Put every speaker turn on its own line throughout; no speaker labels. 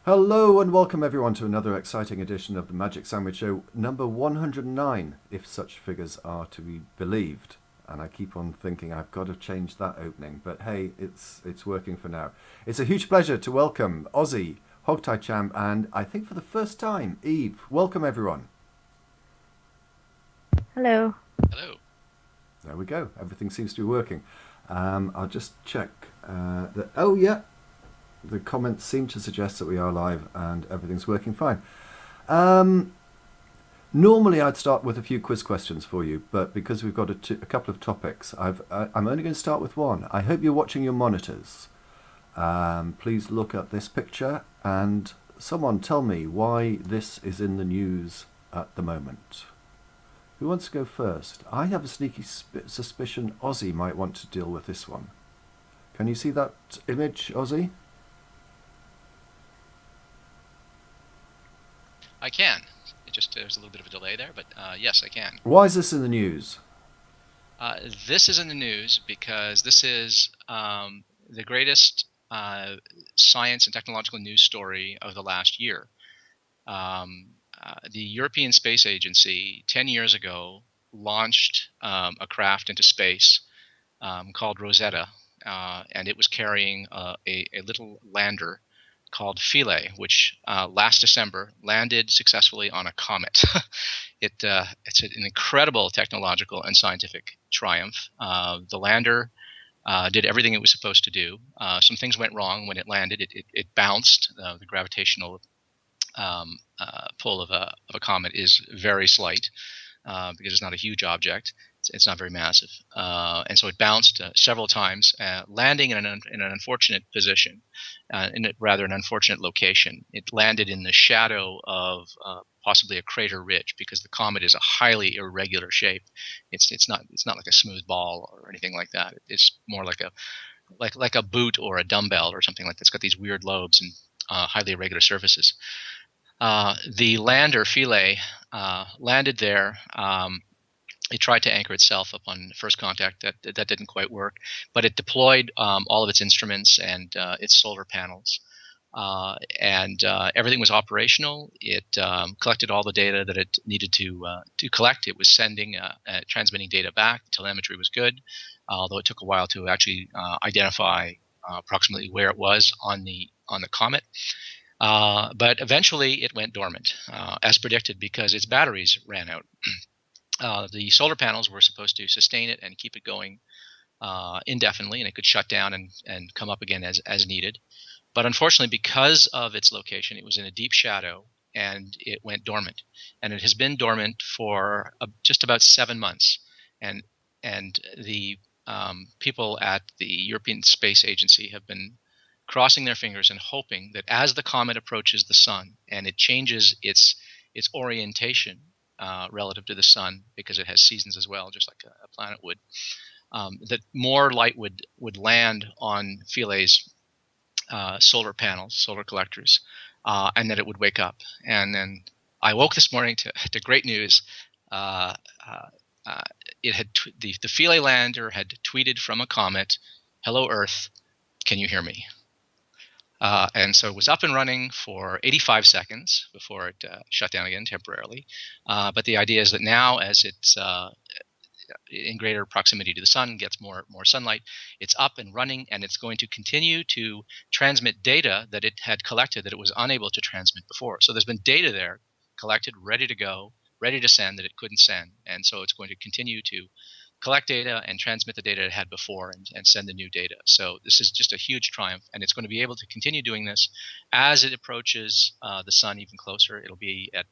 Hello and welcome everyone to another exciting edition of the Magic Sandwich Show, number 109, if such figures are to be believed. And I keep on thinking I've got to change that opening, but hey, it's working for now. It's a huge pleasure to welcome Ozzy, Hogtie Champ, and I think for the first time, Eve. Welcome everyone.
Hello.
Hello.
There we go. Everything seems to be working. I'll just check that. Oh yeah, the comments seem to suggest that we are live and everything's working fine. Um, Normally, I'd start with a few quiz questions for you, but because we've got a couple of topics, I'm only going to start with one. I hope you're watching your monitors. Please look at this picture and someone tell me why this is in the news at the moment. Who wants to go first? I have a sneaky suspicion Ozzy might want to deal with this one. Can you see that image, Ozzy?
I can. There's a little bit of a delay there, but yes, I can.
Why is this in the news?
This is in the news because this is the greatest science and technological news story of the last year. The European Space Agency 10 years ago launched a craft into space called Rosetta, and it was carrying a little lander called Philae, which last December landed successfully on a comet. It's an incredible technological and scientific triumph. The lander did everything it was supposed to do. Some things went wrong when it landed. It bounced. The gravitational pull of a comet is very slight because it's not a huge object. It's not very massive, and so it bounced several times, landing in an unfortunate position, in a rather an unfortunate location. It landed in the shadow of possibly a crater ridge because the comet is a highly irregular shape. It's not like a smooth ball or anything like that. It's more like a boot or a dumbbell or something like that. It's got these weird lobes and highly irregular surfaces. The lander Philae landed there. It tried to anchor itself upon first contact. That didn't quite work, but it deployed all of its instruments and its solar panels, and everything was operational. It collected all the data that it needed to collect. It was transmitting data back. The telemetry was good, although it took a while to actually identify approximately where it was on the comet. But eventually, it went dormant, as predicted, because its batteries ran out. The solar panels were supposed to sustain it and keep it going indefinitely, and it could shut down and come up again as needed. But unfortunately, because of its location, it was in a deep shadow and it went dormant. And it has been dormant for just about 7 months. And the people at the European Space Agency have been crossing their fingers and hoping that as the comet approaches the sun and it changes its orientation relative to the sun, because it has seasons as well, just like a planet would, that more light would land on Philae's solar panels, solar collectors, and that it would wake up. And then I woke this morning to great news. Uh, uh, it had the Philae lander had tweeted from a comet, "Hello Earth, can you hear me?" And so it was up and running for 85 seconds before it shut down again temporarily. But the idea is that now, as it's in greater proximity to the sun, gets more sunlight, it's up and running, and it's going to continue to transmit data that it had collected that it was unable to transmit before. So there's been data there collected, ready to go, ready to send, that it couldn't send. And so it's going to continue to collect data and transmit the data it had before and send the new data. So this is just a huge triumph, and it's going to be able to continue doing this as it approaches the sun even closer. It'll be at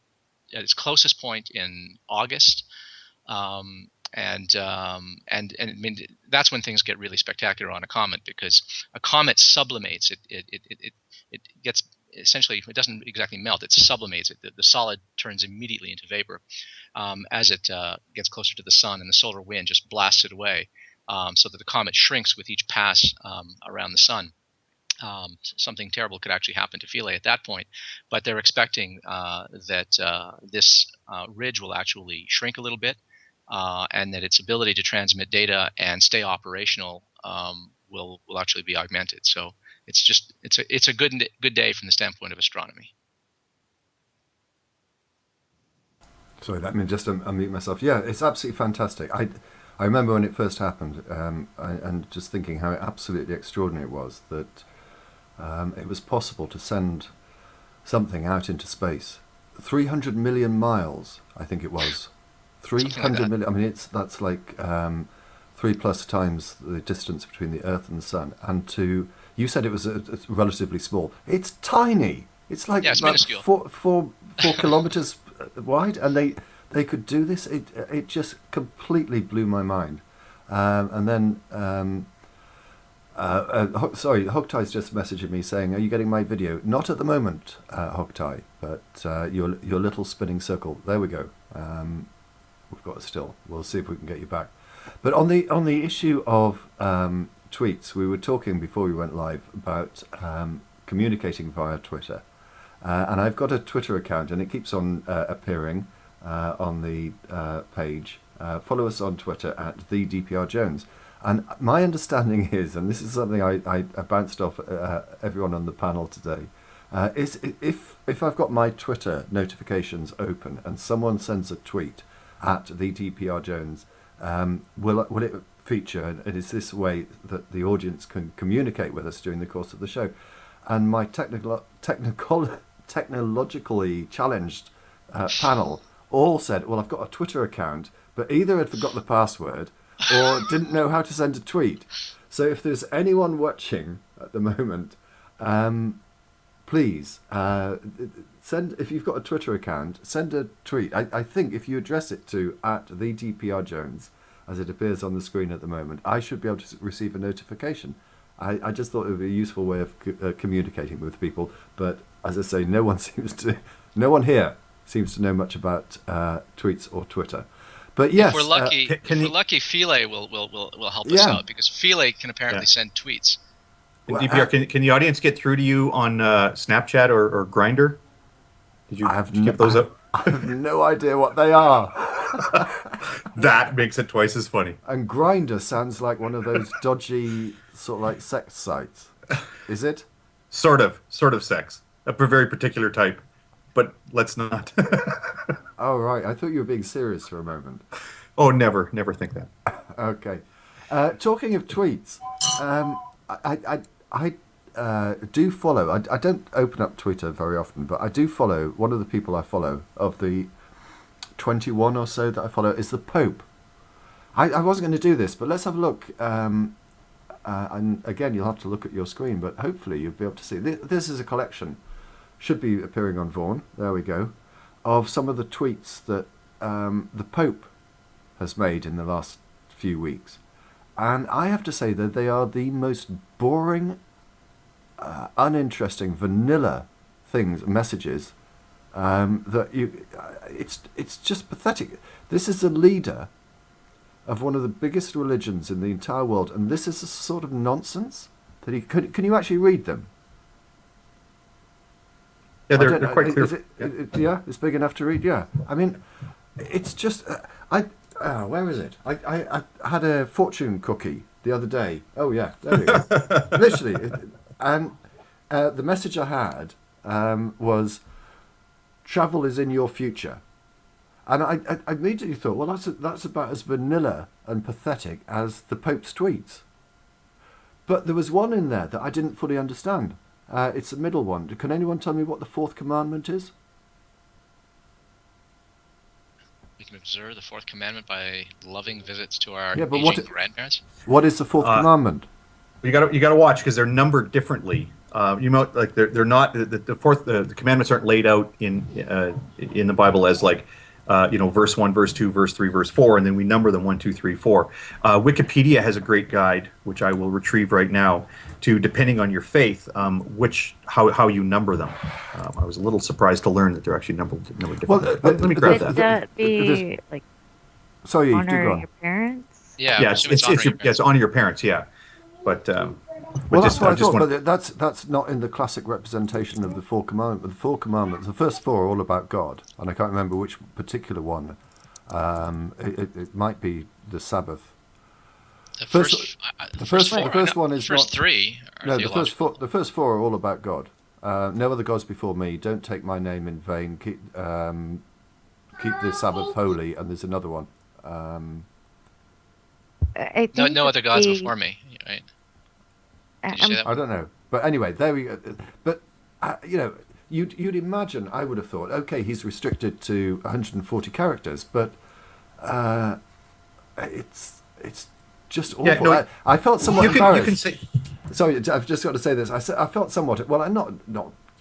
its closest point in August. And I mean, that's when things get really spectacular on a comet, because a comet sublimates. It gets, essentially, it doesn't exactly melt, it sublimates. The solid turns immediately into vapor as it gets closer to the sun, and the solar wind just blasts it away, so that the comet shrinks with each pass around the sun. Something terrible could actually happen to Philae at that point, but they're expecting that this ridge will actually shrink a little bit, and that its ability to transmit data and stay operational will actually be augmented. So it's a good day from the standpoint of astronomy.
Sorry, let me just unmute myself. Yeah, it's absolutely fantastic. I remember when it first happened, and just thinking how absolutely extraordinary it was that it was possible to send something out into space. 300 million miles, I think it was. 300 million. I mean, that's like 3+ times the distance between the Earth and the Sun. And you said it was relatively small. It's tiny. It's like
it's minuscule.
4 kilometers wide, and they could do this. It just completely blew my mind. And then Hogtie's just messaging me saying, "Are you getting my video?" Not at the moment, Hogtie, but your little spinning circle. There we go. We've got it still. We'll see if we can get you back. But on the issue of tweets, we were talking before we went live about communicating via Twitter. And I've got a Twitter account, and it keeps on appearing on the page. Follow us on Twitter at @TheDPRJones. And my understanding is, and this is something I bounced off everyone on the panel today, is if I've got my Twitter notifications open and someone sends a tweet at @TheDPRJones, will it feature? And is this way that the audience can communicate with us during the course of the show? And my technologically challenged panel all said, well, I've got a Twitter account, but either had forgot the password or didn't know how to send a tweet. So if there's anyone watching at the moment, please send, if you've got a Twitter account, send a tweet. I think if you address it to @TheDPRJones, as it appears on the screen at the moment, I should be able to receive a notification. I just thought it would be a useful way of communicating with people. But as I say, no one here seems to know much about tweets or Twitter. But yes,
if we're lucky, Philae will help us out, because Philae can apparently send tweets.
DPR, can the audience get through to you on Snapchat or Grindr? Did you give those up?
I have no idea what they are.
That makes it twice as funny.
And Grindr sounds like one of those dodgy sort of like sex sites. Is it?
Sort of sex. A very particular type. But let's not.
Oh, right. I thought you were being serious for a moment.
Oh, never think that.
Okay. Talking of tweets, I do follow. I don't open up Twitter very often, but I do follow. One of the people I follow, of the 21 or so that I follow, is the Pope. I wasn't going to do this, but let's have a look. And again, you'll have to look at your screen, but hopefully you'll be able to see. This is a collection, should be appearing on Vaughan. There we go, of some of the tweets that the Pope has made in the last few weeks. And I have to say that they are the most boring, uninteresting, vanilla messages that you. It's just pathetic. This is a leader of one of the biggest religions in the entire world, and this is a sort of nonsense that he could. Can you actually read them?
Yeah, they're quite clear.
Yeah, it's big enough to read. Yeah, I mean, it's just where is it? I had a fortune cookie the other day. Oh yeah, there we go. Literally, and the message I had was, "Travel is in your future," and I immediately thought, well, that's about as vanilla and pathetic as the Pope's tweets. But there was one in there that I didn't fully understand. It's the middle one. Can anyone tell me what the 4th commandment is?
We can observe the 4th commandment by loving visits to our
aging
grandparents.
What is the 4th commandment?
You got to watch, because they're numbered differently. You know, like they're not the commandments aren't laid out in the Bible as like verse 1, verse 2, verse 3, verse 4, and then we number them 1, 2, 3, 4. Wikipedia has a great guide, which I will retrieve right now, to, depending on your faith, how you number them. I was a little surprised to learn that they're actually numbered differently. Well, let me grab that.
Would that be like honor your parents?
Yeah, it's honor your parents. Yeah, but
well, that's what I thought. But that's not in the classic representation of the 4 commandments. The 4 commandments, the first 4 are all about God, and I can't remember which particular one. It might be the Sabbath.
The first
one is
first
not.
three are
No,
theological.
the first four are all about God. No other gods before me. Don't take my name in vain. Keep the Sabbath holy. And there's another one.
I
No,
think
no
that
other gods before me. Right? Did you say that
I
one?
don't know, but anyway, there we go. But you'd imagine. I would have thought, okay, he's restricted to 140 characters, but it's just awful.
Yeah, no,
I felt somewhat
you
embarrassed.
can say.
Sorry, I've just got to say this. I felt somewhat. Well, I'm not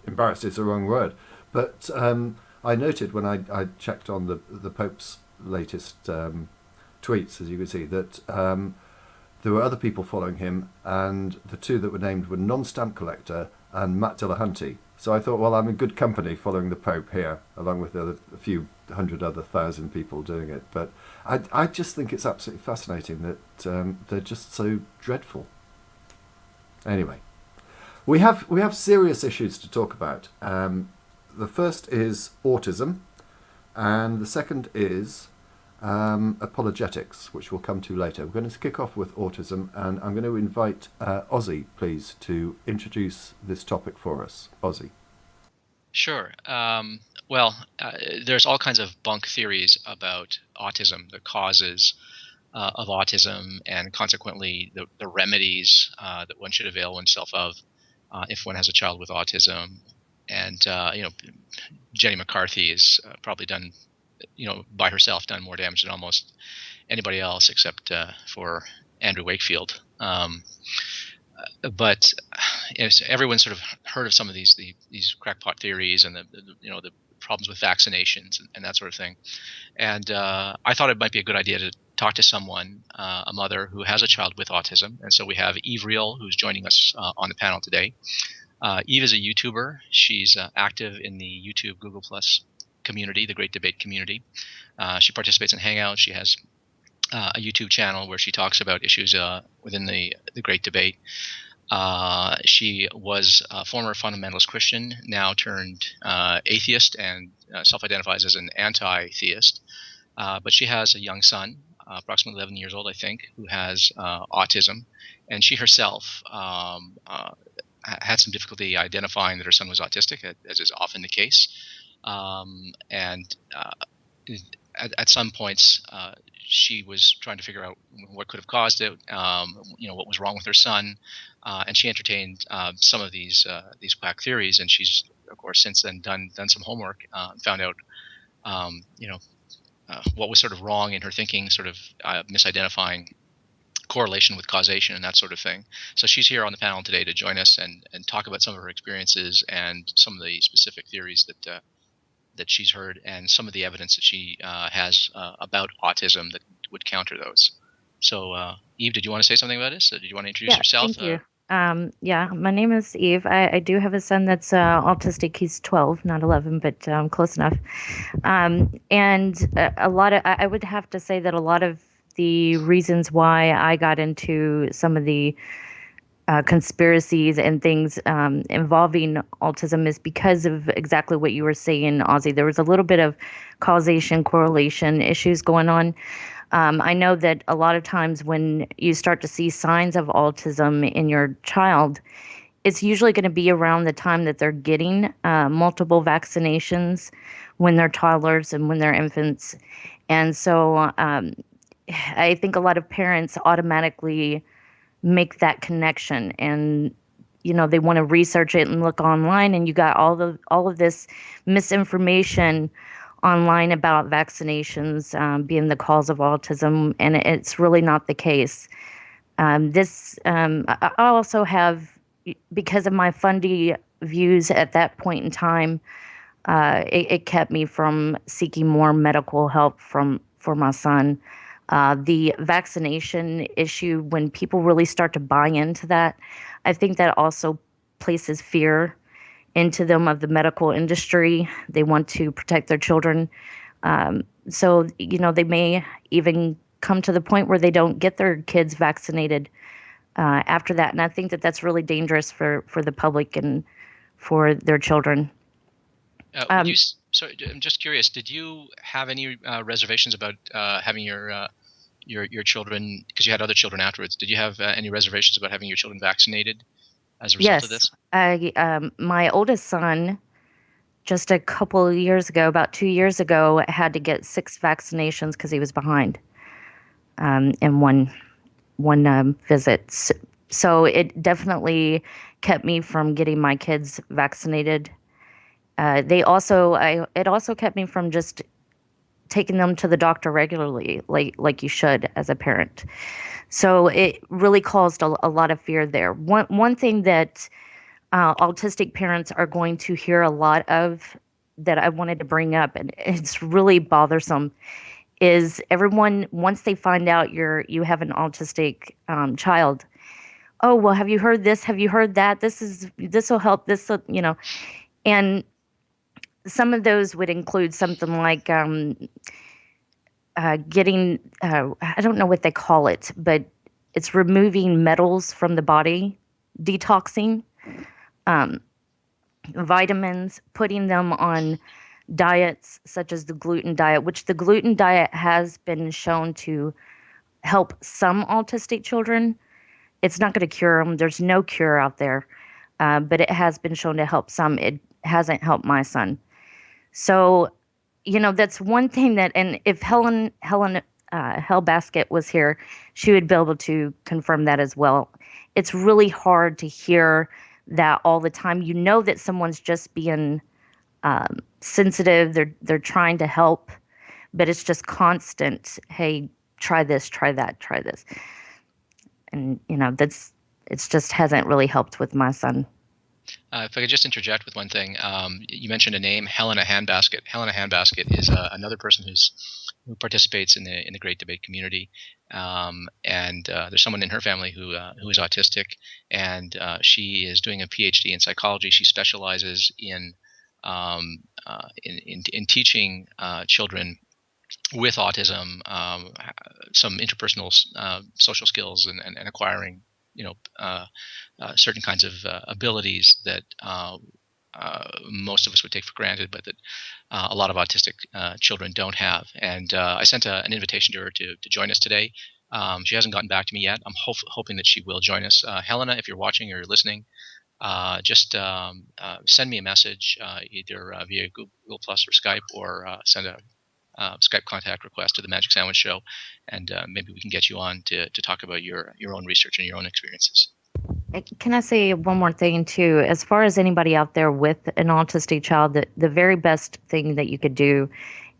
embarrassed. Is the wrong word, but I noted when I checked on the Pope's latest tweets, as you could see, that there were other people following him, and the two that were named were Non-Stamp Collector and Matt Dillahunty. So I thought, well, I'm in good company following the Pope here, along with a few hundred other thousand people doing it. But I just think it's absolutely fascinating that they're just so dreadful. Anyway, we have serious issues to talk about. The first is autism, and the second is apologetics, which we'll come to later. We're going to kick off with autism, and I'm going to invite Ozzy, please, to introduce this topic for us. Ozzy.
Sure. There's all kinds of bunk theories about autism, the causes of autism, and consequently the remedies that one should avail oneself of if one has a child with autism. And Jenny McCarthy has probably done, by herself, done more damage than almost anybody else, except for Andrew Wakefield. But everyone's sort of heard of some of these crackpot theories and the problems with vaccinations and that sort of thing. And I thought it might be a good idea to talk to someone, a mother who has a child with autism. And so we have Eve Reele, who's joining us on the panel today. Eve is a YouTuber. She's active in the YouTube Google Plus community, the Great Debate community. She participates in Hangouts. She has a YouTube channel where she talks about issues within the Great Debate. She was a former fundamentalist Christian, now turned atheist, and self-identifies as an anti-theist. But she has a young son, approximately 11 years old, I think, who has autism. And she herself had some difficulty identifying that her son was autistic, as is often the case. And at some points, she was trying to figure out what could have caused it, what was wrong with her son, and she entertained some of these quack theories. And she's, of course, since then done some homework, found out, what was sort of wrong in her thinking, sort of misidentifying correlation with causation and that sort of thing. So she's here on the panel today to join us and talk about some of her experiences and some of the specific theories that she's heard and some of the evidence that she has about autism that would counter those. So Eve, did you want to say something about this? Did you want to introduce yourself?
Thank you. My name is Eve. I do have a son that's autistic. He's 12, not 11, but close enough. And I would have to say that a lot of the reasons why I got into some of the conspiracies and things involving autism is because of exactly what you were saying, Ozzy. There was a little bit of causation, correlation issues going on. I know that a lot of times when you start to see signs of autism in your child, it's usually going to be around the time that they're getting multiple vaccinations when they're toddlers and when they're infants. And so I think a lot of parents automatically make that connection, and they want to research it and look online, and you got all of this misinformation online about vaccinations being the cause of autism, and it's really not the case. I also have, because of my fundy views at that point in time, it kept me from seeking more medical help for my son. The vaccination issue, when people really start to buy into that, I think that also places fear into them of the medical industry. They want to protect their children. So they may even come to the point where they don't get their kids vaccinated after that. And I think that that's really dangerous for the public and for their children.
Sorry, I'm just curious. Did you have any reservations about having your your children, because you had other children afterwards, did you have any reservations about having your children vaccinated as a result of
Yes,
this?
my oldest son, just a couple of years ago, about 2 years ago, had to get 6 vaccinations because he was behind in one visit. So it definitely kept me from getting my kids vaccinated. It also kept me from just taking them to the doctor regularly, like you should as a parent. So it really caused a lot of fear there. One thing that autistic parents are going to hear a lot of that I wanted to bring up, and it's really bothersome, is everyone, once they find out you have an autistic child. Oh, well, have you heard this? Have you heard that? This will help. And some of those would include something like getting, I don't know what they call it, but it's removing metals from the body, detoxing, um, vitamins, putting them on diets such as the gluten diet, which the gluten diet has been shown to help some autistic children. It's not going to cure them. There's no cure out there, but it has been shown to help some. It hasn't helped my son. So, that's one thing that, and if Helen Hellbasket was here, she would be able to confirm that as well. It's really hard to hear that all the time. You know that someone's just being sensitive. They're trying to help, but it's just constant. Hey, try this, try that, try this, and it's just hasn't really helped with my son.
If I could just interject with one thing, you mentioned a name, Helena Handbasket. Helena Handbasket is another person who participates in the Great Debate community, and there's someone in her family who is autistic, and she is doing a PhD in psychology. She specializes in teaching children with autism some interpersonal social skills and acquiring certain kinds of abilities that most of us would take for granted, but that a lot of autistic children don't have. And I sent an invitation to her to join us today. She hasn't gotten back to me yet. I'm hoping that she will join us. Helena, if you're watching or listening, just send me a message either via Google Plus or Skype, or send a Skype contact request to the Magic Sandwich Show, and maybe we can get you on to talk about your own research and your own experiences.
Can I say one more thing too? As far as anybody out there with an autistic child, the very best thing that you could do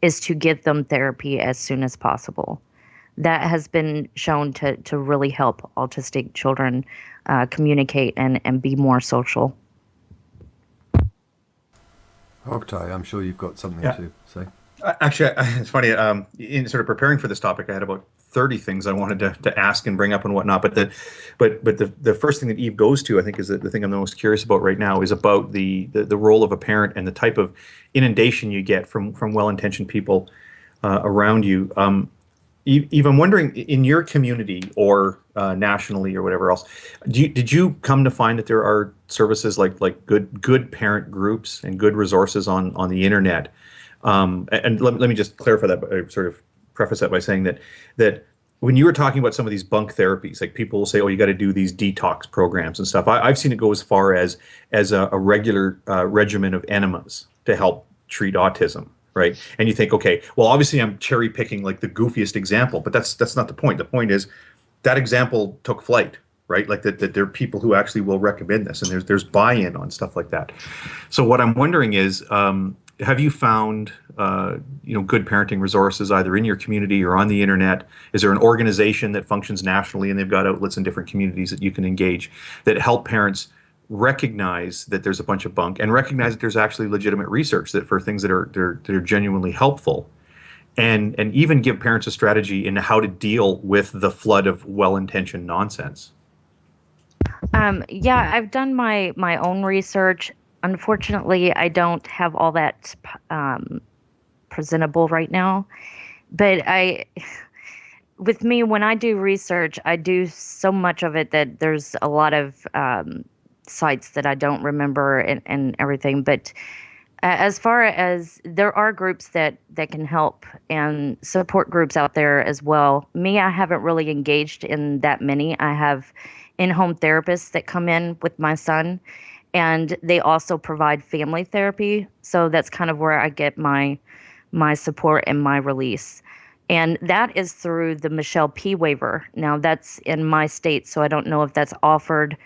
is to give them therapy as soon as possible. That has been shown to really help autistic children communicate and be more social.
Hogtie, I'm sure you've got something to say.
Actually, it's funny. In sort of preparing for this topic, I had about 30 things I wanted to ask and bring up and whatnot. But the first thing that Eve goes to, I think, is the thing I'm the most curious about right now, is about the role of a parent and the type of inundation you get from well-intentioned people around you. Eve, I'm wondering, in your community or nationally or whatever else, did you come to find that there are services like good parent groups and good resources on the internet? And let me just clarify that, sort of preface that by saying that when you were talking about some of these bunk therapies, like people will say, oh, you got to do these detox programs and stuff. I've seen it go as far as a regular regimen of enemas to help treat autism. Right. And you think, okay, well, obviously I'm cherry picking like the goofiest example, but that's not the point. The point is that example took flight, right? Like that there are people who actually will recommend this, and there's buy-in on stuff like that. So what I'm wondering is, have you found good parenting resources either in your community or on the internet? Is there an organization that functions nationally and they've got outlets in different communities that you can engage that help parents recognize that there's a bunch of bunk and recognize that there's actually legitimate research that for things that are genuinely helpful, and even give parents a strategy in how to deal with the flood of well-intentioned nonsense?
Yeah, I've done my own research. Unfortunately, I don't have all that presentable right now. But with me, when I do research, I do so much of it that there's a lot of sites that I don't remember and everything. But As far as there are groups that can help and support groups out there as well. Me, I haven't really engaged in that many. I have in-home therapists that come in with my son, and they also provide family therapy. So that's kind of where I get my support and my release. And that is through the Michelle P waiver. Now that's in my state, so I don't know if that's offered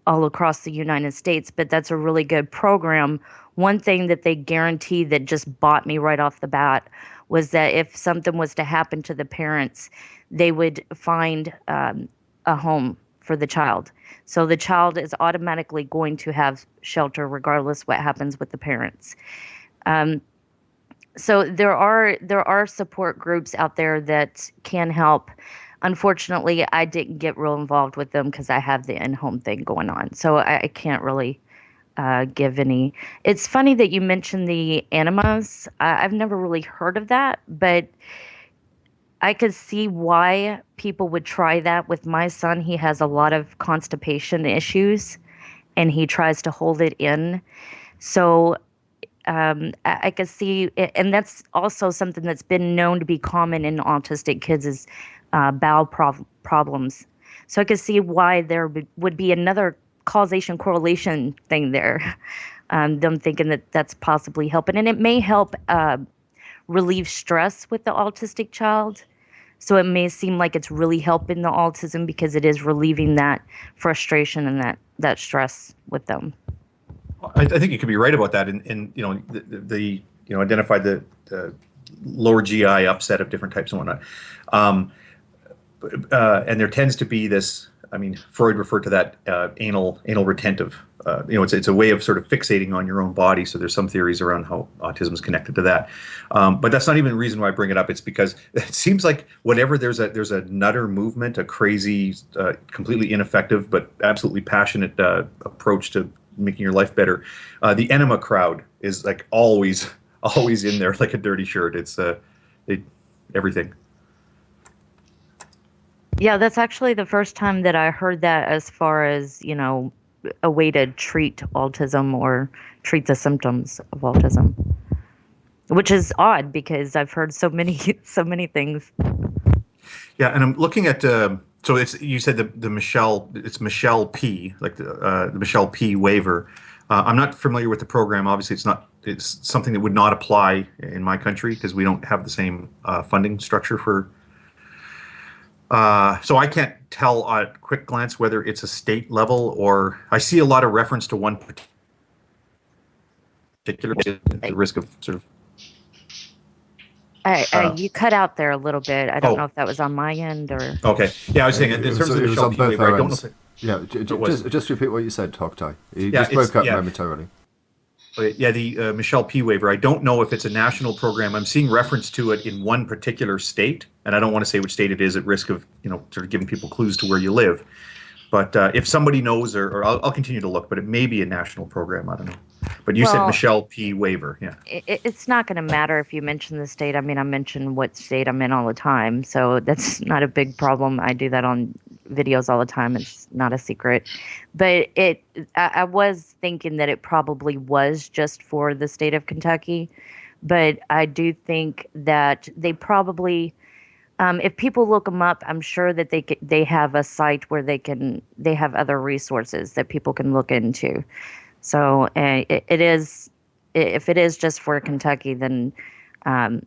all across the United States, but that's a really good program. One thing that they guarantee that just bought me right off the bat was that if something was to happen to the parents, they would find a home for the child. So the child is automatically going to have shelter regardless what happens with the parents. Um, so there are support groups out there that can help. Unfortunately, I didn't get real involved with them because I have the in-home thing going on, so I can't really give any. It's funny that you mentioned the enemas. I've never really heard of that, but I could see why people would try that with my son. He has a lot of constipation issues, and he tries to hold it in. So I could see, and that's also something that's been known to be common in autistic kids is bowel problems. So I could see why there would be another causation correlation thing there. Them thinking that that's possibly helping, and it may help relieve stress with the autistic child. So it may seem like it's really helping the autism because it is relieving that frustration and that stress with them.
I think you could be right about that, and identify the lower GI upset of different types and whatnot. And there tends to be this. I mean, Freud referred to that anal retentive. It's a way of sort of fixating on your own body. So there's some theories around how autism is connected to that. But that's not even the reason why I bring it up. It's because it seems like whenever there's a nutter movement, a crazy, completely ineffective but absolutely passionate approach to making your life better, the enema crowd is like always in there like a dirty shirt. It's everything.
Yeah, that's actually the first time that I heard that as far as, a way to treat autism or treat the symptoms of autism. Which is odd because I've heard so many things.
Yeah, and I'm looking at so you said the Michelle, it's Michelle P, like the Michelle P waiver. I'm not familiar with the program. Obviously, it's something that would not apply in my country because we don't have the same funding structure for. So I can't tell at quick glance whether it's a state level or I see a lot of reference to one particular at the risk of sort of.
You cut out there a little bit. I don't know if that was on my end or.
Okay. Yeah, I was saying in terms of the Michelle P waiver, I don't know.
Just repeat what you said, Hogtie. You
Yeah,
just broke up momentarily.
Yeah, the Michelle P waiver. I don't know if it's a national program. I'm seeing reference to it in one particular state, and I don't want to say which state it is at risk of sort of giving people clues to where you live. But if somebody knows, or I'll continue to look, but it may be a national program. I don't know. But you said Michelle P waiver, yeah.
It's not going to matter if you mention the state. I mean, I mention what state I'm in all the time, so that's not a big problem. I do that on videos all the time. It's not a secret. But I was thinking that it probably was just for the state of Kentucky. But I do think that they probably, if people look them up, I'm sure that they have a site where they have other resources that people can look into. So it is, if it is just for Kentucky, then, I'm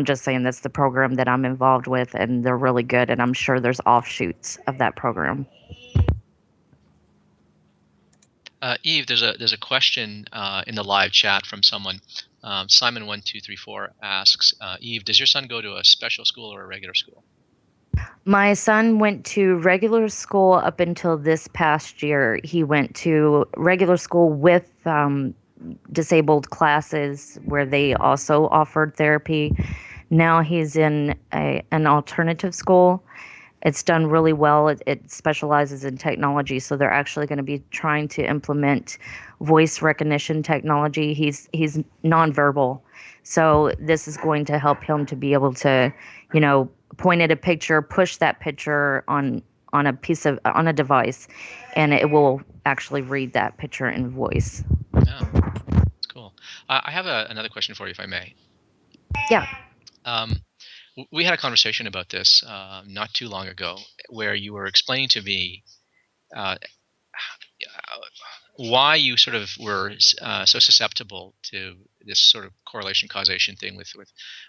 just saying that's the program that I'm involved with, and they're really good, and I'm sure there's offshoots of that program.
Eve, there's a question in the live chat from someone. Simon1234 asks, Eve, does your son go to a special school or a regular school?
My son went to regular school up until this past year. He went to regular school with disabled classes where they also offered therapy. Now he's in an alternative school. It's done really well. It specializes in technology, so they're actually going to be trying to implement voice recognition technology. He's nonverbal, so this is going to help him to be able to, point at a picture, push that picture on a device, and it will actually read that picture in voice.
Oh, that's cool. I have another question for you, if I may.
Yeah.
Um, we had a conversation about this not too long ago, where you were explaining to me uh, why you sort of were so susceptible to this sort of correlation causation thing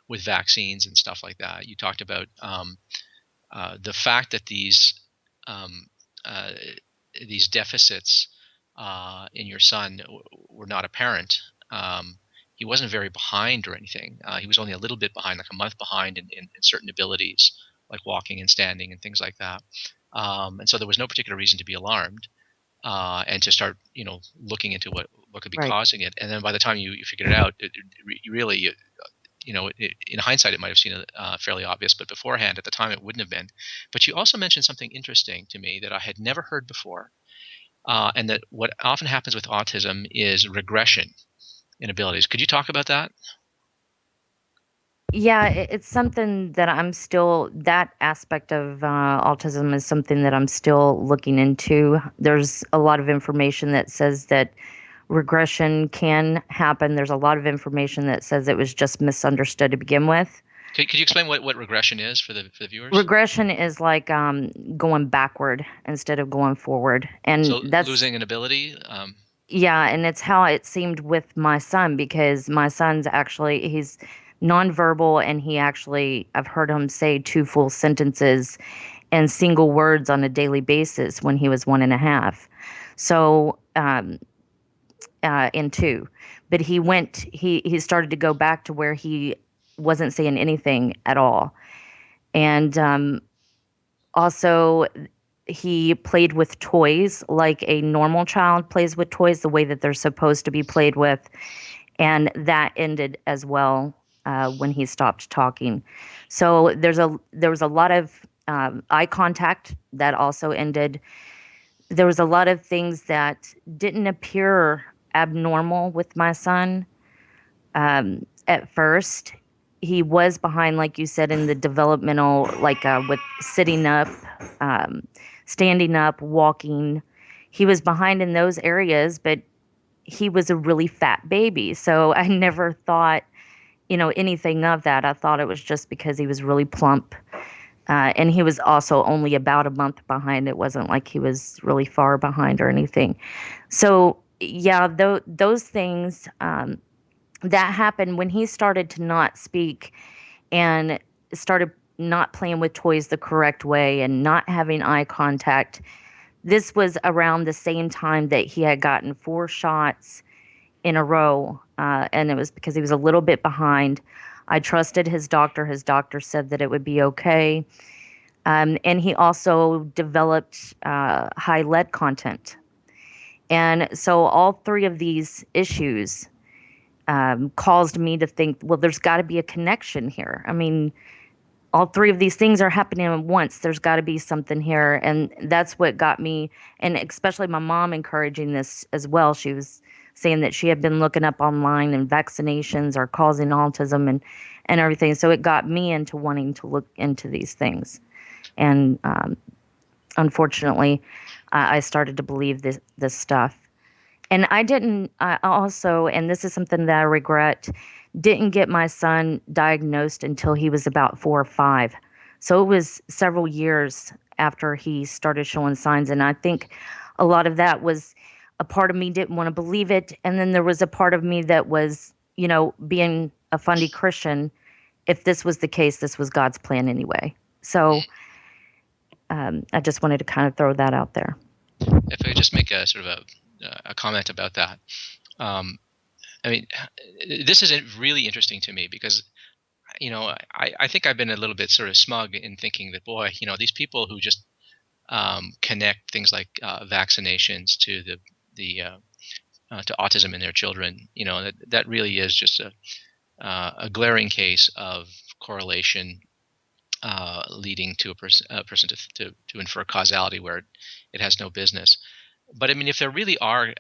with vaccines and stuff like that. You talked about the fact that um, uh, these deficits in your son were not apparent. He wasn't very behind or anything. He was only a little bit behind, like a month behind in certain abilities, like walking and standing and things like that. And so there was no particular reason to be alarmed and to start, looking into what could be
Right.
causing it. And then by the time you figured it out, you really, in hindsight, it might have seemed fairly obvious, but beforehand, at the time, it wouldn't have been. But you also mentioned something interesting to me that I had never heard before, and that what often happens with autism is regression in abilities. Could you talk about that?
Yeah, it's something that I'm still, that aspect of autism is something that I'm still looking into. There's a lot of information that says that regression can happen. There's a lot of information that says it was just misunderstood to begin with.
Could you explain what regression is for the viewers?
Regression is like going backward instead of going forward. And
So
that's,
losing an ability.
yeah, and it's how it seemed with my son, because my son's actually, he's nonverbal, and he actually, I've heard him say two full sentences and single words on a daily basis when he was 1.5. So, in two, but he started to go back to where he wasn't saying anything at all. And also, he played with toys like a normal child plays with toys, the way that they're supposed to be played with. And that ended as well when he stopped talking. So there was a lot of eye contact that also ended. There was a lot of things that didn't appear abnormal with my son at first. He was behind, like you said, in the developmental, like with sitting up, um, standing up, walking. He was behind in those areas, but he was a really fat baby. So I never thought, anything of that. I thought it was just because he was really plump. And he was also only about a month behind. It wasn't like he was really far behind or anything. So, yeah, those things that happened when he started to not speak and started not playing with toys the correct way and not having eye contact. This was around the same time that he had gotten 4 shots in a row, and it was because he was a little bit behind. I trusted his doctor. His doctor said that it would be okay. And he also developed high lead content. And so all three of these issues caused me to think, well, there's got to be a connection here. I mean, all three of these things are happening at once. There's got to be something here. And that's what got me, and especially my mom encouraging this as well. She was saying that she had been looking up online, and vaccinations are causing autism and everything. So it got me into wanting to look into these things. And unfortunately, I started to believe this stuff. And I didn't, I also, and this is something that I regret, didn't get my son diagnosed until he was about 4 or 5. So it was several years after he started showing signs. And I think a lot of that was, a part of me didn't want to believe it. And then there was a part of me that was, being a fundy Christian, if this was the case, this was God's plan anyway. So I just wanted to kind of throw that out there.
If I could just make a sort of a comment about that. Um, I mean, this is really interesting to me because I think I've been a little bit sort of smug in thinking that, boy, these people who just connect things like vaccinations to to autism in their children, that really is just a glaring case of correlation leading to a person to infer causality where it has no business. But I mean, if there really are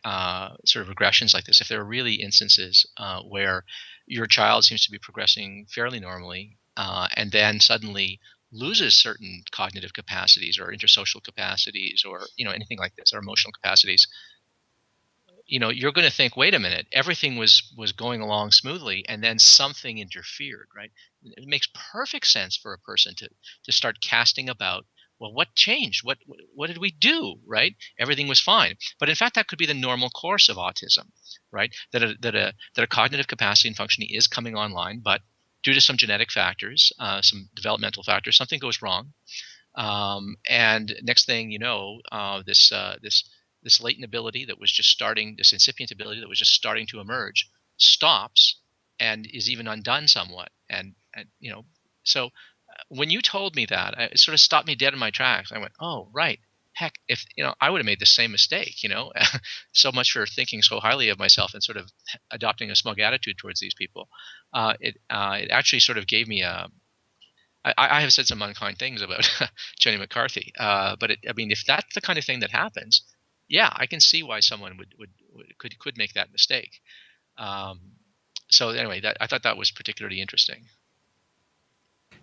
sort of regressions like this, if there are really instances where your child seems to be progressing fairly normally and then suddenly loses certain cognitive capacities or intersocial capacities or anything like this or emotional capacities, you're going to think, wait a minute, everything was going along smoothly, and then something interfered, right? It makes perfect sense for a person to start casting about. Well, what changed? What did we do? Right? Everything was fine, but in fact, that could be the normal course of autism, right? That a cognitive capacity and functioning is coming online, but due to some genetic factors, some developmental factors, something goes wrong, and next thing you know, this latent ability that was just starting, this incipient ability that was just starting to emerge, stops and is even undone somewhat. And so when you told me that, it sort of stopped me dead in my tracks. I went, oh right, heck, if I would have made the same mistake. So much for thinking so highly of myself and sort of adopting a smug attitude towards these people. It actually sort of gave me a I have said some unkind things about Jenny McCarthy, but I mean, if that's the kind of thing that happens, yeah, I can see why someone could make that mistake. Um, so anyway, I thought that was particularly interesting.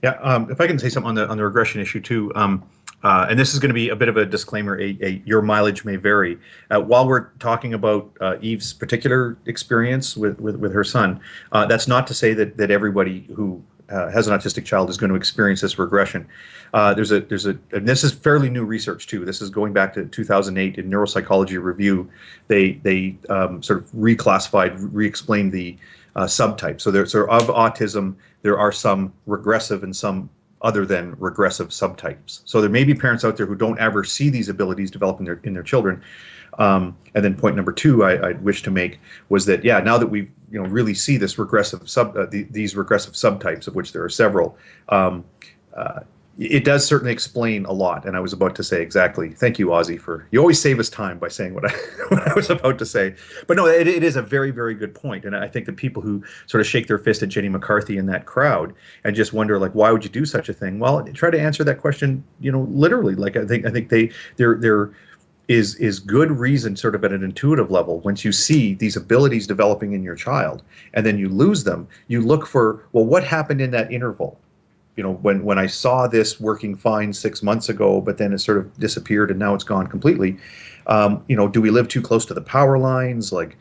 Yeah, if I can say something on the regression issue too, and this is going to be a bit of a disclaimer. Your mileage may vary. While we're talking about Eve's particular experience with her son, that's not to say that everybody who has an autistic child is going to experience this regression. And this is fairly new research too. This is going back to 2008 in Neuropsychology Review. They sort of re-explained the subtypes. So of autism, there are some regressive and some other than regressive subtypes. So there may be parents out there who don't ever see these abilities develop in their children. And then point number two I wish to make was that, yeah, now that we really see this regressive these regressive subtypes, of which there are several, it does certainly explain a lot. And I was about to say exactly. Thank you, Ozzy, you always save us time by saying what I was about to say. But no, it is a very, very good point. And I think that people who sort of shake their fist at Jenny McCarthy in that crowd and just wonder, like, why would you do such a thing? Well, try to answer that question, literally. Like, I think there is good reason, sort of at an intuitive level, once you see these abilities developing in your child and then you lose them, you look for, well, what happened in that interval? When I saw this working fine 6 months ago, but then it sort of disappeared and now it's gone completely. Do we live too close to the power lines? Like,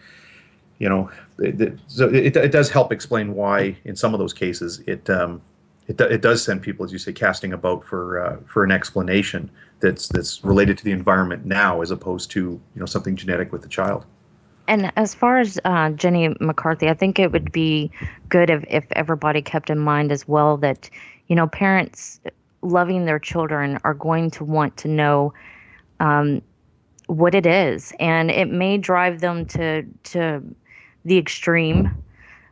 so it does help explain why in some of those cases it does send people, as you say, casting about for an explanation that's related to the environment now, as opposed to something genetic with the child.
And as far as Jenny McCarthy, I think it would be good if everybody kept in mind as well that, parents loving their children are going to want to know what it is. And it may drive them to the extreme,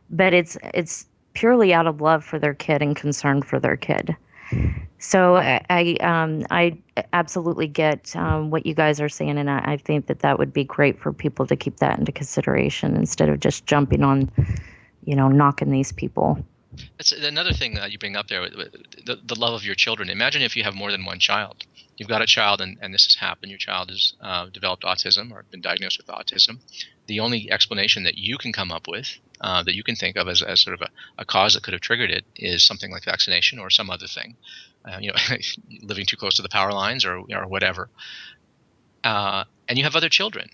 but it's purely out of love for their kid and concern for their kid. So I absolutely get what you guys are saying, and I think that would be great for people to keep that into consideration instead of just jumping on, knocking these people.
That's another thing that you bring up there, the love of your children. Imagine if you have more than one child. You've got a child, and this has happened. Your child has developed autism or been diagnosed with autism. The only explanation that you can come up with, that you can think of as sort of a cause that could have triggered it, is something like vaccination or some other thing. Living too close to the power lines or whatever. And you have other children,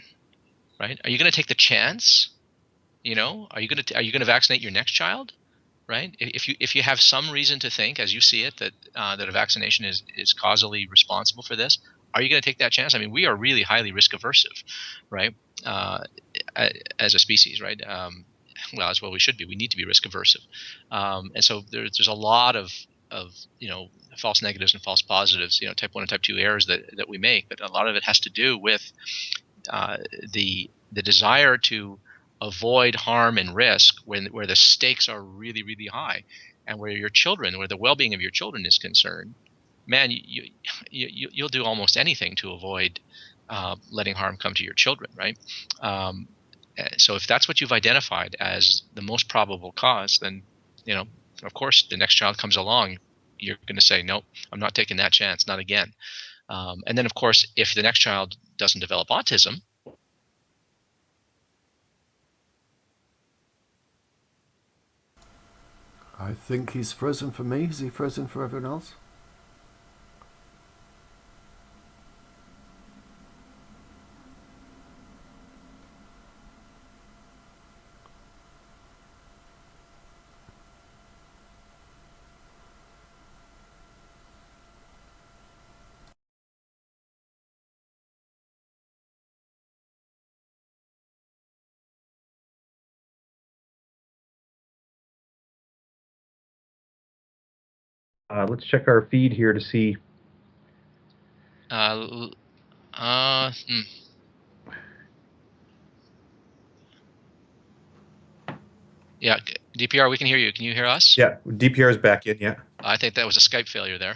right? Are you going to take the chance? Are you going to vaccinate your next child? Right? If you have some reason to think, as you see it, that a vaccination is causally responsible for this, are you going to take that chance? I mean, we are really highly risk aversive, right? As a species, right? Well, as well we should be. We need to be risk aversive, and so there's a lot of false negatives and false positives, type 1 and type 2 errors that we make, but a lot of it has to do with the desire to avoid harm and risk where the stakes are really, really high, and where the well-being of your children is concerned. Man, you'll do almost anything to avoid letting harm come to your children, right? So if that's what you've identified as the most probable cause, then of course the next child comes along, you're going to say, nope, I'm not taking that chance, not again. And then of course, if the next child doesn't develop autism,
I think he's frozen for me. Is he frozen for everyone else?
Let's check our feed here to see.
Uh, uh, hmm. Yeah, DPR, we can hear you. Can you hear us?
Yeah, DPR is back in. Yeah.
I think that was a Skype failure there.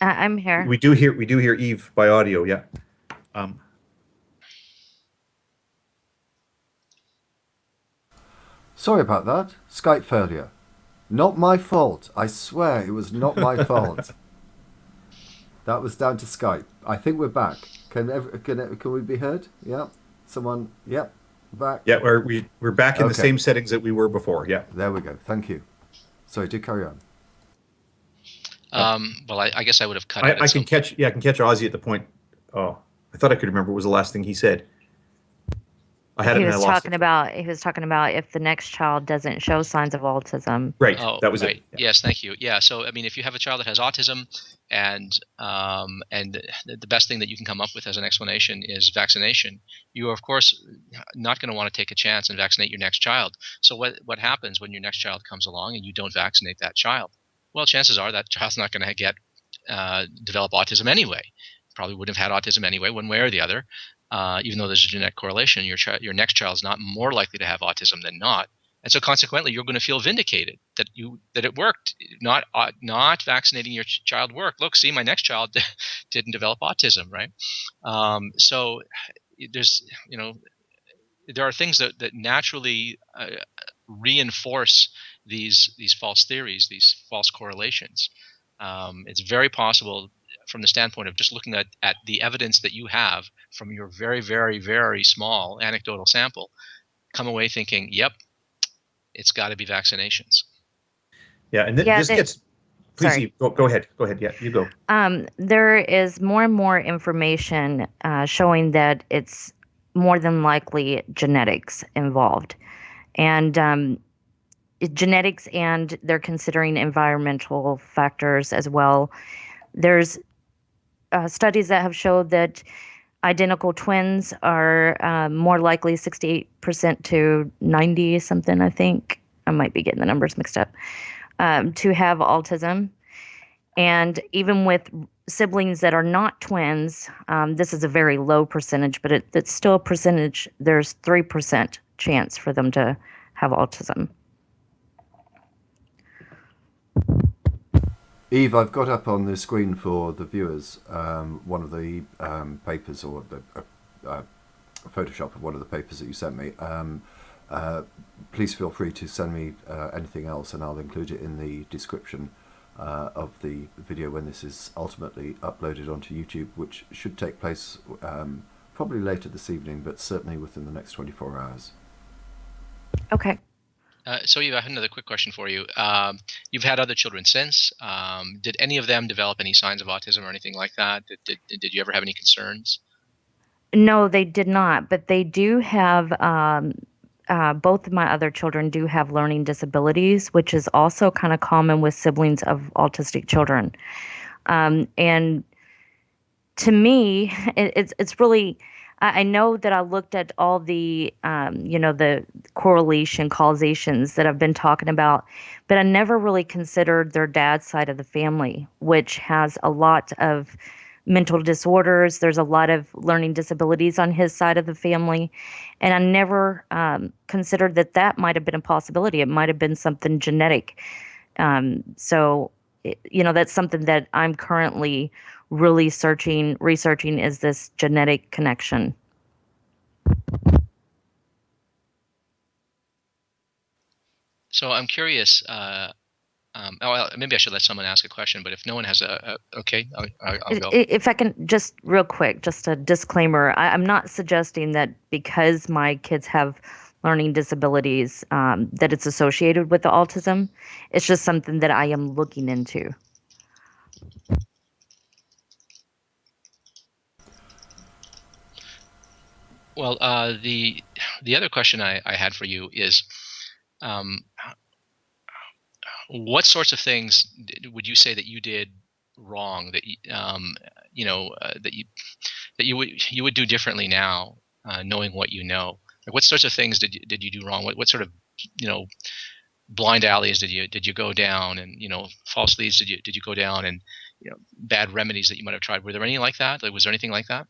I'm here.
We do hear Eve by audio. Yeah.
Sorry about that. Skype failure. Not my fault. I swear it was not my fault. That was down to Skype. I think we're back. Can we be heard? Yeah. Someone. Yep. Back.
Yeah, we're back in the
Okay.
same settings that we were before. Yeah.
There we go. Thank you. Sorry, do carry on.
Well, I guess I would have cut it.
I can catch Ozzy at the point. Oh, I thought I could remember what was the last thing he said. I had it and I lost it.
He was talking about if the next child doesn't show signs of autism.
Right.
Oh,
that was
right.
it. Yeah.
Yes, thank you. Yeah. So, I mean, if you have a child that has autism, and the best thing that you can come up with as an explanation is vaccination, you are of course not going to want to take a chance and vaccinate your next child. So, what happens when your next child comes along and you don't vaccinate that child? Well, chances are that child's not going to develop autism anyway. Probably wouldn't have had autism anyway, one way or the other. Even though there's a genetic correlation, your next child is not more likely to have autism than not. And so consequently, you're going to feel vindicated that it worked. Not vaccinating your child worked. Look, see, my next child didn't develop autism, right? So there's there are things that naturally reinforce these false theories, these false correlations. It's very possible, from the standpoint of just looking at the evidence that you have from your very, very, very small anecdotal sample, come away thinking, yep, it's got to be vaccinations.
Yeah, and this gets. Please,
sorry.
Eve, go ahead. Go ahead. Yeah, you go.
There is more and more information showing that it's more than likely genetics involved, and genetics, and they're considering environmental factors as well. There's studies that have showed that identical twins are more likely, 68% to 90 something, I think. I might be getting the numbers mixed up, to have autism. And even with siblings that are not twins, this is a very low percentage, but it's still a percentage. There's 3% chance for them to have autism.
Eve, I've got up on the screen for the viewers one of the papers, or the Photoshop of one of the papers that you sent me. Please feel free to send me anything else, and I'll include it in the description of the video when this is ultimately uploaded onto YouTube, which should take place probably later this evening, but certainly within the next 24 hours.
Okay.
So Eve, I have another quick question for you. You've had other children since. Did any of them develop any signs of autism or anything like that? Did you ever have any concerns?
No, they did not, but they do have, both of my other children do have learning disabilities, which is also kind of common with siblings of autistic children. And to me, it's really, I know that I looked at all the, the correlation causations that I've been talking about, but I never really considered their dad's side of the family, which has a lot of mental disorders. There's a lot of learning disabilities on his side of the family. And I never considered that might have been a possibility. It might have been something genetic. So that's something that I'm currently really researching is this genetic connection.
So I'm curious. Maybe I should let someone ask a question, but if no one has okay, I'll go.
If I can, just real quick, just a disclaimer. I'm not suggesting that because my kids have learning disabilities that it's associated with the autism. It's just something that I am looking into.
Well, the other question I had for you is, what sorts of things would you say that you did wrong that you would do differently now, knowing what you know? Like, what sorts of things did you do wrong? What sort of blind alleys did you go down, and false leads did you go down, and bad remedies that you might have tried? Were there any like that? Like, was there anything like that?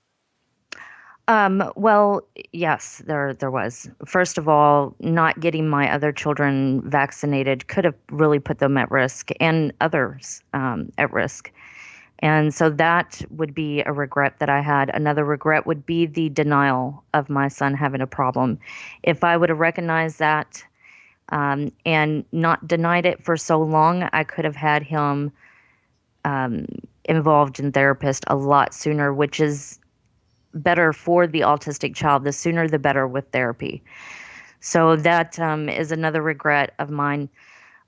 Well, yes, there was. First of all, not getting my other children vaccinated could have really put them at risk, and others at risk. And so that would be a regret that I had. Another regret would be the denial of my son having a problem. If I would have recognized that and not denied it for so long, I could have had him involved in therapist a lot sooner, which is better for the autistic child. The sooner the better with therapy. So that is another regret of mine.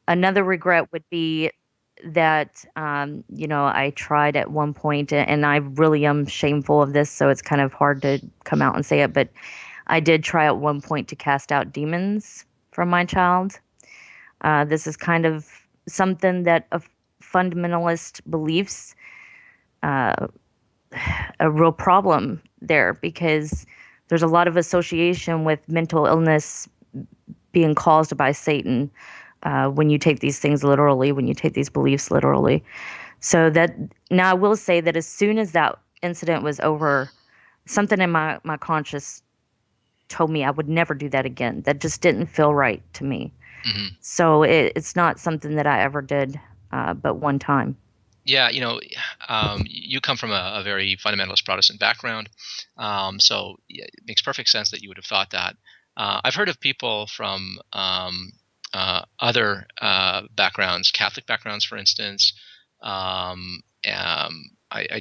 Another regret would be that, I tried at one point, and I really am shameful of this, so it's kind of hard to come out and say it, but I did try at one point to cast out demons from my child. This is kind of something that a fundamentalist beliefs a real problem there, because there's a lot of association with mental illness being caused by Satan when you take these things literally, when you take these beliefs literally. So that now I will say that as soon as that incident was over, something in my conscience told me I would never do that again. That just didn't feel right to me.
Mm-hmm.
So it's not something that I ever did but one time.
Yeah, you come from a very fundamentalist Protestant background, so it makes perfect sense that you would have thought that. I've heard of people from other backgrounds, Catholic backgrounds, for instance. I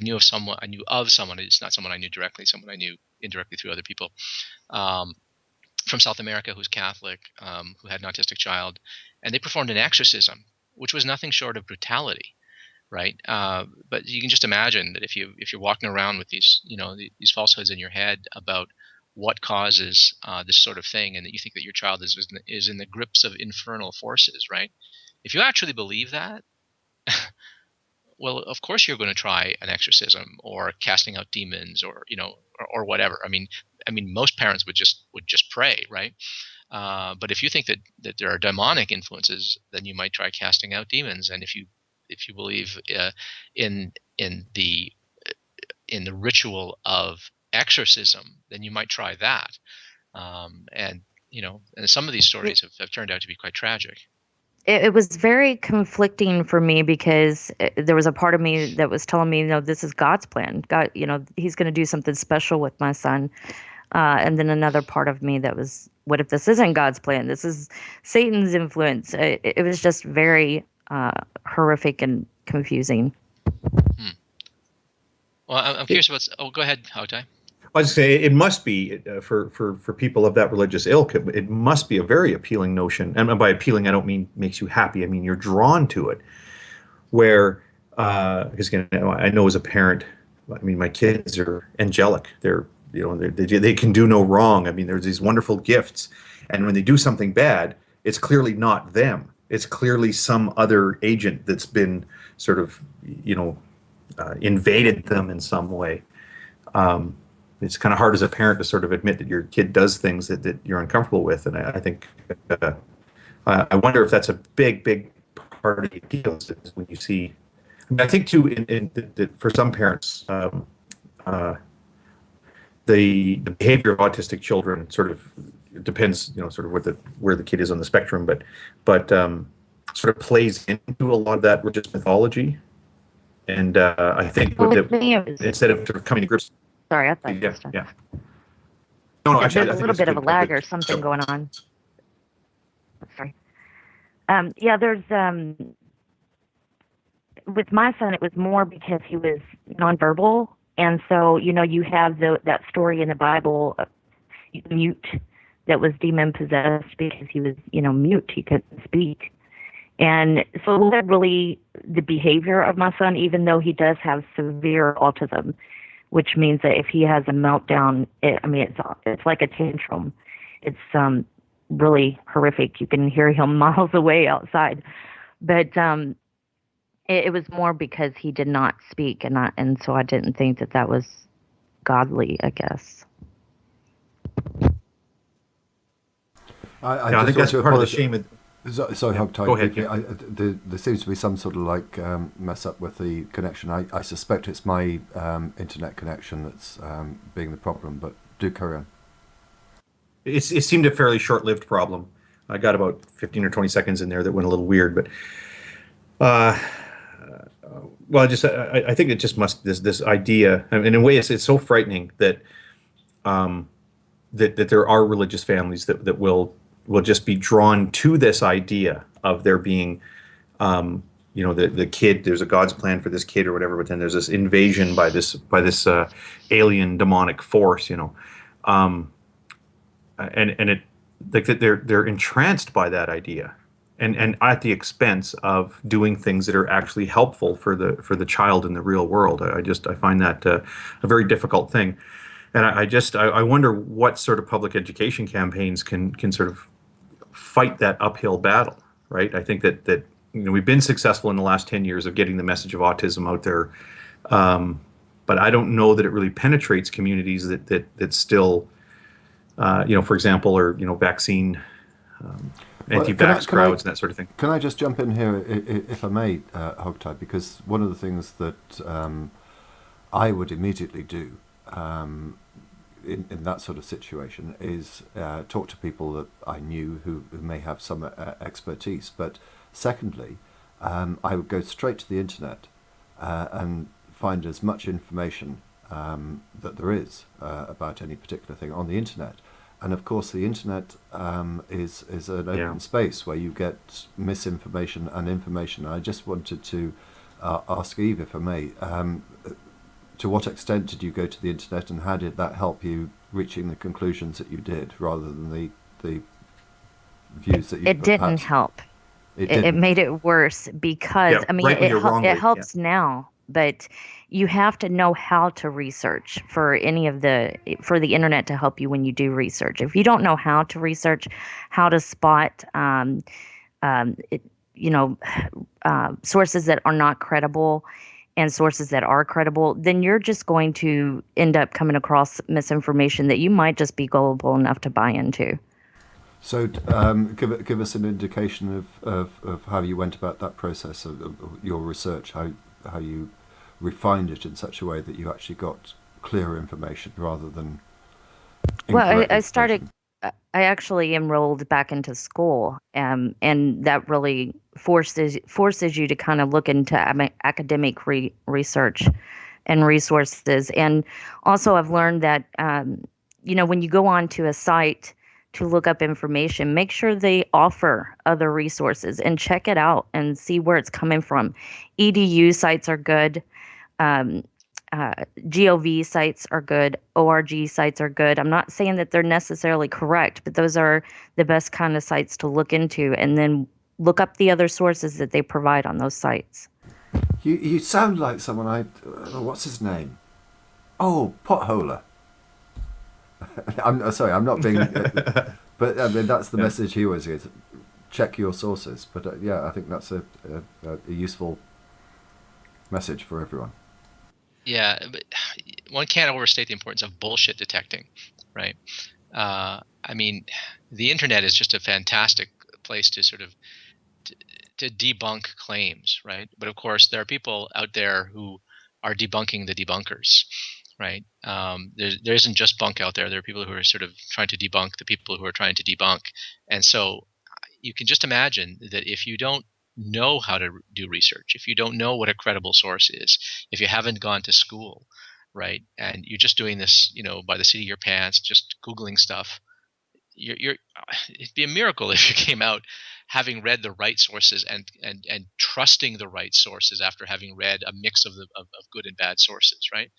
knew of someone. It's not someone I knew directly. Someone I knew indirectly through other people, from South America, who's Catholic, who had an autistic child, and they performed an exorcism, which was nothing short of brutality. Right, but you can just imagine that if you're walking around with these falsehoods in your head about what causes this sort of thing, and that you think that your child is in the grips of infernal forces, right? If you actually believe that, well, of course you're going to try an exorcism or casting out demons, or or whatever. I mean, most parents would just pray, right? But if you think that there are demonic influences, then you might try casting out demons. And if you believe in the ritual of exorcism, then you might try that. And some of these stories have turned out to be quite tragic.
It was very conflicting for me, because there was a part of me that was telling me, no, this is God's plan. God, he's going to do something special with my son. And then another part of me that was, what if this isn't God's plan? This is Satan's influence. It was just very horrific and confusing.
Well, I'm curious about. Oh, go ahead, Hogtie.
I was say it must be for people of that religious ilk. It must be a very appealing notion, and by appealing, I don't mean makes you happy. I mean you're drawn to it. Where, because again, I know as a parent, I mean my kids are angelic. They can do no wrong. I mean there's these wonderful gifts, and when they do something bad, it's clearly not them. It's clearly some other agent that's been sort of invaded them in some way. It's kind of hard as a parent to sort of admit that your kid does things that you're uncomfortable with, and I think I wonder if that's a big part of the appeal is when you see. I mean, I think too, for some parents, the behavior of autistic children sort of depends, sort of where the kid is on the spectrum, but sort of plays into a lot of that religious mythology, and I think instead of sort of coming to grips.
Sorry, I thought.
Yeah. No, actually,
there's a little bit of a lag or something going on. Sorry. There's with my son, it was more because he was nonverbal, and so you have that story in the Bible, mute, that was demon possessed because he was mute, he couldn't speak, and so it wasn't really the behavior of my son, even though he does have severe autism, which means that if he has a meltdown, it's like a tantrum. It's really horrific. You can hear him miles away outside. But it was more because he did not speak, and so I didn't think that was godly, I guess.
I
Yeah, I
just
think
want
that's
to
part of the
apologize.
shame.
Sorry,
Yeah,
Hogtie,
go ahead,
briefly.
Kim.
There seems to be some sort of mess up with the connection. I suspect it's my internet connection that's being the problem, but do carry on.
It seemed a fairly short-lived problem. I got about 15 or 20 seconds in there that went a little weird, but uh, well, I think it just must this idea, and in a way, it's so frightening that um, that there are religious families that will just be drawn to this idea of there being the kid, there's a God's plan for this kid or whatever, but then there's this invasion by this alien demonic force, um, and it like that they're entranced by that idea, and at the expense of doing things that are actually helpful for the child in the real world. I find that a very difficult thing, and I wonder what sort of public education campaigns can sort of fight that uphill battle, right? I think that we've been successful in the last 10 years of getting the message of autism out there, but I don't know that it really penetrates communities that still, for example, or vaccine
Well,
anti-vax
can I
crowds and that sort of thing.
can I just jump in here, if I may, Hogtie? Because one of the things that I would immediately do in that sort of situation is talk to people that I knew who may have some expertise. But secondly, I would go straight to the internet and find as much information that there is about any particular thing on the internet. And of course, the internet is an open
Yeah.
space where you get misinformation and information. I just wanted to ask Eve, if I may, to what extent did you go to the internet, and how did that help you reaching the conclusions that you did, rather than the views that you
It didn't
perhaps
help.
it
It
didn't?
made it worse because
Yeah,
I mean
rightly or
it
wrongly. Yeah.
helps now, but you have to know how to research for the internet to help you when you do research. If you don't know how to research, how to spot it, you know sources that are not credible and sources that are credible, then you're just going to end up coming across misinformation that you might just be gullible enough to buy into.
So give us an indication of how you went about that process of your research, how you refined it in such a way that you actually got clear information rather than
Well,
incorrect
I started.
information.
I actually enrolled back into school, and that really forces you to kind of look into academic research and resources. And also, I've learned that when you go onto a site to look up information, make sure they offer other resources and check it out and see where it's coming from. EDU sites are good. Um, GOV sites are good. ORG sites are good. I'm not saying that they're necessarily correct, but those are the best kind of sites to look into, and then look up the other sources that they provide on those sites.
You sound like someone what's his name? Oh, potholer. I'm sorry, I'm not being, but I mean that's the
Yeah.
message he always gives. Check your sources. But yeah, I think that's a useful message for everyone.
Yeah, but one can't overstate the importance of bullshit detecting, right? I mean, the internet is just a fantastic place to sort of to, to debunk claims, right? But of course, there are people out there who are debunking the debunkers, right? There isn't just bunk out there. There are people who are sort of trying to debunk the people who are trying to debunk, and so you can just imagine that if you don't know how to do research, if you don't know what a credible source is, if you haven't gone to school, right, and you're just doing this, by the seat of your pants, just googling stuff, you're it'd be a miracle if you came out having read the right sources and trusting the right sources after having read a mix of good and bad sources, right?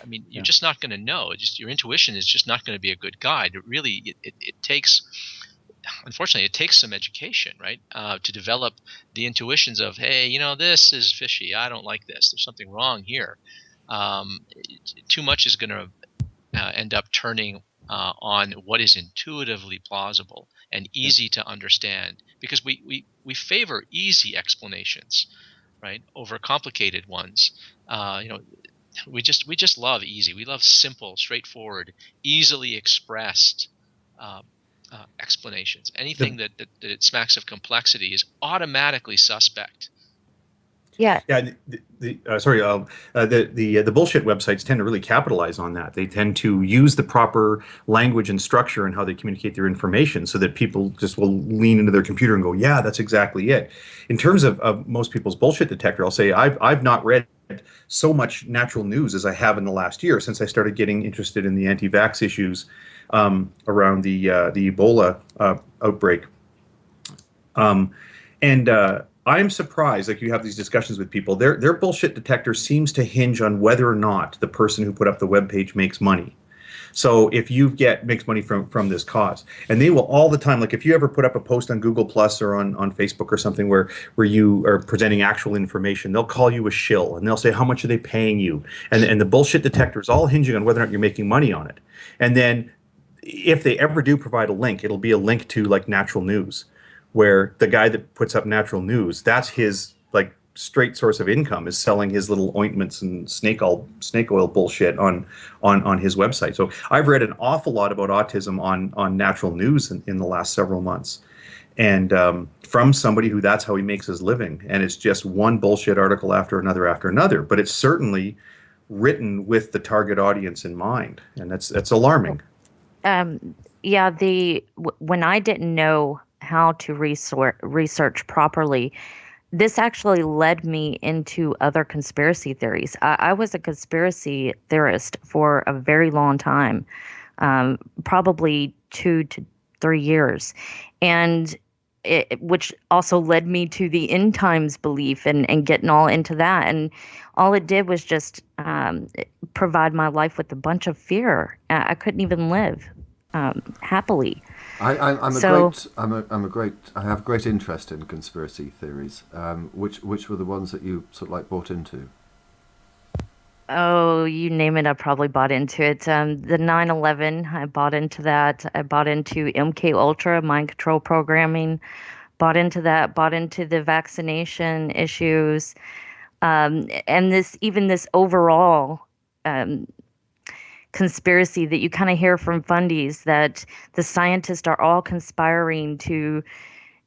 I mean, you're
Yeah.
just not going to know. Just your intuition is just not going to be a good guide. It takes, unfortunately, it takes some education, right, to develop the intuitions of, hey, this is fishy. I don't like this. There's something wrong here. Too much is going to end up turning on what is intuitively plausible and
Yeah.
easy to understand, because we favor easy explanations, right, over complicated ones. We just love easy. We love simple, straightforward, easily expressed, um, explanations.
The
Anything that it smacks of complexity is automatically suspect.
Yeah.
Yeah, the bullshit websites tend to really capitalize on that. They tend to use the proper language and structure and how they communicate their information, so that people just will lean into their computer and go, "Yeah, that's exactly it." In terms of most people's bullshit detector, I'll say I've not read so much natural news as I have in the last year since I started getting interested in the anti-vax issues around the Ebola outbreak. And I'm surprised, like you have these discussions with people, their bullshit detector seems to hinge on whether or not the person who put up the web page makes money. So if you get makes money from this cause, and they will all the time, like if you ever put up a post on Google Plus or on Facebook or something where you are presenting actual information, they'll call you a shill and they'll say how much are they paying you, and the bullshit detector is all hinging on whether or not you're making money on it. And then if they ever do provide a link, it'll be a link to like natural news, where the guy that puts up natural news, that's his like straight source of income, is selling his little ointments and snake oil bullshit on his website. So I've read an awful lot about autism on natural news in the last several months, and from somebody who that's how he makes his living, and it's just one bullshit article after another, but it's certainly written with the target audience in mind, and that's alarming.
Yeah, when I didn't know how to research properly, this actually led me into other conspiracy theories. I was a conspiracy theorist for a very long time, probably 2 to 3 years, and which also led me to the end times belief and getting all into that. And all it did was just provide my life with a bunch of fear. I couldn't even live happily. So
I have great interest in conspiracy theories. Which were the ones that you sort of like bought into?
Oh, you name it, I probably bought into it. The 9/11, I bought into that. I bought into MK Ultra, mind control programming. Bought into that. Bought into the vaccination issues, and this overall um, conspiracy that you kind of hear from fundies that the scientists are all conspiring to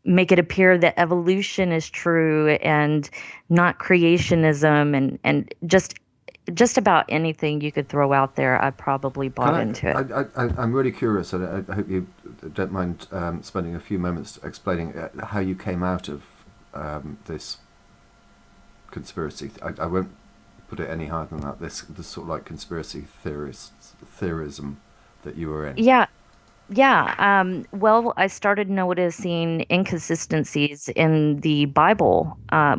make it appear that evolution is true and not creationism, and just about anything you could throw out there, I probably
Can
bought into it.
I'm really curious, and I hope you don't mind spending a few moments explaining how you came out of this conspiracy. I won't put it any higher than that. This sort of like conspiracy theorism that you were in.
Yeah, yeah. Well, I started noticing inconsistencies in the Bible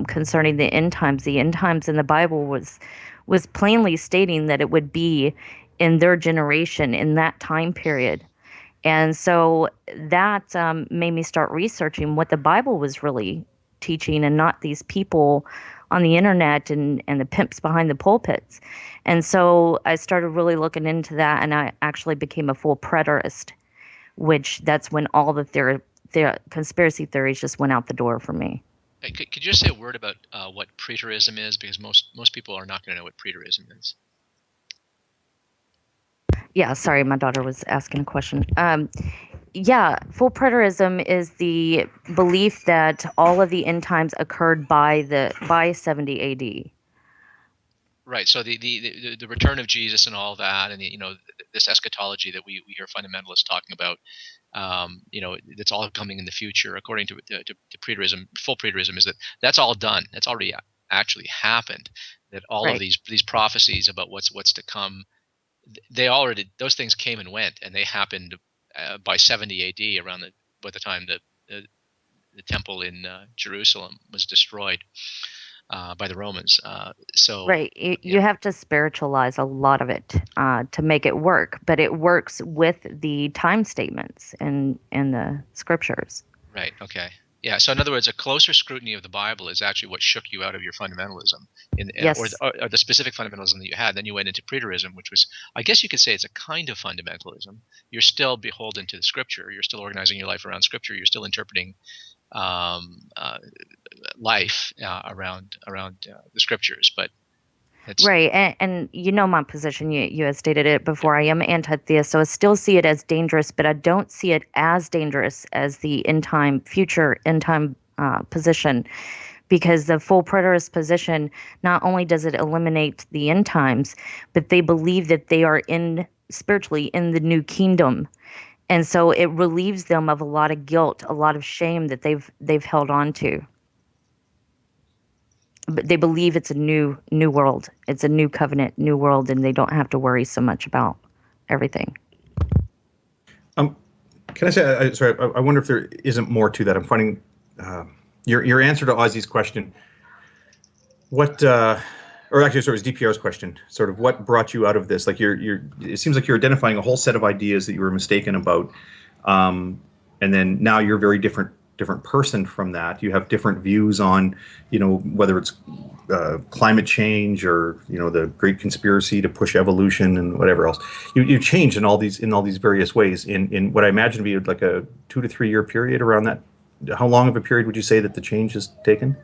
concerning the end times. The end times in the Bible was plainly stating that it would be in their generation in that time period. And so that made me start researching what the Bible was really teaching and not these people on the internet and the pimps behind the pulpits. And so I started really looking into that, and I actually became a full preterist, which that's when all the conspiracy theories just went out the door for me.
Hey, could you just say a word about what preterism is? Because most people are not going to know what preterism is.
Yeah, sorry, my daughter was asking a question. Yeah, full preterism is the belief that all of the end times occurred by 70 AD.
Right. So the return of Jesus and all that, and this eschatology that we hear fundamentalists talking about, it's all coming in the future. According to preterism, full preterism is that's all done. That's already actually happened. That all of
Right.
these prophecies about what's to come, they already, those things came and went, and they happened by 70 A.D. around by the time the temple in Jerusalem was destroyed by the Romans. So
Right. You
yeah.
have to spiritualize a lot of it to make it work, but it works with the time statements in the scriptures.
Right. Okay. Yeah. So in other words, a closer scrutiny of the Bible is actually what shook you out of your fundamentalism,
Yes.
or the specific fundamentalism that you had. Then you went into preterism, which was, I guess you could say, it's a kind of fundamentalism. You're still beholden to the Scripture. You're still organizing your life around Scripture. You're still interpreting um, uh, life around the Scriptures. But It's
Right. And you know my position. You had stated it before. I am anti-theist, so I still see it as dangerous, but I don't see it as dangerous as the end time, future end time position, because the full preterist position, not only does it eliminate the end times, but they believe that they are in spiritually in the new kingdom. And so it relieves them of a lot of guilt, a lot of shame that they've held on to. But they believe it's a new world. It's a new covenant, new world, and they don't have to worry so much about everything.
Um, can I say? Sorry, I wonder if there isn't more to that. I'm finding your answer to Ozzy's question. What, or actually, sorry, it was DPR's question. Sort of, what brought you out of this? Like, it seems like you're identifying a whole set of ideas that you were mistaken about, and then now you're a very different person from that. You have different views on, whether it's climate change or the great conspiracy to push evolution and whatever else. You changed in all these various ways in what I imagine to be like a 2 to 3 year period around that. How long of a period would you say that the change has taken?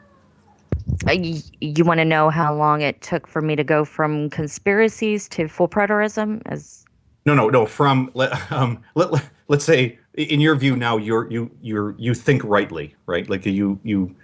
You want to know how long it took for me to go from conspiracies to full preterism?
No. From let's say, in your view now, you think rightly, right? Like you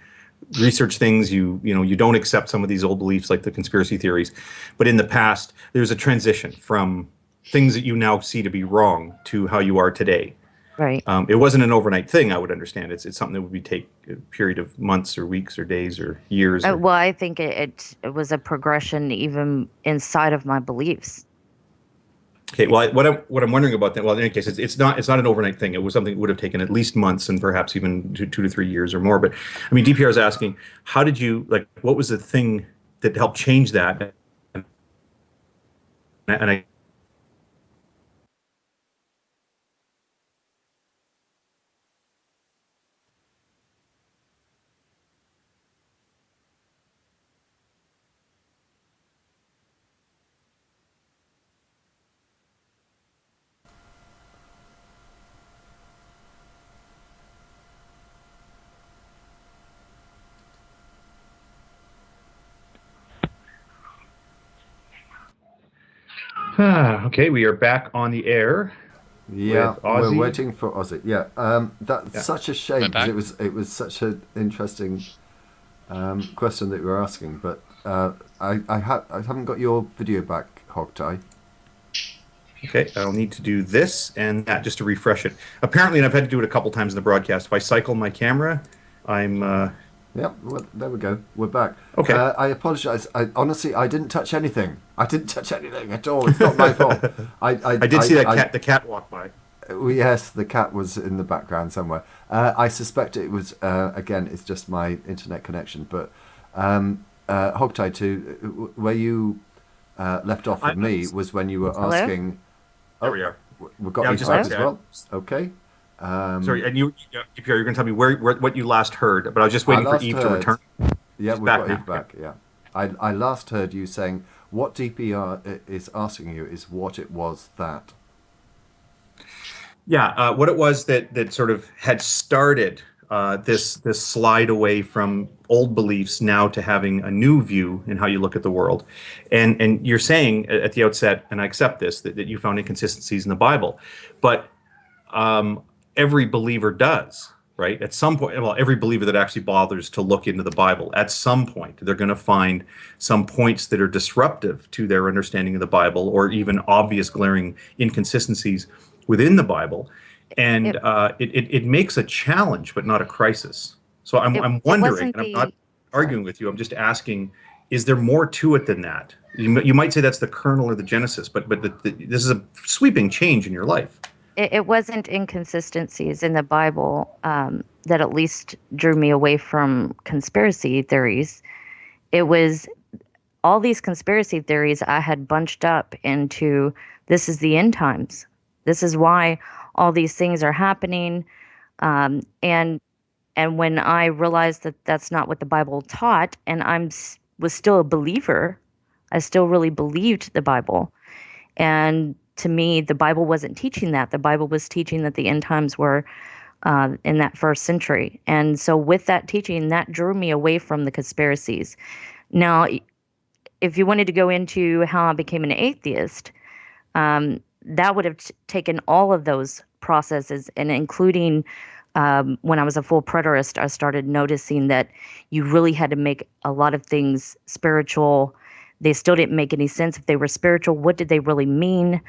research things, you don't accept some of these old beliefs like the conspiracy theories, but in the past there's a transition from things that you now see to be wrong to how you are today.
Right.
It wasn't an overnight thing, I would understand. It's something that would take a period of months or weeks or days or years.
Well, I think it was a progression even inside of my beliefs.
Okay, well, what I'm wondering about that. Well, in any case, it's not an overnight thing. It was something that would have taken at least months and perhaps even 2 to 3 years or more. But I mean, DPR is asking, how did you what was the thing that helped change that? And I okay, we are back on the air.
Yeah,
with
we're
Ozzy.
waiting for Ozzy. Yeah, that's such a shame because it was such an interesting question that you were asking. But I haven't got your video back, Hogtie.
Okay, I'll need to do this and that just to refresh it. Apparently, and I've had to do it a couple times in the broadcast. If I cycle my camera, I'm.
Yep, well, there we go. We're back.
Okay.
I apologise. Honestly, I didn't touch anything. I didn't touch anything at all. It's not my fault.
I did see that the cat walk by.
Yes, the cat was in the background somewhere. I suspect it was, again, it's just my internet connection. But Hogtie, to where you left off with me was when you were asking.
There we are.
We've got you back as well. Okay.
Sorry, and you're going to tell me what you last heard, but I was just waiting for Eve to return.
Yeah, we've got Eve back. Yeah, I last heard you saying what DPR is asking you is what it was that.
Yeah, what it was that sort of had started this slide away from old beliefs now to having a new view in how you look at the world, and you're saying at the outset, and I accept this, that you found inconsistencies in the Bible, but every believer does, right? At some point, well, every believer that actually bothers to look into the Bible, at some point, they're going to find some points that are disruptive to their understanding of the Bible, or even obvious glaring inconsistencies within the Bible. And it makes a challenge, but not a crisis. So I'm wondering, and I'm not arguing with you, I'm just asking, is there more to it than that? You might say that's the kernel or the genesis, but this is a sweeping change in your life.
It wasn't inconsistencies in the Bible that at least drew me away from conspiracy theories. It was all these conspiracy theories I had bunched up into this is the end times. This is why all these things are happening. And when I realized that that's not what the Bible taught, and was still a believer, I still really believed the Bible. And to me, the Bible wasn't teaching that. The Bible was teaching that the end times were in that first century. And so with that teaching, that drew me away from the conspiracies. Now, if you wanted to go into how I became an atheist, that would have taken all of those processes, and including when I was a full preterist, I started noticing that you really had to make a lot of things spiritual. They still didn't make any sense. If they were spiritual, what did they really mean?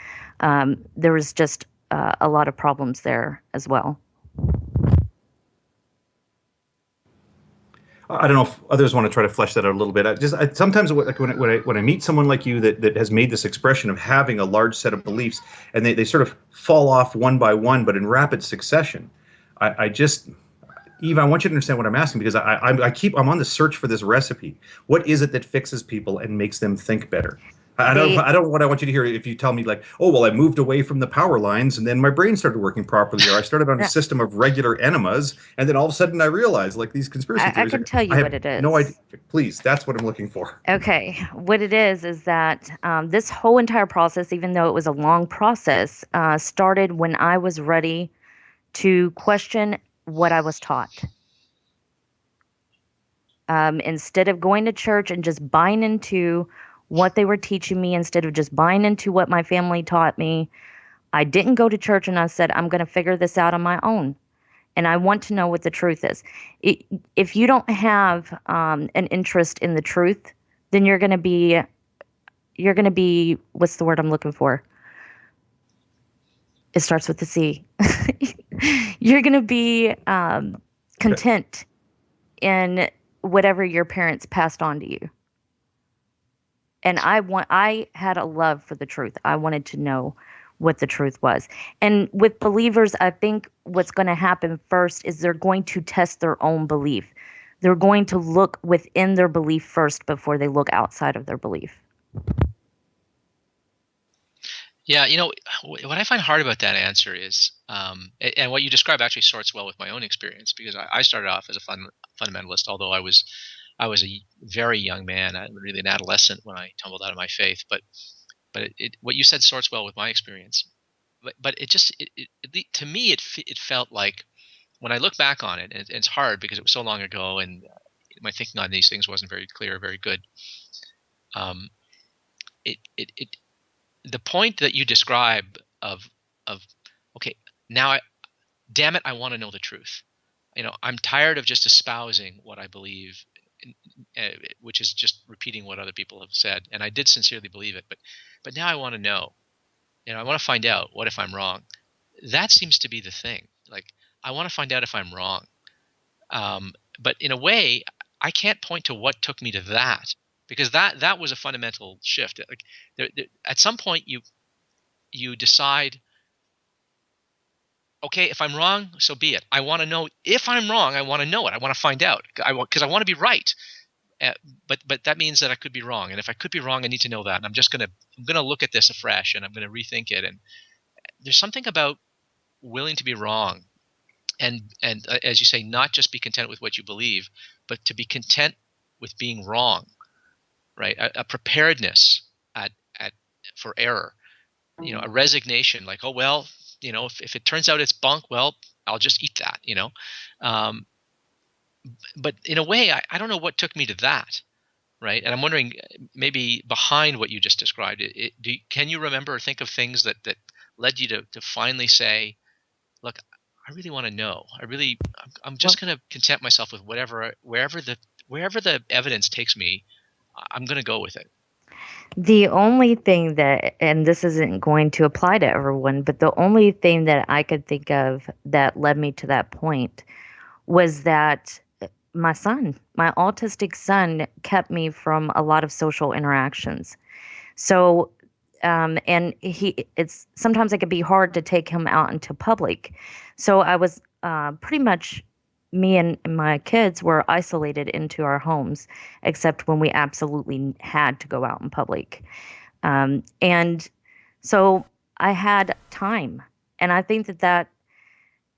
There was just a lot of problems there as well.
I don't know if others want to try to flesh that out a little bit. Sometimes like when I meet someone like you that has made this expression of having a large set of beliefs, and they sort of fall off one by one, but in rapid succession, I just, Eve, I want you to understand what I'm asking, because I'm on the search for this recipe. What is it that fixes people and makes them think better? I don't what I want you to hear if you tell me like, oh, well, I moved away from the power lines and then my brain started working properly, or I started on a system of regular enemas and then all of a sudden I realized like these conspiracy theories.
I can tell you what it is.
No idea. Please, that's what I'm looking for.
Okay, what it is that this whole entire process, even though it was a long process, started when I was ready to question what I was taught. Instead of going to church and just buying into what they were teaching me, instead of just buying into what my family taught me, I didn't go to church, and I said, I'm going to figure this out on my own. And I want to know what the truth is. If you don't have an interest in the truth, then you're going to be, what's the word I'm looking for? It starts with the C. You're going to be content in whatever your parents passed on to you. And I had a love for the truth. I wanted to know what the truth was. And with believers, I think what's going to happen first is they're going to test their own belief. They're going to look within their belief first before they look outside of their belief.
Yeah, what I find hard about that answer is, and what you describe actually sorts well with my own experience, because I started off as a fundamentalist, although I was a very young man, really an adolescent when I tumbled out of my faith. But what you said sorts well with my experience. But to me it felt like, when I look back on it, and it's hard because it was so long ago, and my thinking on these things wasn't very clear, very good. The point that you describe of okay, now damn it, I want to know the truth. I'm tired of just espousing what I believe, which is just repeating what other people have said, and I did sincerely believe it, but now I want to know. I want to find out, what if I'm wrong? That seems to be the thing. Like, I want to find out if I'm wrong. But in a way, I can't point to what took me to that, because that was a fundamental shift. Like, at some point, you decide, okay, if I'm wrong, so be it. I want to know if I'm wrong. I want to know it. I want to find out, because I want to be right. But that means that I could be wrong, and if I could be wrong, I need to know that. And I'm gonna look at this afresh, and I'm gonna rethink it. And there's something about willing to be wrong, and as you say, not just be content with what you believe, but to be content with being wrong, right? A preparedness for error, a resignation, like, oh well, if it turns out it's bunk, well, I'll just eat that, But in a way, I don't know what took me to that, right? And I'm wondering, maybe behind what you just described, can you remember or think of things that led you to finally say, look, I really want to know. I'm just going to content myself with wherever the evidence takes me, I'm going to go with it.
The only thing that, and this isn't going to apply to everyone, but the only thing that I could think of that led me to that point was that my autistic son, kept me from a lot of social interactions. So, and it's sometimes it could be hard to take him out into public. So I was pretty much, me and my kids were isolated into our homes, except when we absolutely had to go out in public. And so I had time, and I think that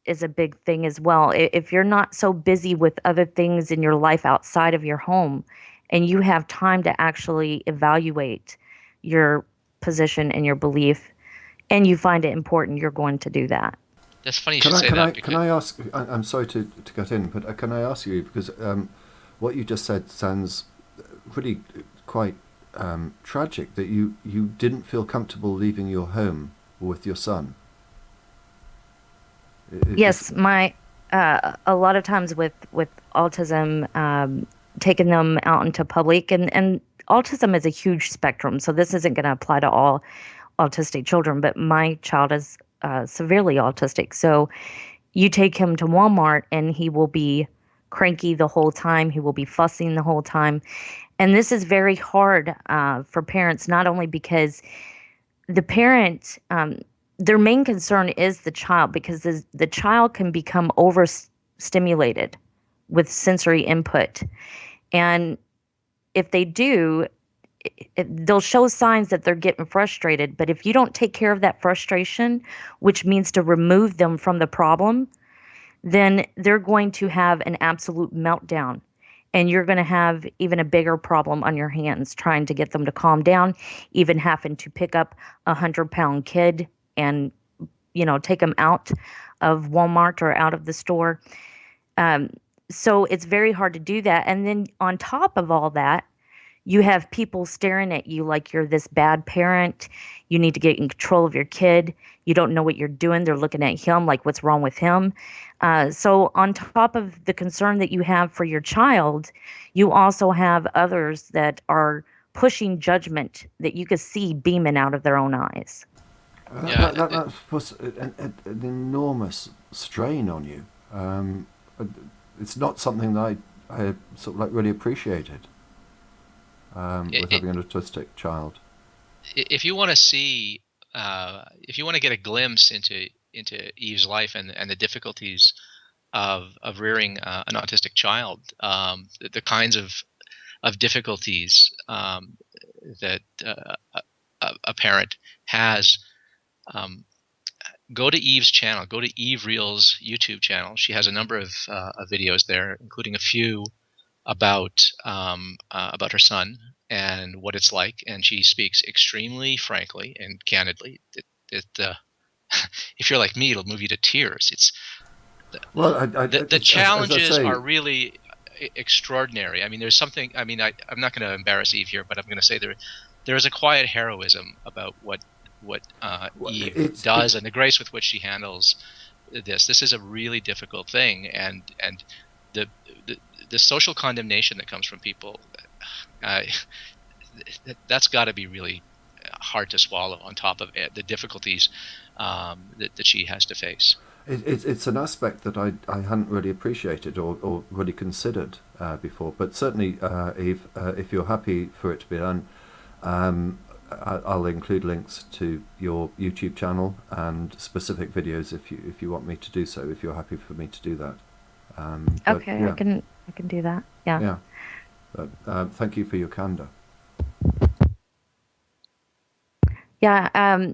is a big thing as well. If you're not so busy with other things in your life outside of your home, and you have time to actually evaluate your position and your belief, and you find it important, you're going to do that.
That's funny you should say that.
Can I ask, I'm sorry to cut in, but can I ask you, because what you just said sounds really quite tragic that you didn't feel comfortable leaving your home with your son.
Yes, my a lot of times with autism, taking them out into public, and autism is a huge spectrum, so this isn't going to apply to all autistic children, but my child is severely autistic. So you take him to Walmart and he will be cranky the whole time. He will be fussing the whole time. And this is very hard for parents, not only because the parent, their main concern is the child, because the child can become overstimulated with sensory input. And if they do, they'll show signs that they're getting frustrated. But if you don't take care of that frustration, which means to remove them from the problem, then they're going to have an absolute meltdown. And you're going to have even a bigger problem on your hands trying to get them to calm down, even having to pick up a 100-pound kid and, take them out of Walmart or out of the store. Um, so it's very hard to do that. And then on top of all that, you have people staring at you like you're this bad parent. You need to get in control of your kid. You don't know what you're doing. They're looking at him like, what's wrong with him? So on top of the concern that you have for your child, you also have others that are pushing judgment that you could see beaming out of their own eyes.
Yeah,
That puts an enormous strain on you. It's not something that I sort of like really appreciated with having an autistic child.
if you want to see, if you want to get a glimpse into Eve's life and the difficulties of rearing an autistic child, the kinds of difficulties that a parent has, go to Eve's channel. Go to Eve Reele's YouTube channel. She has a number of videos there, including a few about her son and what it's like, and she speaks extremely frankly and candidly. If you're like me, it'll move you to tears. It's
Well,
the
as I
challenges
say,
are really extraordinary. I mean, there's something. I mean, I'm not going to embarrass Eve here, but I'm going to say there is a quiet heroism about what Eve does and the grace with which she handles this. This is a really difficult thing, and the the social condemnation that comes from people, that's got to be really hard to swallow. On top of it, the difficulties that she has to face.
It's an aspect that I hadn't really appreciated or really considered before. But certainly, Eve, if you're happy for it to be done, I'll include links to your YouTube channel and specific videos if you want me to do so. If you're happy for me to do that.
Okay, yeah. I can do that. Yeah.
Yeah. But, thank you for your candor.
Yeah.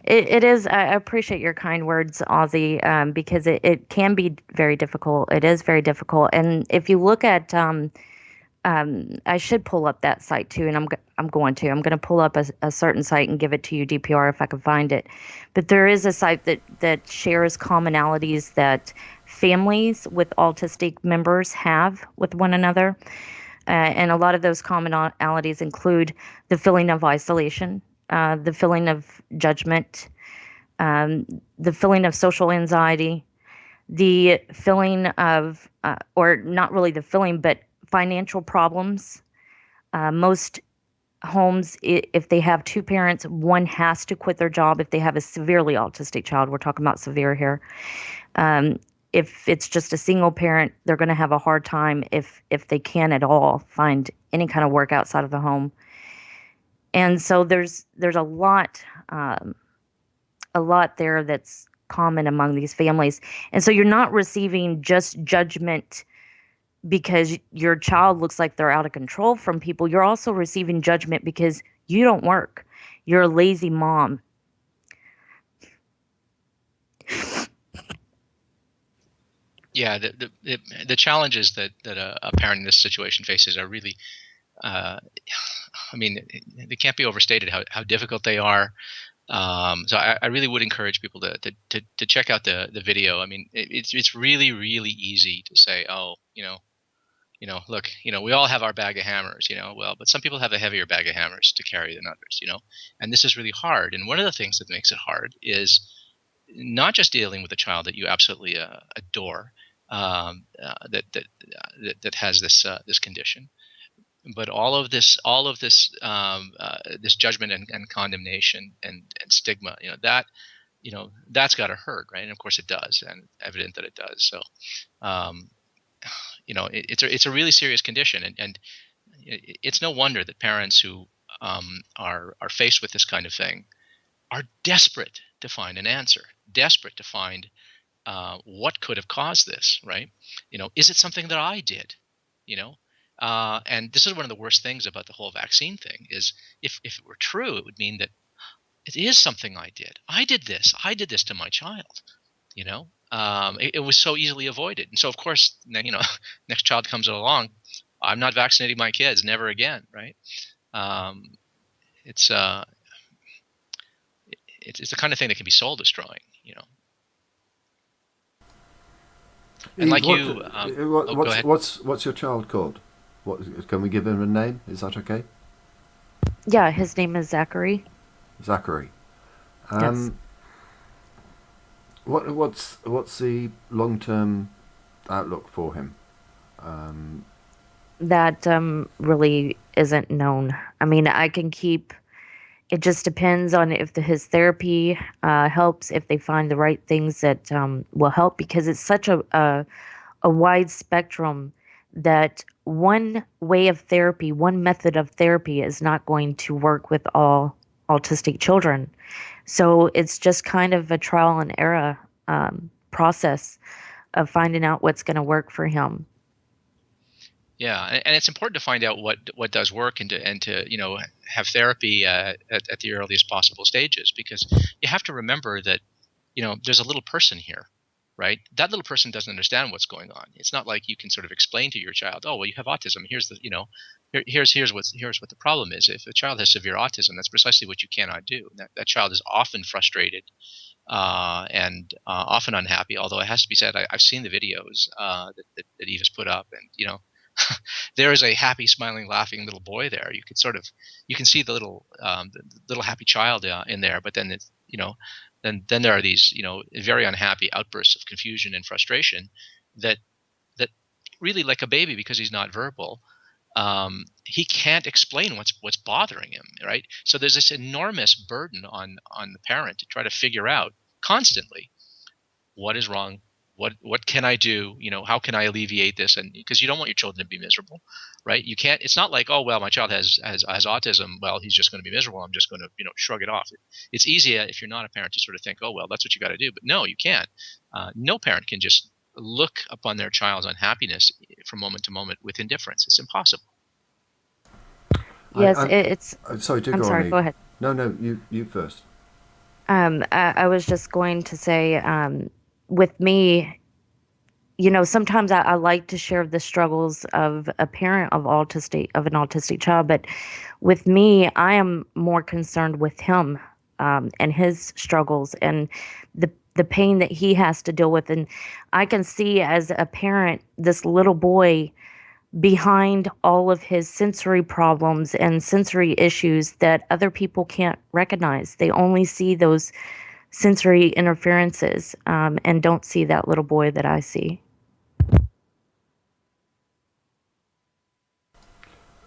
It is. I appreciate your kind words, Ozzy, because it can be very difficult. It is very difficult. And if you look at, I should pull up that site too, and I'm going to pull up a certain site and give it to you, DPR, if I can find it. But there is a site that shares commonalities that families with autistic members have with one another. And a lot of those commonalities include the feeling of isolation, the feeling of judgment, the feeling of social anxiety, the feeling of, or not really the feeling, but financial problems. Most homes, if they have two parents, one has to quit their job if they have a severely autistic child. We're talking about severe here. If it's just a single parent, they're going to have a hard time if they can at all find any kind of work outside of the home. And so there's a lot there that's common among these families. And so you're not receiving just judgment because your child looks like they're out of control from people. You're also receiving judgment because you don't work. You're a lazy mom.
Yeah, the challenges that a parent in this situation faces are really, I mean, they can't be overstated how difficult they are. So I really would encourage people to check out the video. I mean, it's really, really easy to say, oh, look, we all have our bag of hammers, well, but some people have a heavier bag of hammers to carry than others, and this is really hard. And one of the things that makes it hard is not just dealing with a child that you absolutely adore, that has this condition, but this judgment and condemnation and stigma, that's got to hurt, right? And of course it does, and evident that it does. So, it's a really serious condition, and it's no wonder that parents who are faced with this kind of thing are desperate to find an answer, desperate to find what could have caused this, right? Is it something that I did? And this is one of the worst things about the whole vaccine thing is if it were true, it would mean that it is something I did. I did this to my child. It was so easily avoided. And so, of course, next child comes along, I'm not vaccinating my kids, never again, right? It's the kind of thing that can be soul destroying. And
Eve,
like you, go ahead.
what's your child called? Can we give him a name? Is that okay?
Yeah, his name is Zachary.
Zachary.
Yes.
What's the long-term outlook for him?
That really isn't known. I mean, it just depends on if his therapy helps, if they find the right things that will help, because it's such a wide spectrum that one way of therapy, one method of therapy is not going to work with all autistic children. So it's just kind of a trial and error process of finding out what's going to work for him.
Yeah, and it's important to find out what does work and to have therapy at the earliest possible stages, because you have to remember that there's a little person here, right? That little person doesn't understand what's going on. It's not like you can sort of explain to your child, oh well, you have autism. Here's what the problem is. If a child has severe autism, that's precisely what you cannot do. That child is often frustrated and often unhappy. Although it has to be said, I've seen the videos that Eve has put up, and there is a happy, smiling, laughing little boy there. You can see the little happy child in there, but then then there are these very unhappy outbursts of confusion and frustration that really, like a baby, because he's not verbal, he can't explain what's bothering him, right? So there's this enormous burden on the parent to try to figure out constantly what is wrong, what can I do, how can I alleviate this, and because you don't want your children to be miserable, right? You can't. It's not like, oh well, my child has autism, well he's just going to be miserable, I'm just going to shrug it off. It's easier if you're not a parent to sort of think, oh well, that's what you got to do, but no, you can't. No parent can just look upon their child's unhappiness from moment to moment with indifference. It's impossible.
Yes,
I'm sorry to
I'm
go
sorry,
on.
go ahead.
No, you first.
I was just going to say, with me, sometimes I like to share the struggles of a parent of an autistic child, but with me, I am more concerned with him, and his struggles and the pain that he has to deal with. And I can see as a parent, this little boy behind all of his sensory problems and sensory issues that other people can't recognize. They only see those sensory interferences, and don't see that little boy that I see.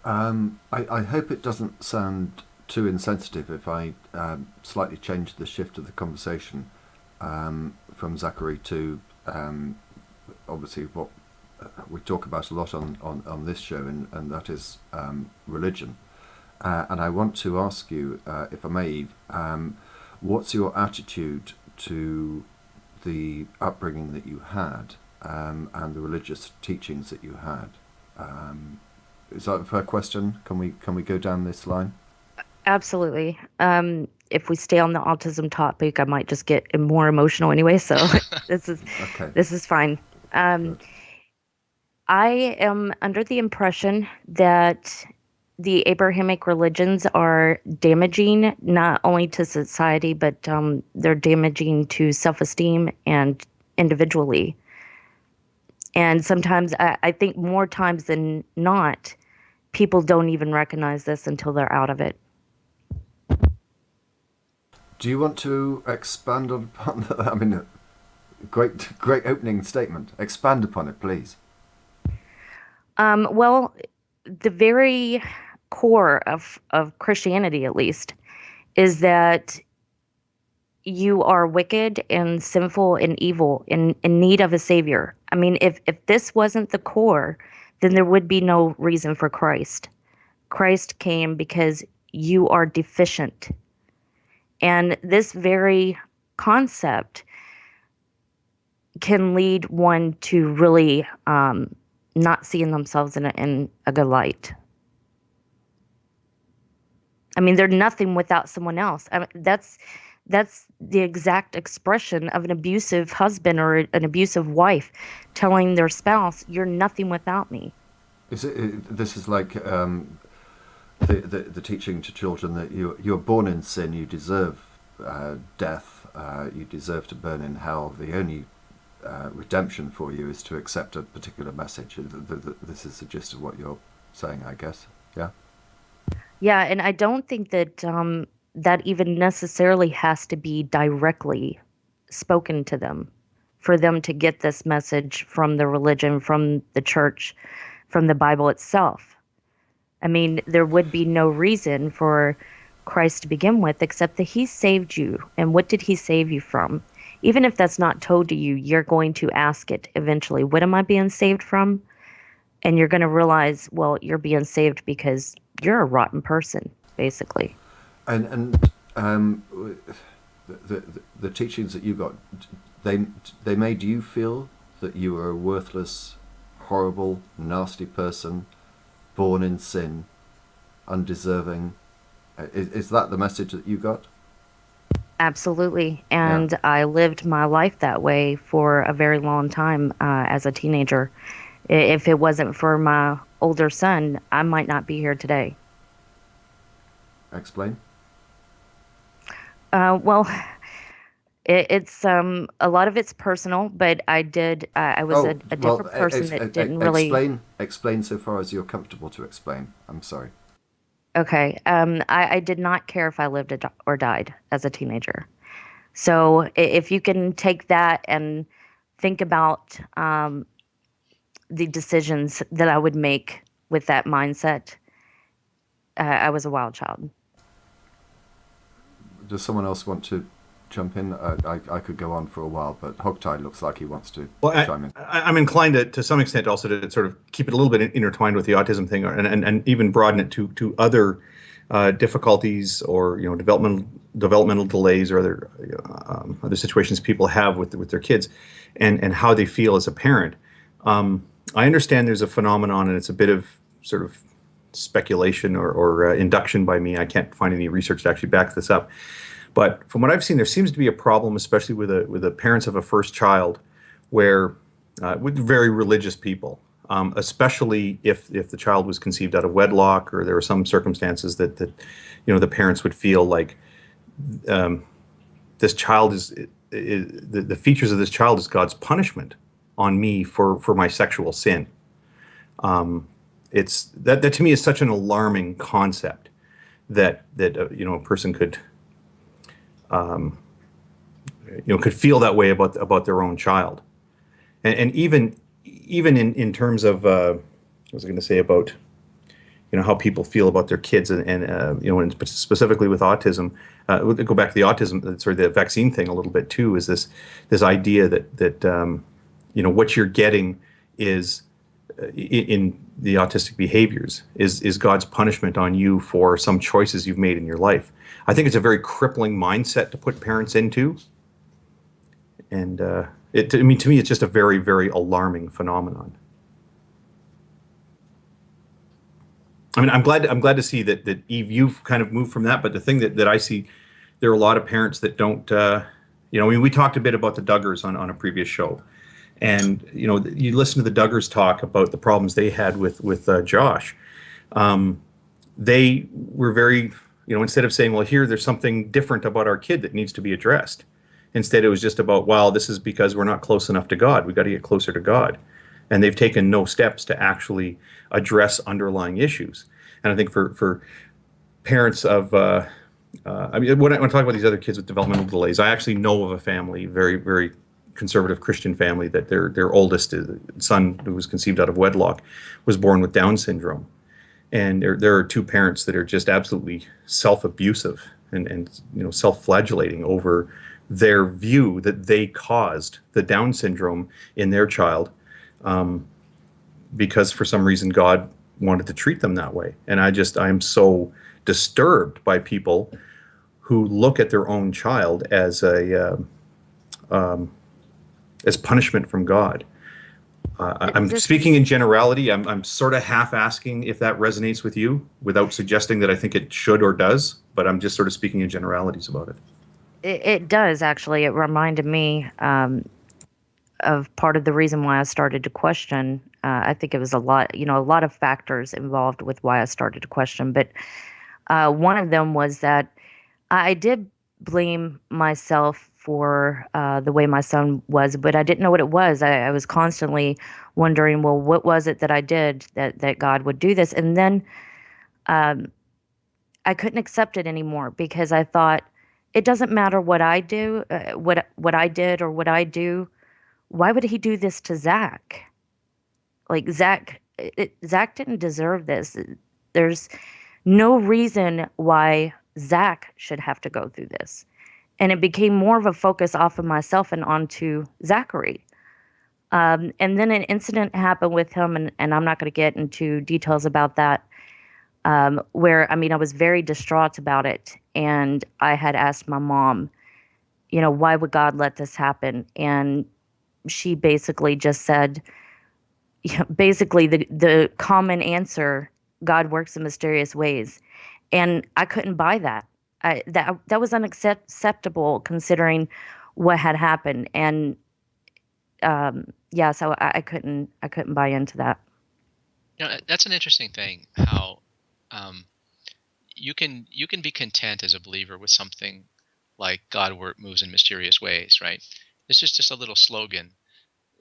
I hope it doesn't sound too insensitive if I slightly change the shift of the conversation from Zachary to obviously what we talk about a lot on this show, and that is religion. And I want to ask you, if I may, Eve, what's your attitude to the upbringing that you had and the religious teachings that you had? Is that a fair question? Can we go down this line?
Absolutely. If we stay on the autism topic, I might just get more emotional anyway. So this is
Okay.
this is fine. I am under the impression that the Abrahamic religions are damaging not only to society, but they're damaging to self-esteem and individually. And sometimes I think more times than not, people don't even recognize this until they're out of it.
Do you want to expand upon that? I mean, great opening statement. Expand upon it, please.
Well, the very core of Christianity, at least, is that you are wicked and sinful and evil in need of a savior. I mean, if this wasn't the core, then there would be no reason for Christ. Christ came because you are deficient. And this very concept can lead one to really not seeing themselves in a good light. I mean, they're nothing without someone else. I mean, that's the exact expression of an abusive husband or an abusive wife telling their spouse, "You're nothing without me."
This is like the teaching to children that you're born in sin, you deserve death, you deserve to burn in hell. The only redemption for you is to accept a particular message. This is the gist of what you're saying, I guess. Yeah.
Yeah, and I don't think that that even necessarily has to be directly spoken to them for them to get this message from the religion, from the church, from the Bible itself. I mean, there would be no reason for Christ to begin with except that he saved you. And what did he save you from? Even if that's not told to you, you're going to ask it eventually. What am I being saved from? And you're going to realize, well, you're being saved because you're a rotten person, basically.
And the teachings that you got, they made you feel that you were a worthless, horrible, nasty person, born in sin, undeserving. Is that the message that you got?
Absolutely. And
Yeah.
I lived my life that way for a very long time as a teenager. If it wasn't for my older son, I might not be here today.
Explain.
Well, it's a lot of it's personal, but I was a different person that didn't really.
Explain so far as you're comfortable to explain. I'm sorry.
Okay. I did not care if I lived or died as a teenager. So if you can take that and think about the decisions that I would make with that mindset, I was a wild child.
Does someone else want to jump in? I could go on for a while, but Hogtie looks like he wants to chime in.
I'm inclined to some extent also to sort of keep it a little bit intertwined with the autism thing, and even broaden it to other difficulties or developmental delays or other situations people have with their kids, and how they feel as a parent. I understand there's a phenomenon, and it's a bit of sort of speculation or induction by me. I can't find any research to actually back this up. But from what I've seen, there seems to be a problem, especially with the parents of a first child, where with very religious people, especially if the child was conceived out of wedlock, or there were some circumstances that the parents would feel like this child is the features of this child is God's punishment on me for my sexual sin. It's that to me is such an alarming concept that a person could could feel that way about their own child, and even in terms of what was I going to say about how people feel about their kids, and specifically with autism. We'll go back to the autism, sort of the vaccine thing a little bit too. Is this idea that what you're getting is in the autistic behaviors is God's punishment on you for some choices you've made in your life. I think it's a very crippling mindset to put parents into, and to me, it's just a very, very alarming phenomenon. I mean, I'm glad to see that Eve, you've kind of moved from that. But the thing that I see, there are a lot of parents that don't. We talked a bit about the Duggars on a previous show, and you listen to the Duggars talk about the problems they had with Josh. They were very, instead of saying, well, there's something different about our kid that needs to be addressed. Instead, it was just about, well, this is because we're not close enough to God. We got to get closer to God. and they've taken no steps to actually address underlying issues. And I think for parents of I mean, when I talk about these other kids with developmental delays, I actually know of a family, very, very conservative Christian family, that their oldest son, who was conceived out of wedlock, was born with Down syndrome. And there are two parents that are just absolutely self-abusive and self-flagellating over their view that they caused the Down syndrome in their child, because for some reason God wanted to treat them that way. And I'm so disturbed by people who look at their own child as as punishment from God. I'm
This
speaking in generality. I'm sort of half asking if that resonates with you, without suggesting that I think it should or does. But I'm just sort of speaking in generalities about it.
it does actually. It reminded me of part of the reason why I started to question. I think it was a lot of factors involved with why I started to question. But one of them was that I did blame myself for the way my son was, but I didn't know what it was. I was constantly wondering, well, what was it that I did that God would do this? And then um, I couldn't accept it anymore because I thought it doesn't matter what I do, what I did or what I do. Why would he do this to Zach? Like Zach didn't deserve this. There's no reason why Zach should have to go through this. And it became more of a focus off of myself and onto Zachary. And then an incident happened with him, and I'm not going to get into details about that. Where I mean, I was very distraught about it, and I had asked my mom, why would God let this happen? And she basically just said, basically the common answer, God works in mysterious ways. And I couldn't buy that. That was unacceptable considering what had happened. And yeah, so I couldn't buy into that.
That's an interesting thing. How um, you can be content as a believer with something like God moves in mysterious ways, right? This is just a little slogan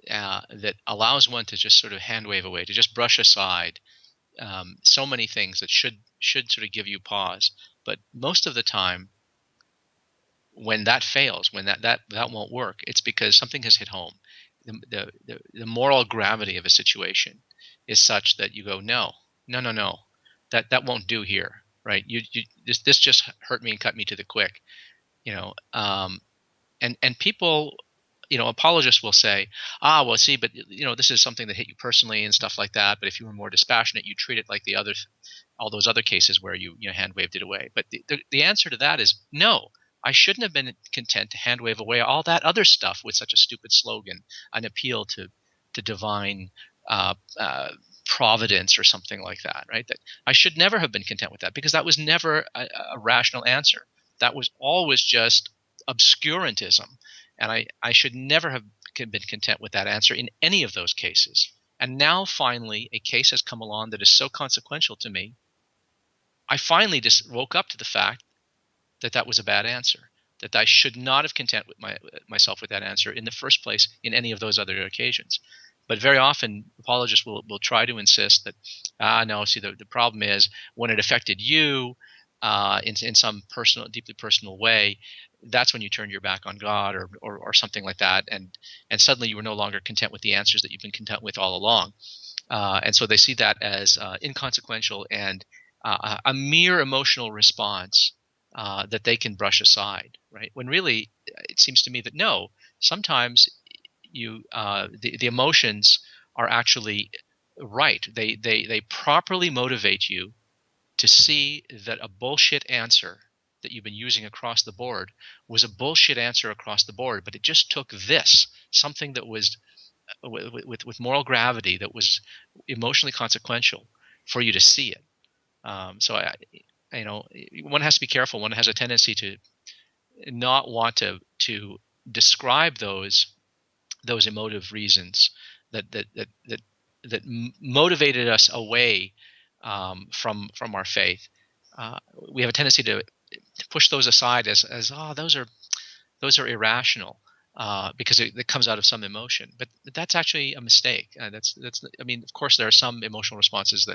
that allows one to just sort of hand wave away, to just brush aside so many things that should sort of give you pause. But most of the time, when that fails, when that won't work, it's because something has hit home. The moral gravity of a situation is such that you go, no, no, no, no, that won't do here, right? This just hurt me and cut me to the quick, you know. And people, apologists will say, well, see, but this is something that hit you personally and stuff like that. But if you were more dispassionate, you treat it like all those other cases where you hand waved it away. But the answer to that is no. I shouldn't have been content to hand wave away all that other stuff with such a stupid slogan, an appeal to divine uh, uh, providence or something like that, right? That I should never have been content with that, because that was never a rational answer. That was always just obscurantism, and I should never have been content with that answer in any of those cases. And now finally a case has come along that is so consequential to me, I finally just woke up to the fact that that was a bad answer, that I should not have content with myself with that answer in the first place in any of those other occasions. But very often apologists will try to insist that no, see, the problem is when it affected you in some personal, deeply personal way, that's when you turned your back on God, or something like that, and suddenly you were no longer content with the answers that you've been content with all along. And so they see that as inconsequential and a mere emotional response that they can brush aside, right? When really, it seems to me that no, sometimes the emotions are actually right. They properly motivate you to see that a bullshit answer that you've been using across the board was a bullshit answer across the board, but it just took this something that was with moral gravity, that was emotionally consequential, for you to see it. So one has to be careful. One has a tendency to not want to describe those emotive reasons that motivated us away from our faith. We have a tendency to push those aside as those are irrational. because it comes out of some emotion. But that's actually a mistake. I mean, of course, there are some emotional responses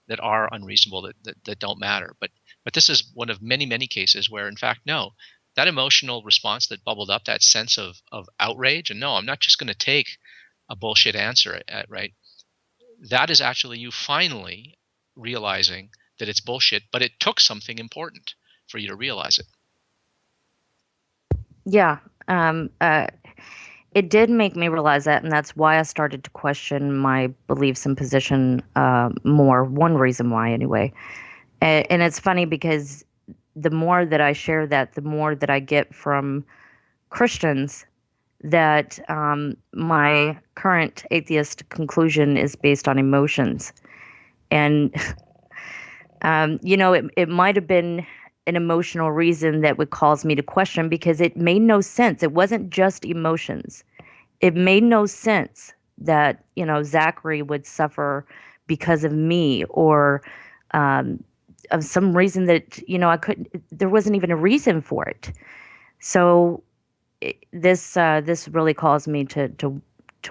that are unreasonable, that don't matter. But this is one of many cases where, in fact, no, that emotional response that bubbled up, that sense of outrage, and no, I'm not just going to take a bullshit answer right. That is actually you finally realizing that it's bullshit, but it took something important for you to realize it.
Yeah. Um, uh, it did make me realize that, and that's why I started to question my beliefs and position more. One reason why, anyway. And it's funny because the more that I share that, the more that I get from Christians that my current atheist conclusion is based on emotions. And, it might have been an emotional reason that would cause me to question because it made no sense. It wasn't just emotions. It made no sense that, Zachary would suffer because of me or of some reason that, there wasn't even a reason for it. So this really caused me to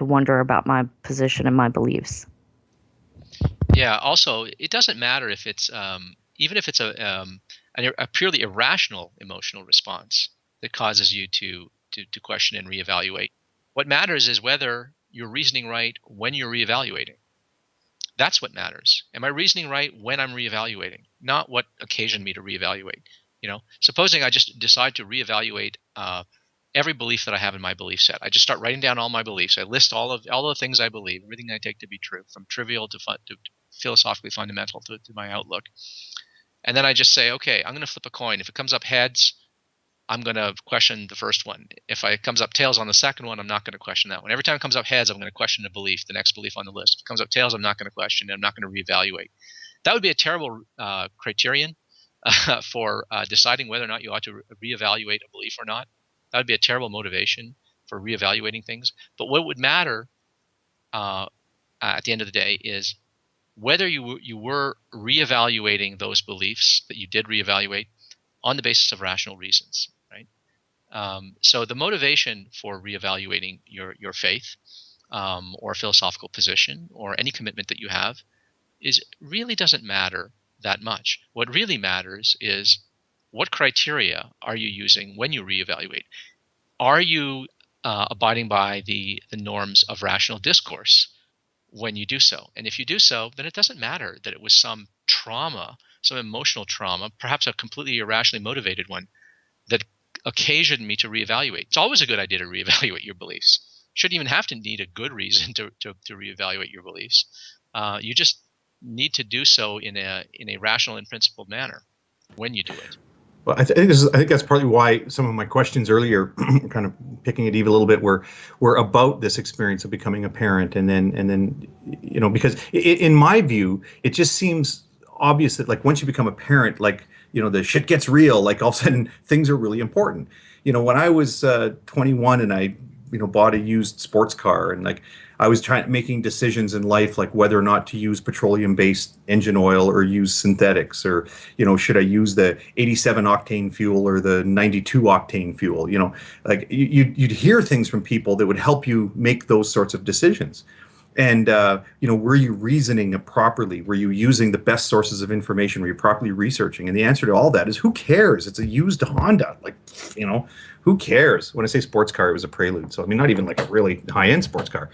wonder about my position and my beliefs.
Yeah. Also, it doesn't matter if it's even if it's a purely irrational emotional response that causes you to question and reevaluate. What matters is whether you're reasoning right when you're reevaluating. That's what matters. Am I reasoning right when I'm reevaluating? Not what occasioned me to reevaluate. Supposing I just decide to reevaluate every belief that I have in my belief set. I just start writing down all my beliefs. I list all the things I believe, everything I take to be true, from trivial to philosophically fundamental to my outlook. And then I just say, okay, I'm going to flip a coin. If it comes up heads, I'm going to question the first one. If it comes up tails on the second one, I'm not going to question that one. Every time it comes up heads, I'm going to question a belief, the next belief on the list. If it comes up tails, I'm not going to question it. I'm not going to reevaluate. That would be a terrible criterion for deciding whether or not you ought to reevaluate a belief or not. That would be a terrible motivation for reevaluating things. But what would matter at the end of the day is whether you were reevaluating those beliefs that you did reevaluate on the basis of rational reasons, right? So the motivation for reevaluating your faith or philosophical position or any commitment that you have really doesn't matter that much. What really matters is what criteria are you using when you reevaluate? Are you abiding by the norms of rational discourse when you do so? And if you do so, then it doesn't matter that it was some trauma, some emotional trauma, perhaps a completely irrationally motivated one, that occasioned me to reevaluate. It's always a good idea to reevaluate your beliefs. You shouldn't even have to need a good reason to reevaluate your beliefs. You just need to do so in a rational and principled manner when you do it.
Well, I think that's partly why some of my questions earlier, kind of picking at Eve a little bit, were about this experience of becoming a parent, and then because in my view, it just seems obvious that like once you become a parent, like the shit gets real. Like all of a sudden things are really important. When I was 21 and I bought a used sports car, and like I was making decisions in life like whether or not to use petroleum-based engine oil or use synthetics, or should I use the 87 octane fuel or the 92 octane fuel. Like you'd hear things from people that would help you make those sorts of decisions. And were you reasoning properly? Were you using the best sources of information? Were you properly researching? And the answer to all that is, who cares? It's a used Honda. Like, who cares? When I say sports car, it was a Prelude. So I mean, not even like a really high-end sports car.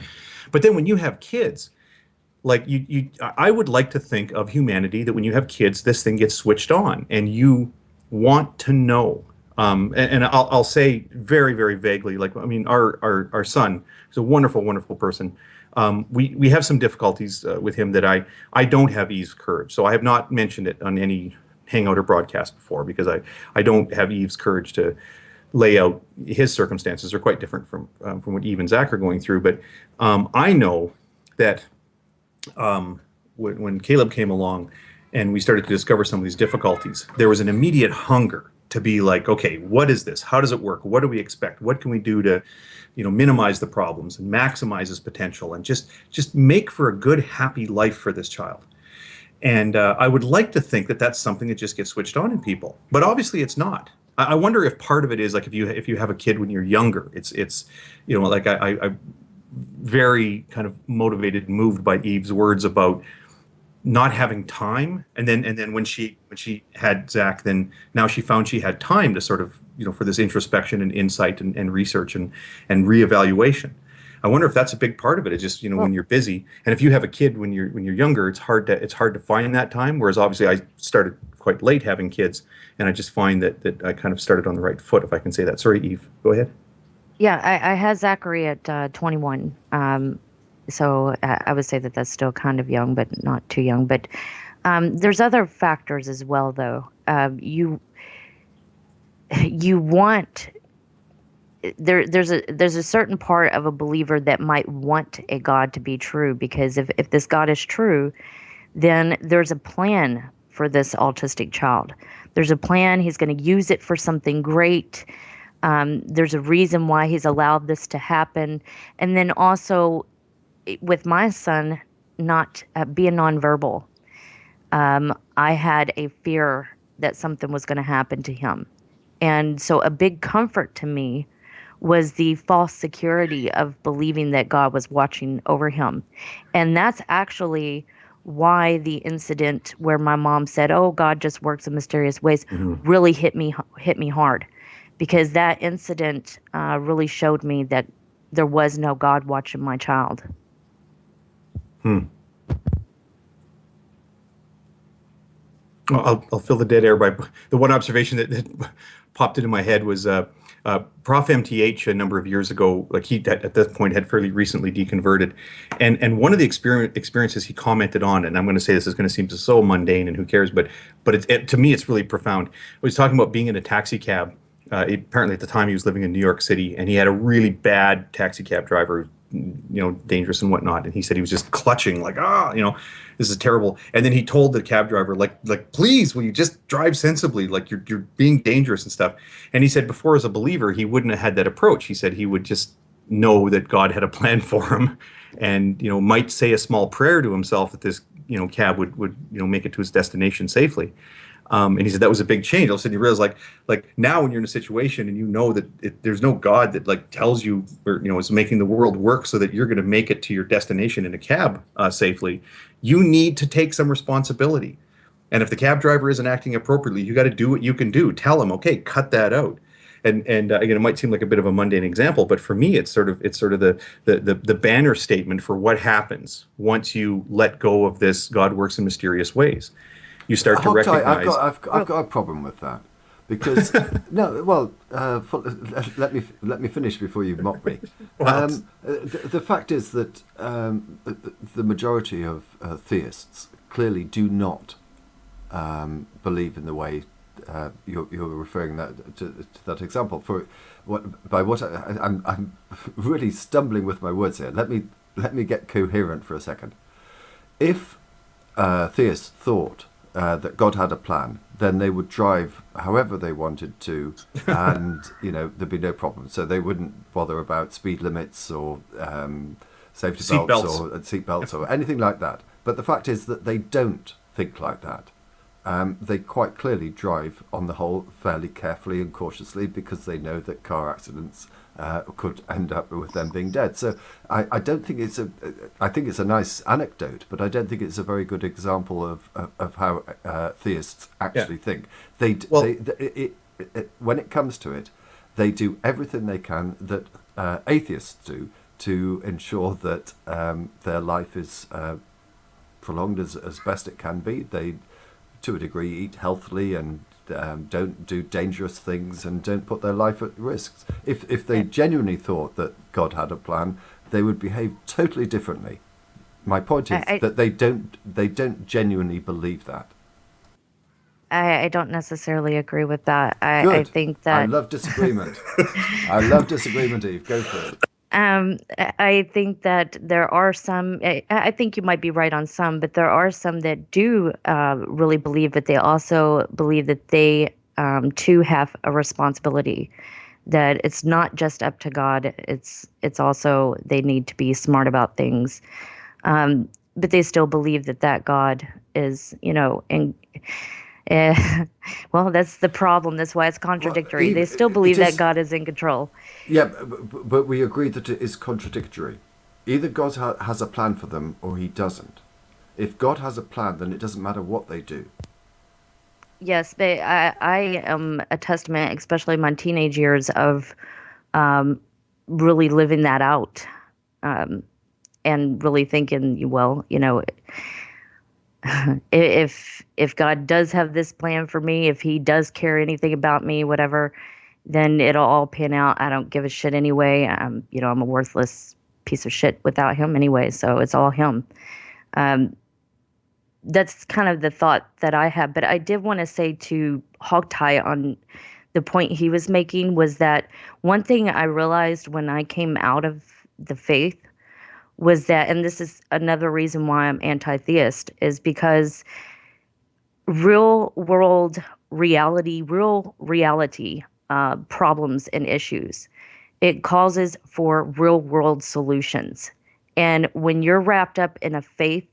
But then when you have kids, like I would like to think of humanity that when you have kids, this thing gets switched on, and you want to know. And I'll say very, very vaguely, like, I mean, our son is a wonderful, wonderful person. We have some difficulties with him that I don't have Eve's courage. So I have not mentioned it on any hangout or broadcast before, because I don't have Eve's courage to lay out his circumstances. Are quite different from what Eve and Zach are going through. But I know that when Caleb came along and we started to discover some of these difficulties, there was an immediate hunger to be like, okay, what is this? How does it work? What do we expect? What can we do to minimize the problems and maximize his potential, and just make for a good, happy life for this child? And I would like to think that that's something that just gets switched on in people, but obviously it's not. I wonder if part of it is like if you have a kid when you're younger, it's like I very kind of motivated and moved by Eve's words about not having time, and then when she had Zach, then now she found she had time to sort of for this introspection and insight and research and reevaluation. I wonder if that's a big part of it. It's just when you're busy, and if you have a kid when you're younger, it's hard to find that time. Whereas obviously I started quite late having kids, and I just find that I kind of started on the right foot, if I can say that. Sorry, Eve, go ahead.
Yeah, I had Zachary at 21. So I would say that that's still kind of young, but not too young. But there's other factors as well, though. You want there's a certain part of a believer that might want a God to be true, because if this God is true, then there's a plan for this autistic child. There's a plan. He's going to use it for something great. There's a reason why he's allowed this to happen. And then also with my son not being nonverbal, I had a fear that something was going to happen to him. And so a big comfort to me was the false security of believing that God was watching over him. And that's actually why the incident where my mom said, "Oh, God just works in mysterious ways," really hit me hard, because that incident really showed me that there was no God watching my child.
I'll fill the dead air by the one observation that popped into my head was Prof MTH a number of years ago. Like he at this point had fairly recently deconverted, and one of the experiences he commented on, and I'm going to say this is going to seem so mundane and who cares, but to me it's really profound. He was talking about being in a taxi cab. Apparently at the time he was living in New York City, and he had a really bad taxi cab driver, dangerous and whatnot. And he said he was just clutching, like, this is terrible. And then he told the cab driver, like, please, will you just drive sensibly? Like you're being dangerous and stuff. And he said before, as a believer, he wouldn't have had that approach. He said he would just know that God had a plan for him, and might say a small prayer to himself that this cab would make it to his destination safely. And he said that was a big change. All of a sudden you realize, like now when you're in a situation and that there's no God that like tells you or is making the world work so that you're going to make it to your destination in a cab safely, you need to take some responsibility. And if the cab driver isn't acting appropriately, you got to do what you can do. Tell him, okay, cut that out. And again, it might seem like a bit of a mundane example, but for me, it's sort of the banner statement for what happens once you let go of this God works in mysterious ways. You start to recognize.
I've got a problem with that, because no. Well, let me finish before you mock me. The fact is that the majority of theists clearly do not believe in the way you're referring to that example. I'm really stumbling with my words here. Let me get coherent for a second. If theists thought that God had a plan, then they would drive however they wanted to, and there'd be no problem. So they wouldn't bother about speed limits or safety belts or seat belts or anything like that. But the fact is that they don't think like that. They quite clearly drive, on the whole, fairly carefully and cautiously, because they know that car accidents could end up with them being dead. So I don't think I think it's a nice anecdote, but I don't think it's a very good example of how theists actually think. When it comes to it, they do everything they can that atheists do to ensure that their life is prolonged as best it can be. They, to a degree, eat healthily and don't do dangerous things and don't put their life at risk. If they genuinely thought that God had a plan, they would behave totally differently. My point is that they don't genuinely believe that.
I don't necessarily agree with that.
Good.
I think that
I love disagreement. I love disagreement, Eve. Go for it.
I think that there are some, I think you might be right on some, but there are some that do really believe, but they also believe that they too have a responsibility, that it's not just up to God. It's also, they need to be smart about things. But they still believe that God is, Well, that's the problem. That's why it's
Well,
contradictory. They
Eve,
still
it
believe that
is.
God is in control.
Yeah, but we agree that it is contradictory. Either God has a plan for them or he doesn't. If God has a plan, then it doesn't matter what they do.
Yes, but I am a testament, especially in my teenage years, of um, really living that out, um, and really thinking, well, if God does have this plan for me, if He does care anything about me, whatever, then it'll all pan out. I don't give a shit anyway. I'm a worthless piece of shit without Him anyway. So it's all Him. Um, that's kind of the thought that I have. But I did want to say to Hogtie on the point he was making was that one thing I realized when I came out of the faith was that, and this is another reason why I'm anti-theist, is because real reality problems and issues, it causes for real world solutions. And when you're wrapped up in a faith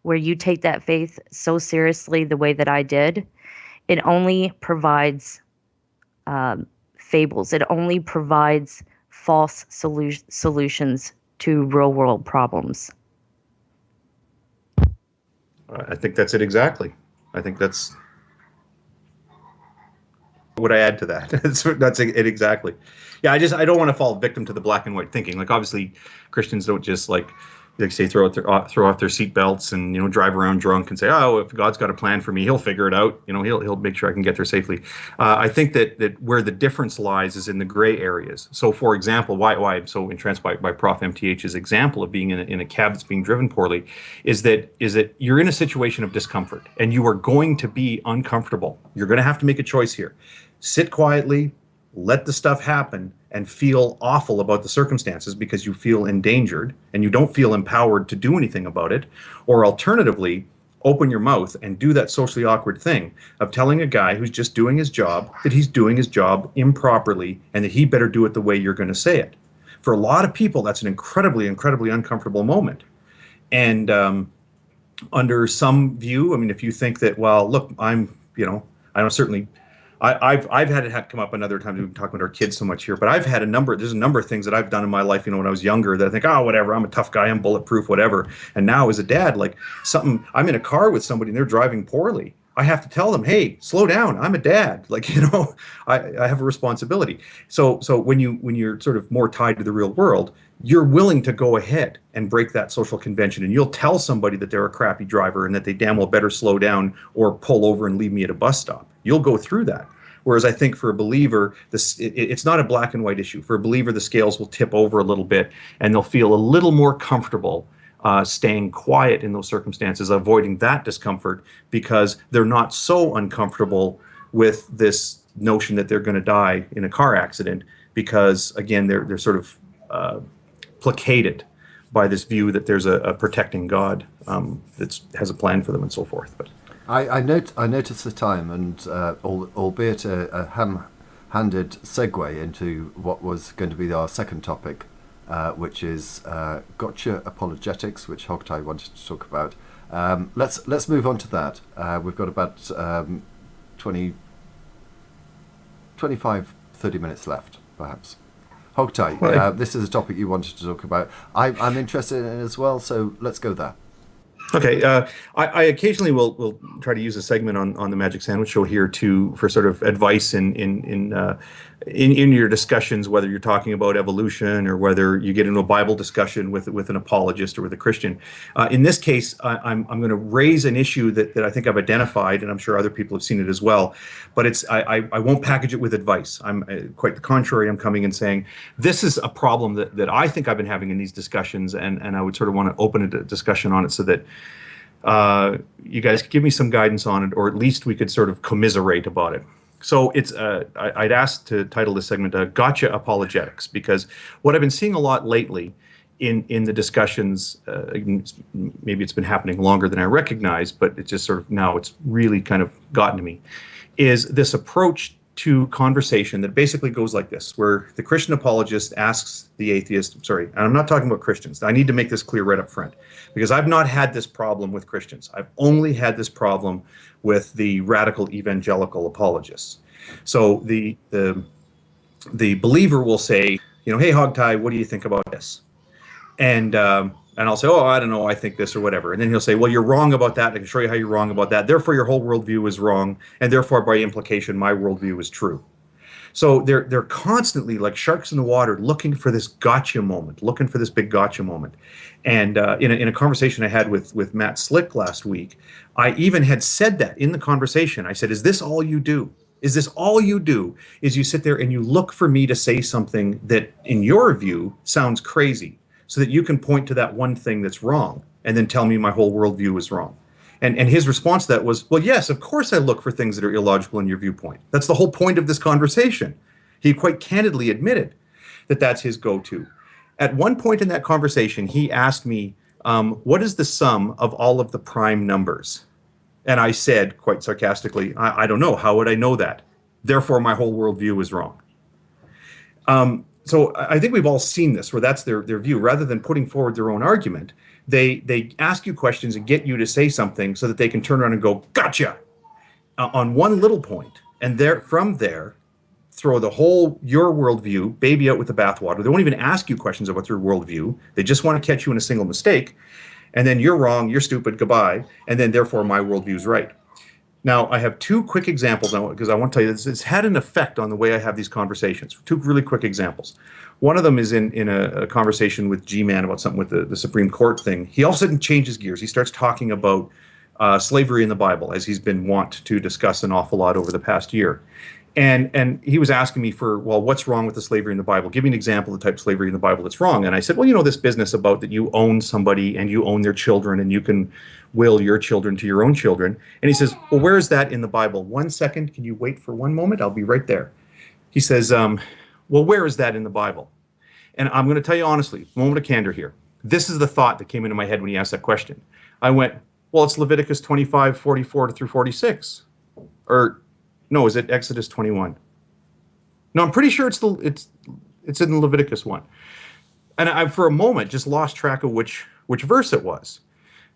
where you take that faith so seriously the way that I did, it only provides fables. It only provides false solutions to real world problems.
I think that's it exactly. I think that's what I add to that. That's it exactly. Yeah, I don't want to fall victim to the black and white thinking. Like obviously, Christians don't just like they say throw off their seatbelts and drive around drunk and say, oh, if God's got a plan for me, He'll figure it out. He'll make sure I can get there safely. I think that where the difference lies is in the gray areas. So, for example, why I'm so entranced by Prof. MTH's example of being in a cab that's being driven poorly is that you're in a situation of discomfort and you are going to be uncomfortable. You're going to have to make a choice here. Sit quietly, let the stuff happen, and feel awful about the circumstances because you feel endangered and you don't feel empowered to do anything about it. Or alternatively, open your mouth and do that socially awkward thing of telling a guy who's just doing his job that he's doing his job improperly and that he better do it the way you're going to say it. For a lot of people, that's an incredibly, incredibly uncomfortable moment. And under some view, I mean, if you think that, well, look, I don't certainly I've had it come up another time. We've been talking about our kids so much here, but there's a number of things that I've done in my life, when I was younger that I think, oh, whatever, I'm a tough guy, I'm bulletproof, whatever. And now as a dad, like I'm in a car with somebody and they're driving poorly. I have to tell them, hey, slow down. I'm a dad. Like, I have a responsibility. So when you're sort of more tied to the real world, you're willing to go ahead and break that social convention. And you'll tell somebody that they're a crappy driver and that they damn well better slow down or pull over and leave me at a bus stop. You'll go through that. Whereas I think for a believer, it's not a black and white issue. For a believer, the scales will tip over a little bit and they'll feel a little more comfortable staying quiet in those circumstances, avoiding that discomfort because they're not so uncomfortable with this notion that they're going to die in a car accident because, again, they're sort of placated by this view that there's a protecting God that has a plan for them and so forth. But
I noticed the time, and albeit a ham-handed segue into what was going to be our second topic, which is gotcha apologetics, which Hogtie wanted to talk about. Let's move on to that. We've got about 25, 30 minutes left, perhaps. Hogtie,
right.
This is a topic you wanted to talk about. I'm interested in it as well, so let's go there.
Okay, I occasionally will try to use a segment on the Magic Sandwich Show here for sort of advice in your discussions, whether you're talking about evolution or whether you get into a Bible discussion with an apologist or with a Christian. In this case, I'm going to raise an issue that I think I've identified, and I'm sure other people have seen it as well. But I won't package it with advice. I'm quite the contrary. I'm coming and saying this is a problem that I think I've been having in these discussions, and I would sort of want to open a discussion on it so that you guys could give me some guidance on it, or at least we could sort of commiserate about it. So I'd asked to title this segment Gotcha Apologetics, because what I've been seeing a lot lately in the discussions, maybe it's been happening longer than I recognize, but it's just sort of now it's really kind of gotten to me, is this approach to conversation that basically goes like this, where the Christian apologist asks the atheist, sorry, and I'm not talking about Christians. I need to make this clear right up front, because I've not had this problem with Christians. I've only had this problem with the radical evangelical apologists. So the believer will say, hey, Hogtie, what do you think about this? And I'll say, oh, I don't know, I think this or whatever. And then he'll say, well, you're wrong about that. I can show you how you're wrong about that. Therefore, your whole worldview is wrong. And therefore, by implication, my worldview is true. So they're constantly like sharks in the water looking for this gotcha moment, looking for this big gotcha moment. And in a conversation I had with Matt Slick last week, I even had said that in the conversation. I said, is this all you do? Is this all you do? Is you sit there and you look for me to say something that, in your view, sounds crazy, so that you can point to that one thing that's wrong and then tell me my whole worldview is wrong. And his response to that was, well, yes, of course I look for things that are illogical in your viewpoint. That's the whole point of this conversation. He quite candidly admitted that that's his go-to. At one point in that conversation, he asked me, what is the sum of all of the prime numbers? And I said, quite sarcastically, I don't know. How would I know that? Therefore, my whole worldview is wrong. So I think we've all seen this, where that's their view. Rather than putting forward their own argument, they ask you questions and get you to say something so that they can turn around and go, gotcha, on one little point. And from there, throw your worldview, baby out with the bathwater. They won't even ask you questions about your worldview. They just want to catch you in a single mistake. And then you're wrong, you're stupid, goodbye. And then therefore my worldview is right. Now, I have two quick examples now, because I want to tell you this. It's had an effect on the way I have these conversations. Two really quick examples. One of them is in a conversation with G-Man about something with the Supreme Court thing. He all of a sudden changes gears. He starts talking about slavery in the Bible, as he's been wont to discuss an awful lot over the past year. And he was asking me for, well, what's wrong with the slavery in the Bible? Give me an example of the type of slavery in the Bible that's wrong. And I said, well, this business about that you own somebody and you own their children and you can will your children to your own children. And he says, well, where is that in the Bible? 1 second. Can you wait for one moment? I'll be right there. He says, well, where is that in the Bible? And I'm going to tell you honestly, moment of candor here. This is the thought that came into my head when he asked that question. I went, well, it's Leviticus 25, 44 through 46. Or no, is it Exodus 21? No, I'm pretty sure it's in Leviticus 1. And I, for a moment, just lost track of which verse it was.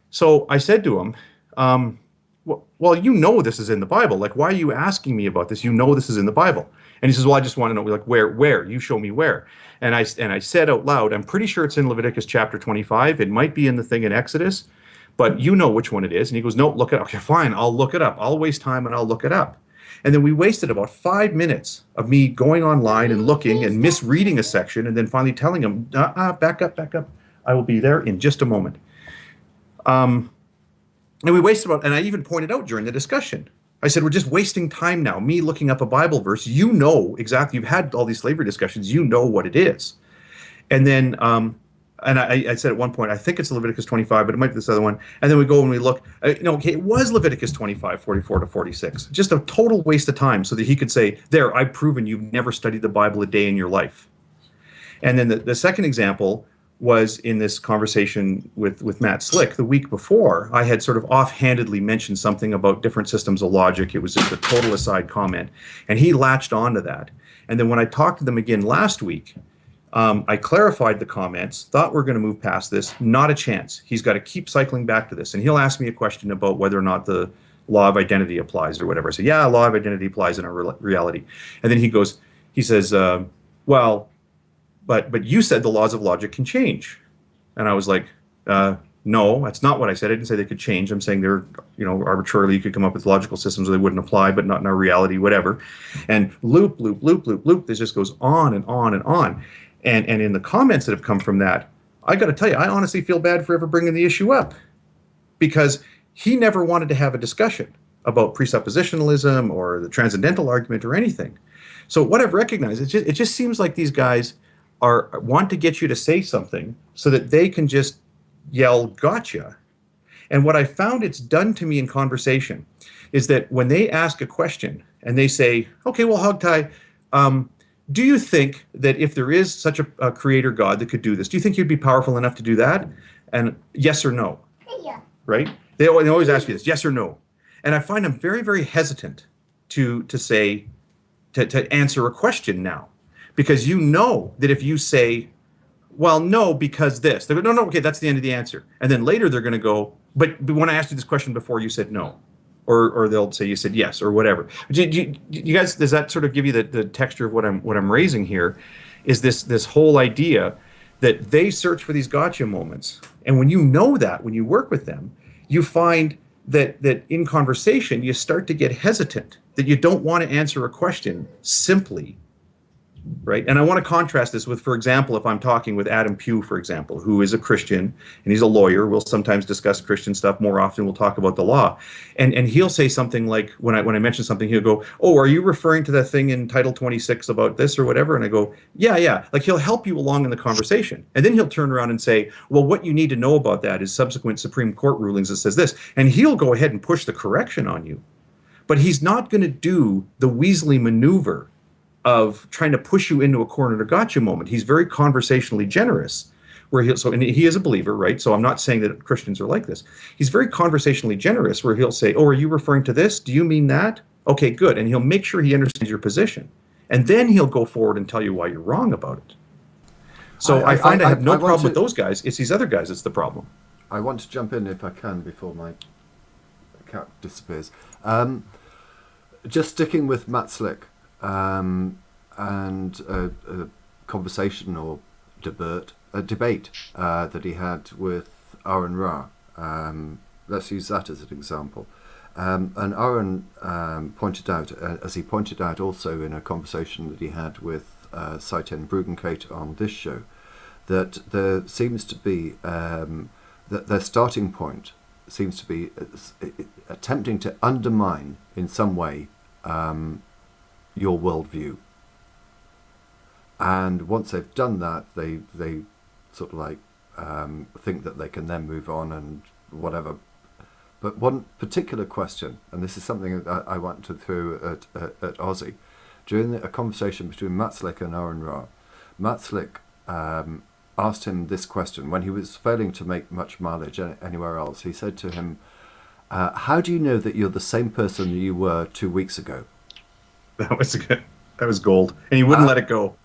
So I said to him, well, this is in the Bible. Like, why are you asking me about this? This is in the Bible. And he says, well, I just want to know, like, where? You show me where. And I said out loud, I'm pretty sure it's in Leviticus chapter 25. It might be in the thing in Exodus, but you know which one it is. And he goes, no, look it up. Okay, fine, I'll look it up. I'll waste time and I'll look it up. And then we wasted about 5 minutes of me going online and looking and misreading a section and then finally telling him, back up. I will be there in just a moment. And we wasted and I even pointed out during the discussion, I said, we're just wasting time now. Me looking up a Bible verse, exactly, you've had all these slavery discussions, what it is. And then, and I said at one point, I think it's Leviticus 25, but it might be this other one. And then we go and we look, okay, it was Leviticus 25, 44 to 46. Just a total waste of time so that he could say, there, I've proven you've never studied the Bible a day in your life. And then the second example was in this conversation with Matt Slick the week before. I had sort of offhandedly mentioned something about different systems of logic. It was just a total aside comment. And he latched onto that. And then when I talked to them again last week, I clarified the comments, thought we're going to move past this. Not a chance. He's got to keep cycling back to this. And he'll ask me a question about whether or not the law of identity applies or whatever. I say, yeah, law of identity applies in our reality. And then he says, well, but you said the laws of logic can change. And I was like, no, that's not what I said. I didn't say they could change. I'm saying they're, arbitrarily you could come up with logical systems where they wouldn't apply, but not in our reality, whatever. And loop. This just goes on and on and on. And in the comments that have come from that, I got to tell you, I honestly feel bad for ever bringing the issue up, because he never wanted to have a discussion about presuppositionalism or the transcendental argument or anything. So what I've recognized, it just seems like these guys want to get you to say something so that they can just yell, gotcha. And what I found it's done to me in conversation is that when they ask a question and they say, okay, well, Hogtie, do you think that if there is such a creator God that could do this, do you think you'd be powerful enough to do that? And yes or no? Yeah. Right? They always ask you this, yes or no. And I find I'm very, very hesitant to to answer a question now, because you know that if you say, well, no, because this, they go, no, no, okay, that's the end of the answer. And then later they're going to go, but when I asked you this question before, you said no. Or they'll say you said yes, or whatever. You guys, does that sort of give you the texture of what I'm raising here? Is this whole idea that they search for these gotcha moments, and when you know that, when you work with them, you find that in conversation you start to get hesitant, that you don't want to answer a question simply. Right. And I want to contrast this with, for example, if I'm talking with Adam Pugh, for example, who is a Christian and he's a lawyer. We'll sometimes discuss Christian stuff. More often, we'll talk about the law. And he'll say something like, when I mention something, he'll go, oh, are you referring to that thing in Title 26 about this or whatever? And I go, yeah. Like, he'll help you along in the conversation. And then he'll turn around and say, well, what you need to know about that is subsequent Supreme Court rulings that says this. And he'll go ahead and push the correction on you. But he's not going to do the Weasley maneuver of trying to push you into a corner to gotcha moment. He's very conversationally generous, and he is a believer, right? So I'm not saying that Christians are like this. He's very conversationally generous, where he'll say, oh, are you referring to this? Do you mean that? Okay, good. And he'll make sure he understands your position. And then he'll go forward and tell you why you're wrong about it. So I find I have no problem with those guys. It's these other guys that's the problem.
I want to jump in if I can before my cat disappears. Just sticking with Matt Slick. And a conversation or debate that he had with Aaron Ra. Let's use that as an example. And Aaron pointed out, as he pointed out also in a conversation that he had with Saiten Brugenkate on this show, that there seems to be, that their starting point seems to be attempting to undermine in some way your worldview. And once they've done that, they sort of like think that they can then move on and whatever. But one particular question, and this is something that I want to throw at Ozzy, during a conversation between Matt Slick and Aaron Ra, Matt Slick asked him this question when he was failing to make much mileage anywhere else. He said to him, how do you know that you're the same person you were 2 weeks ago?
That was good. That was gold, and he wouldn't let it go.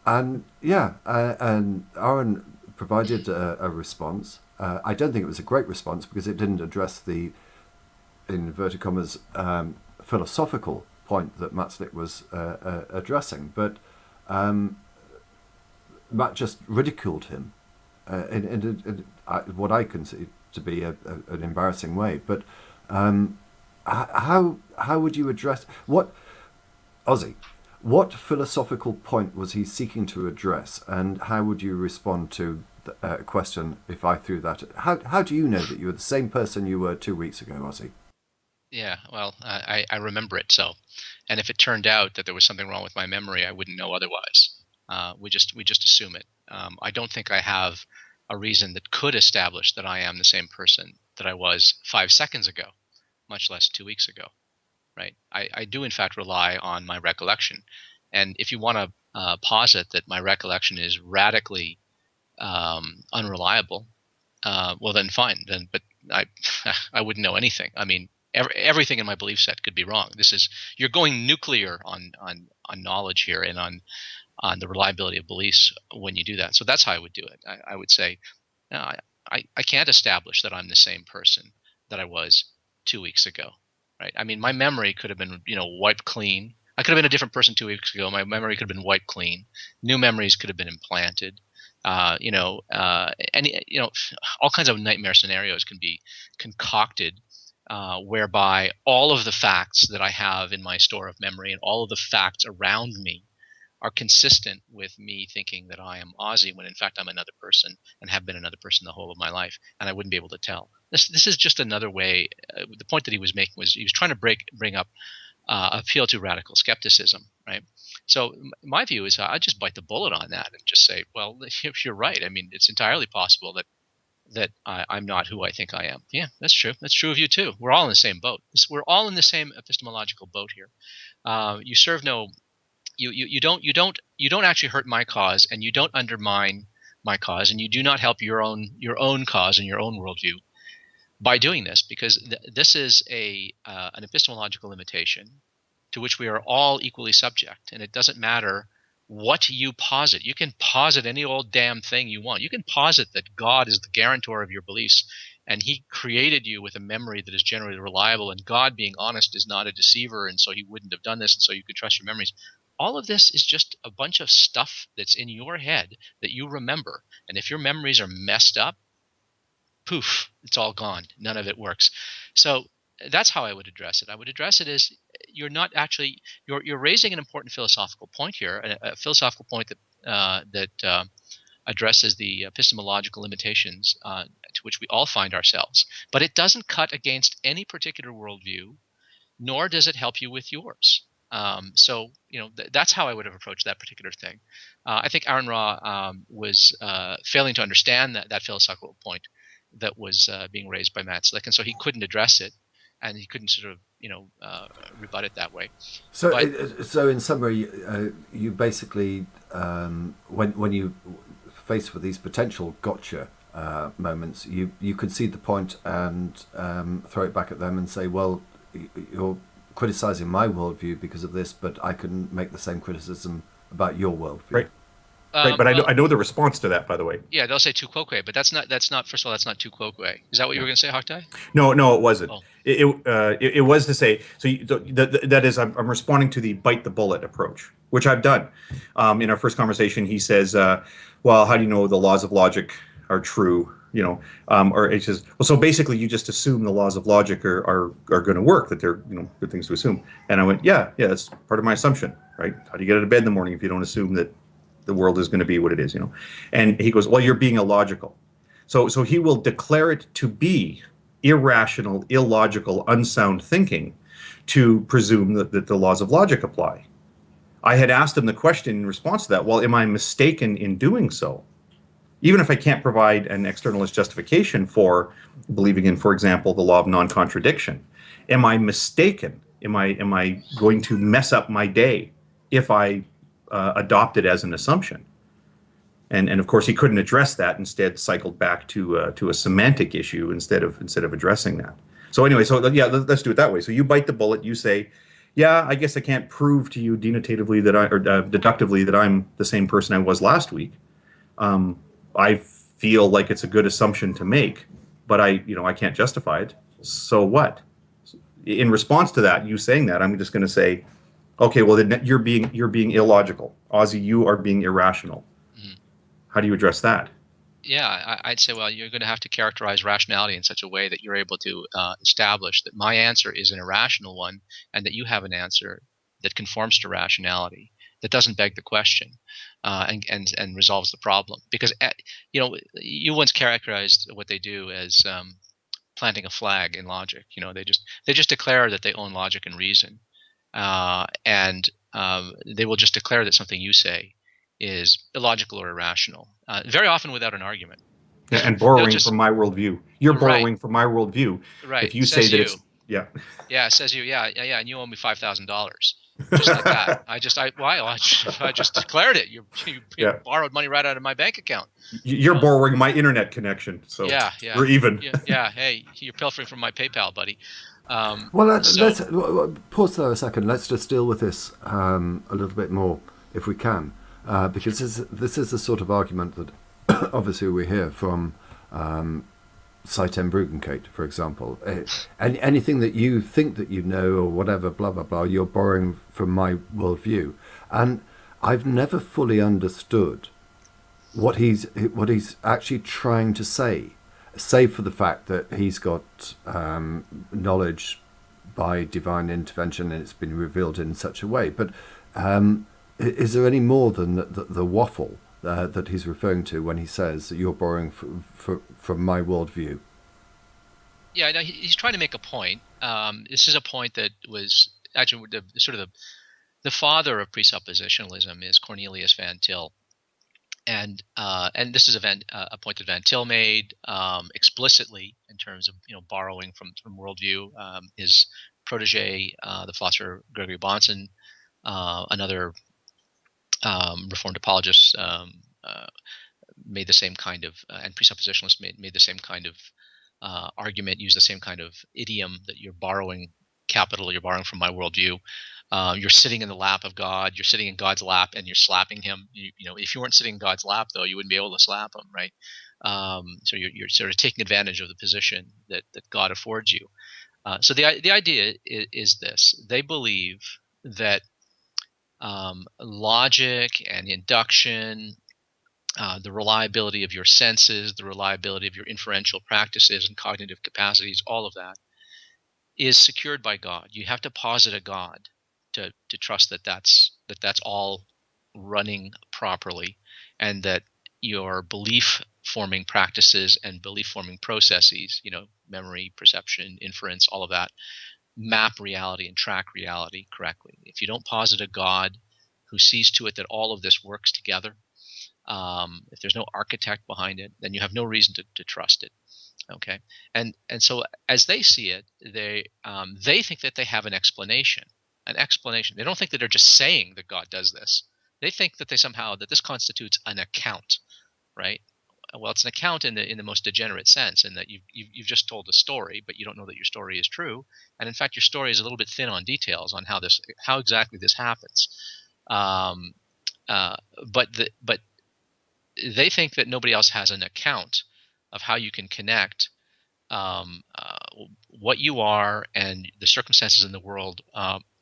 And and Aaron provided a response. I don't think it was a great response because it didn't address the, in inverted commas, philosophical point that Matt Slick was addressing. But Matt just ridiculed him in what I consider to be an embarrassing way. But how would you address Ozzy, what philosophical point was he seeking to address, and how would you respond to a question if I threw that? How do you know that you were the same person you were 2 weeks ago, Ozzy?
Yeah, well, I remember it. So, and if it turned out that there was something wrong with my memory, I wouldn't know otherwise. We just assume it. I don't think I have a reason that could establish that I am the same person that I was 5 seconds ago, much less 2 weeks ago. Right. I do in fact rely on my recollection, and if you want to posit that my recollection is radically unreliable, well then fine. But I wouldn't know anything. I mean, everything in my belief set could be wrong. You're going nuclear on knowledge here and on the reliability of beliefs when you do that. So that's how I would do it. I would say, no, I can't establish that I'm the same person that I was 2 weeks ago. Right. I mean, my memory could have been, wiped clean. I could have been a different person 2 weeks ago. My memory could have been wiped clean. New memories could have been implanted. All kinds of nightmare scenarios can be concocted, whereby all of the facts that I have in my store of memory and all of the facts around me are consistent with me thinking that I am Ozzy when in fact I'm another person and have been another person the whole of my life, and I wouldn't be able to tell. This is just another way. The point that he was making was he was trying to bring up appeal to radical skepticism, right? So my view is I'd just bite the bullet on that and just say, well, you're right. I mean, it's entirely possible that I'm not who I think I am. Yeah, that's true. That's true of you too. We're all in the same boat. We're all in the same epistemological boat here. You serve no. You don't actually hurt my cause, and you don't undermine my cause, and you do not help your own cause and your own worldview by doing this, because this is an epistemological limitation to which we are all equally subject. And it doesn't matter what you posit. You can posit any old damn thing you want. You can posit that God is the guarantor of your beliefs and he created you with a memory that is generally reliable, and God, being honest, is not a deceiver, and so he wouldn't have done this, and so you could trust your memories. All of this is just a bunch of stuff that's in your head that you remember. And if your memories are messed up, poof, it's all gone. None of it works. So that's how I would address it. I would address it as you're not actually you're raising an important philosophical point here, a philosophical point that addresses the epistemological limitations to which we all find ourselves. But it doesn't cut against any particular worldview, nor does it help you with yours. So that's how I would have approached that particular thing. I think Aaron Ra was failing to understand that philosophical point that was being raised by Matt Slick, and so he couldn't address it, and he couldn't sort of rebut it that way.
So in summary, you basically when you faced with these potential gotcha moments, you concede the point and throw it back at them and say, well, you're criticizing my worldview because of this, but I can make the same criticism about your worldview.
Right. Right, but I know the response to that, by the way.
Yeah, they'll say tu quoque, but that's not. First of all, that's not tu quoque. Is that what you were going to say, Hogtie?
No, it wasn't. Oh. It was to say. So that is, I'm responding to the bite the bullet approach, which I've done. In our first conversation, he says, "Well, how do you know the laws of logic are true?" Or it says, "Well, so basically, you just assume the laws of logic are going to work. That they're good things to assume." And I went, "Yeah, that's part of my assumption, right? How do you get out of bed in the morning if you don't assume that the world is going to be what it is, And he goes, well, you're being illogical. So he will declare it to be irrational, illogical, unsound thinking to presume that the laws of logic apply. I had asked him the question in response to that, well, am I mistaken in doing so? Even if I can't provide an externalist justification for believing in, for example, the law of non-contradiction, am I mistaken? Am I going to mess up my day if I adopt it as an assumption? And of course he couldn't address that. Instead, cycled back to a semantic issue instead of addressing that. So anyway, let's do it that way. So you bite the bullet. You say, yeah, I guess I can't prove to you deductively that I'm the same person I was last week. I feel like it's a good assumption to make, but I can't justify it. So what? In response to that, you saying that, I'm just going to say, okay, well, then you're being illogical. Ozzy, you are being irrational. Mm-hmm. How do you address that?
Yeah, I'd say, well, you're going to have to characterize rationality in such a way that you're able to establish that my answer is an irrational one and that you have an answer that conforms to rationality, that doesn't beg the question and resolves the problem. Because, you once characterized what they do as planting a flag in logic. They just declare that they own logic and reason. And they will just declare that something you say is illogical or irrational, very often without an argument.
Yeah, and borrowing from my worldview. You're borrowing from my worldview.
Right.
If you say that it's
yeah, it says you, and you owe me $5,000, just like that. I just declared it. You borrowed money right out of my bank account.
You're borrowing my internet connection, so we're even.
Yeah, hey, you're pilfering from my PayPal, buddy.
Let's pause there a second. Let's just deal with this a little bit more, if we can, because this is the sort of argument that obviously we hear from Seitem Bruggencate, for example. Anything that you think that you know or whatever, blah, blah, blah, you're borrowing from my worldview. And I've never fully understood what he's actually trying to say, save for the fact that he's got knowledge by divine intervention and it's been revealed in such a way. But is there any more than the waffle that he's referring to when he says that you're borrowing from my worldview?
Yeah, no, he's trying to make a point. This is a point that was actually the father of presuppositionalism is Cornelius Van Til. And this is a point that Van Til made explicitly in terms of borrowing from worldview. His protege, the philosopher Gregory Bahnsen, another Reformed apologist, made the same kind of and presuppositionalists made the same kind of argument, used the same kind of idiom that you're borrowing capital, you're borrowing from my worldview. You're sitting in the lap of God. You're sitting in God's lap, and you're slapping him. You know, if you weren't sitting in God's lap, though, you wouldn't be able to slap him, right? So you're sort of taking advantage of the position that God affords you. So the idea is this: they believe that logic and induction, the reliability of your senses, the reliability of your inferential practices and cognitive capacities, all of that is secured by God. You have to posit a God to trust that's all running properly, and that your belief forming practices and belief forming processes, memory, perception, inference, all of that, map reality and track reality correctly. If you don't posit a God who sees to it that all of this works together, if there's no architect behind it, then you have no reason to trust it. Okay, and so as they see it, they think that they have an explanation. An explanation. They don't think that they're just saying that God does this. They think that that this constitutes an account, right? Well, it's an account in the most degenerate sense, in that you've just told a story, but you don't know that your story is true, and in fact, your story is a little bit thin on details on how exactly this happens. Um, uh, but they think that nobody else has an account of how you can connect um, uh, what you are and the circumstances in the world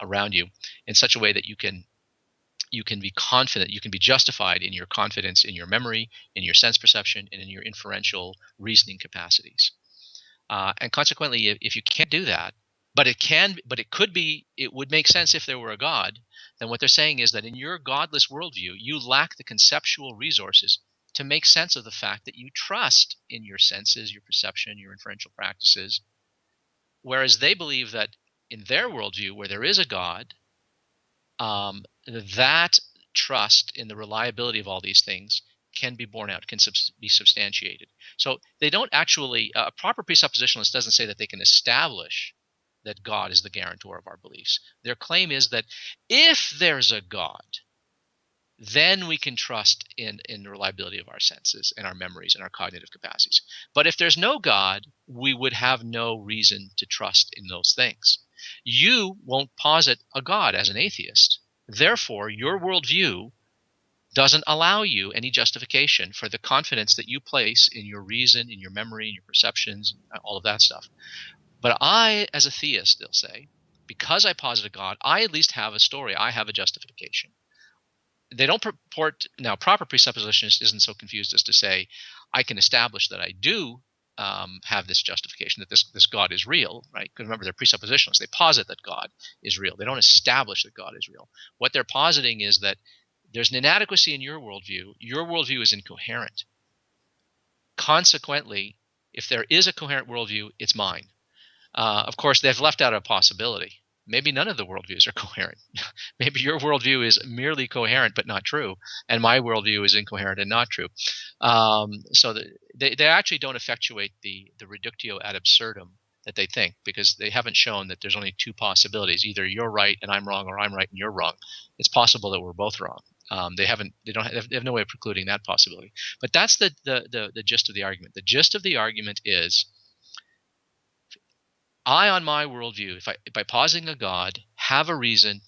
around you in such a way that you can be confident, you can be justified in your confidence in your memory, in your sense perception, and in your inferential reasoning capacities. And consequently, if you can't do that, it would make sense if there were a God. Then what they're saying is that in your godless worldview, you lack the conceptual resources to make sense of the fact that you trust in your senses, your perception, your inferential practices, whereas they believe that in their worldview, where there is a God, that trust in the reliability of all these things can be borne out, can be substantiated. So they don't actually, a proper presuppositionalist doesn't say that they can establish that God is the guarantor of our beliefs. Their claim is that if there's a God, then we can trust in the reliability of our senses and our memories and our cognitive capacities. But if there's no God, we would have no reason to trust in those things. You won't posit a God as an atheist. Therefore, your worldview doesn't allow you any justification for the confidence that you place in your reason, in your memory, in your perceptions, all of that stuff. But I, as a theist, they'll say, because I posit a God, I at least have a story. I have a justification. They don't purport now. Proper presuppositionist isn't so confused as to say, I can establish that I do have this justification, that this God is real, right? Because remember, they're presuppositionalists. They posit that God is real. They don't establish that God is real. What they're positing is that there's an inadequacy in your worldview. Your worldview is incoherent. Consequently, if there is a coherent worldview, it's mine. Of course, they've left out a possibility. Maybe none of the worldviews are coherent. Maybe your worldview is merely coherent but not true, and my worldview is incoherent and not true. So they actually don't effectuate the reductio ad absurdum that they think, because they haven't shown that there's only two possibilities: either you're right and I'm wrong, or I'm right and you're wrong. It's possible that we're both wrong. They have no way of precluding that possibility. But that's the gist of the argument. The gist of the argument is, I, on my worldview, if by positing a God, have a reason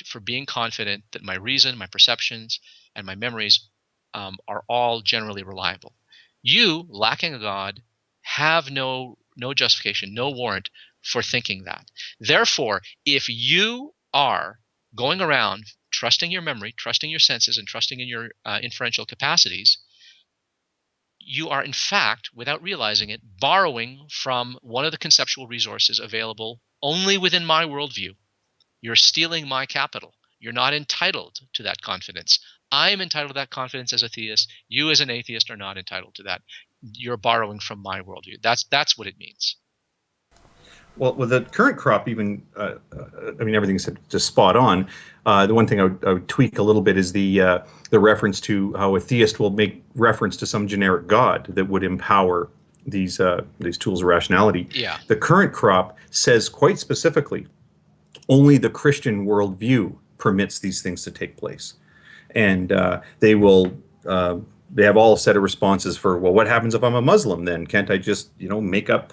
for being confident that my reason, my perceptions, and my memories are all generally reliable. You, lacking a God, have no justification, no warrant for thinking that. Therefore, if you are going around trusting your memory, trusting your senses, and trusting in your inferential capacities, you are in fact, without realizing it, borrowing from one of the conceptual resources available only within my worldview. You're stealing my capital. You're not entitled to that confidence. I am entitled to that confidence as a theist. You, as an atheist, are not entitled to that. You're borrowing from my worldview. That's what it means.
Well, with the current crop, even I mean, everything's just spot on. The one thing I would tweak a little bit is the reference to how a theist will make reference to some generic God that would empower these tools of rationality.
Yeah.
The current crop says quite specifically, only the Christian worldview permits these things to take place, and they will. They have all set of responses for, well, what happens if I'm a Muslim? Then can't I just make up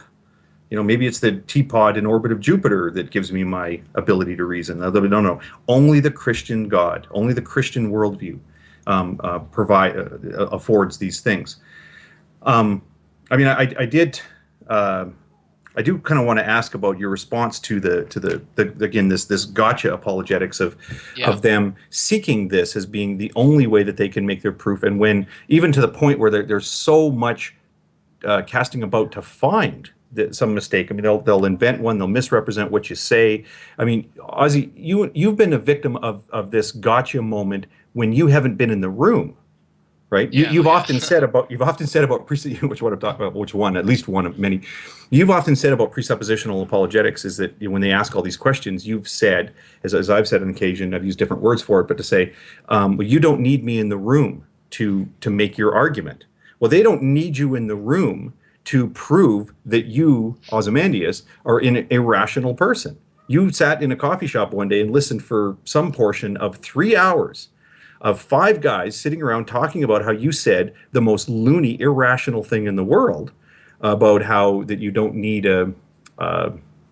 Maybe it's the teapot in orbit of Jupiter that gives me my ability to reason. No. Only the Christian God, only the Christian worldview affords these things. I mean, I did. I do kind of want to ask about your response to the again this gotcha apologetics
Yeah.
of them seeking this as being the only way that they can make their proof, and when even to the point where there's so much casting about to find some mistake. I mean, they'll invent one, they'll misrepresent what you say. I mean, Ozzy, you've been a victim of this gotcha moment when you haven't been in the room, right?
Yeah,
You've
yeah.
often said about which one I'm talking about, which one, at least one of many. You've often said about presuppositional apologetics is that when they ask all these questions, you've said, as I've said on occasion, I've used different words for it, but to say, well, you don't need me in the room to make your argument. Well, they don't need you in the room to prove that you, Ozymandias, are an irrational person. You sat in a coffee shop one day and listened for some portion of 3 hours of 5 guys sitting around talking about how you said the most loony, irrational thing in the world about how that you don't need a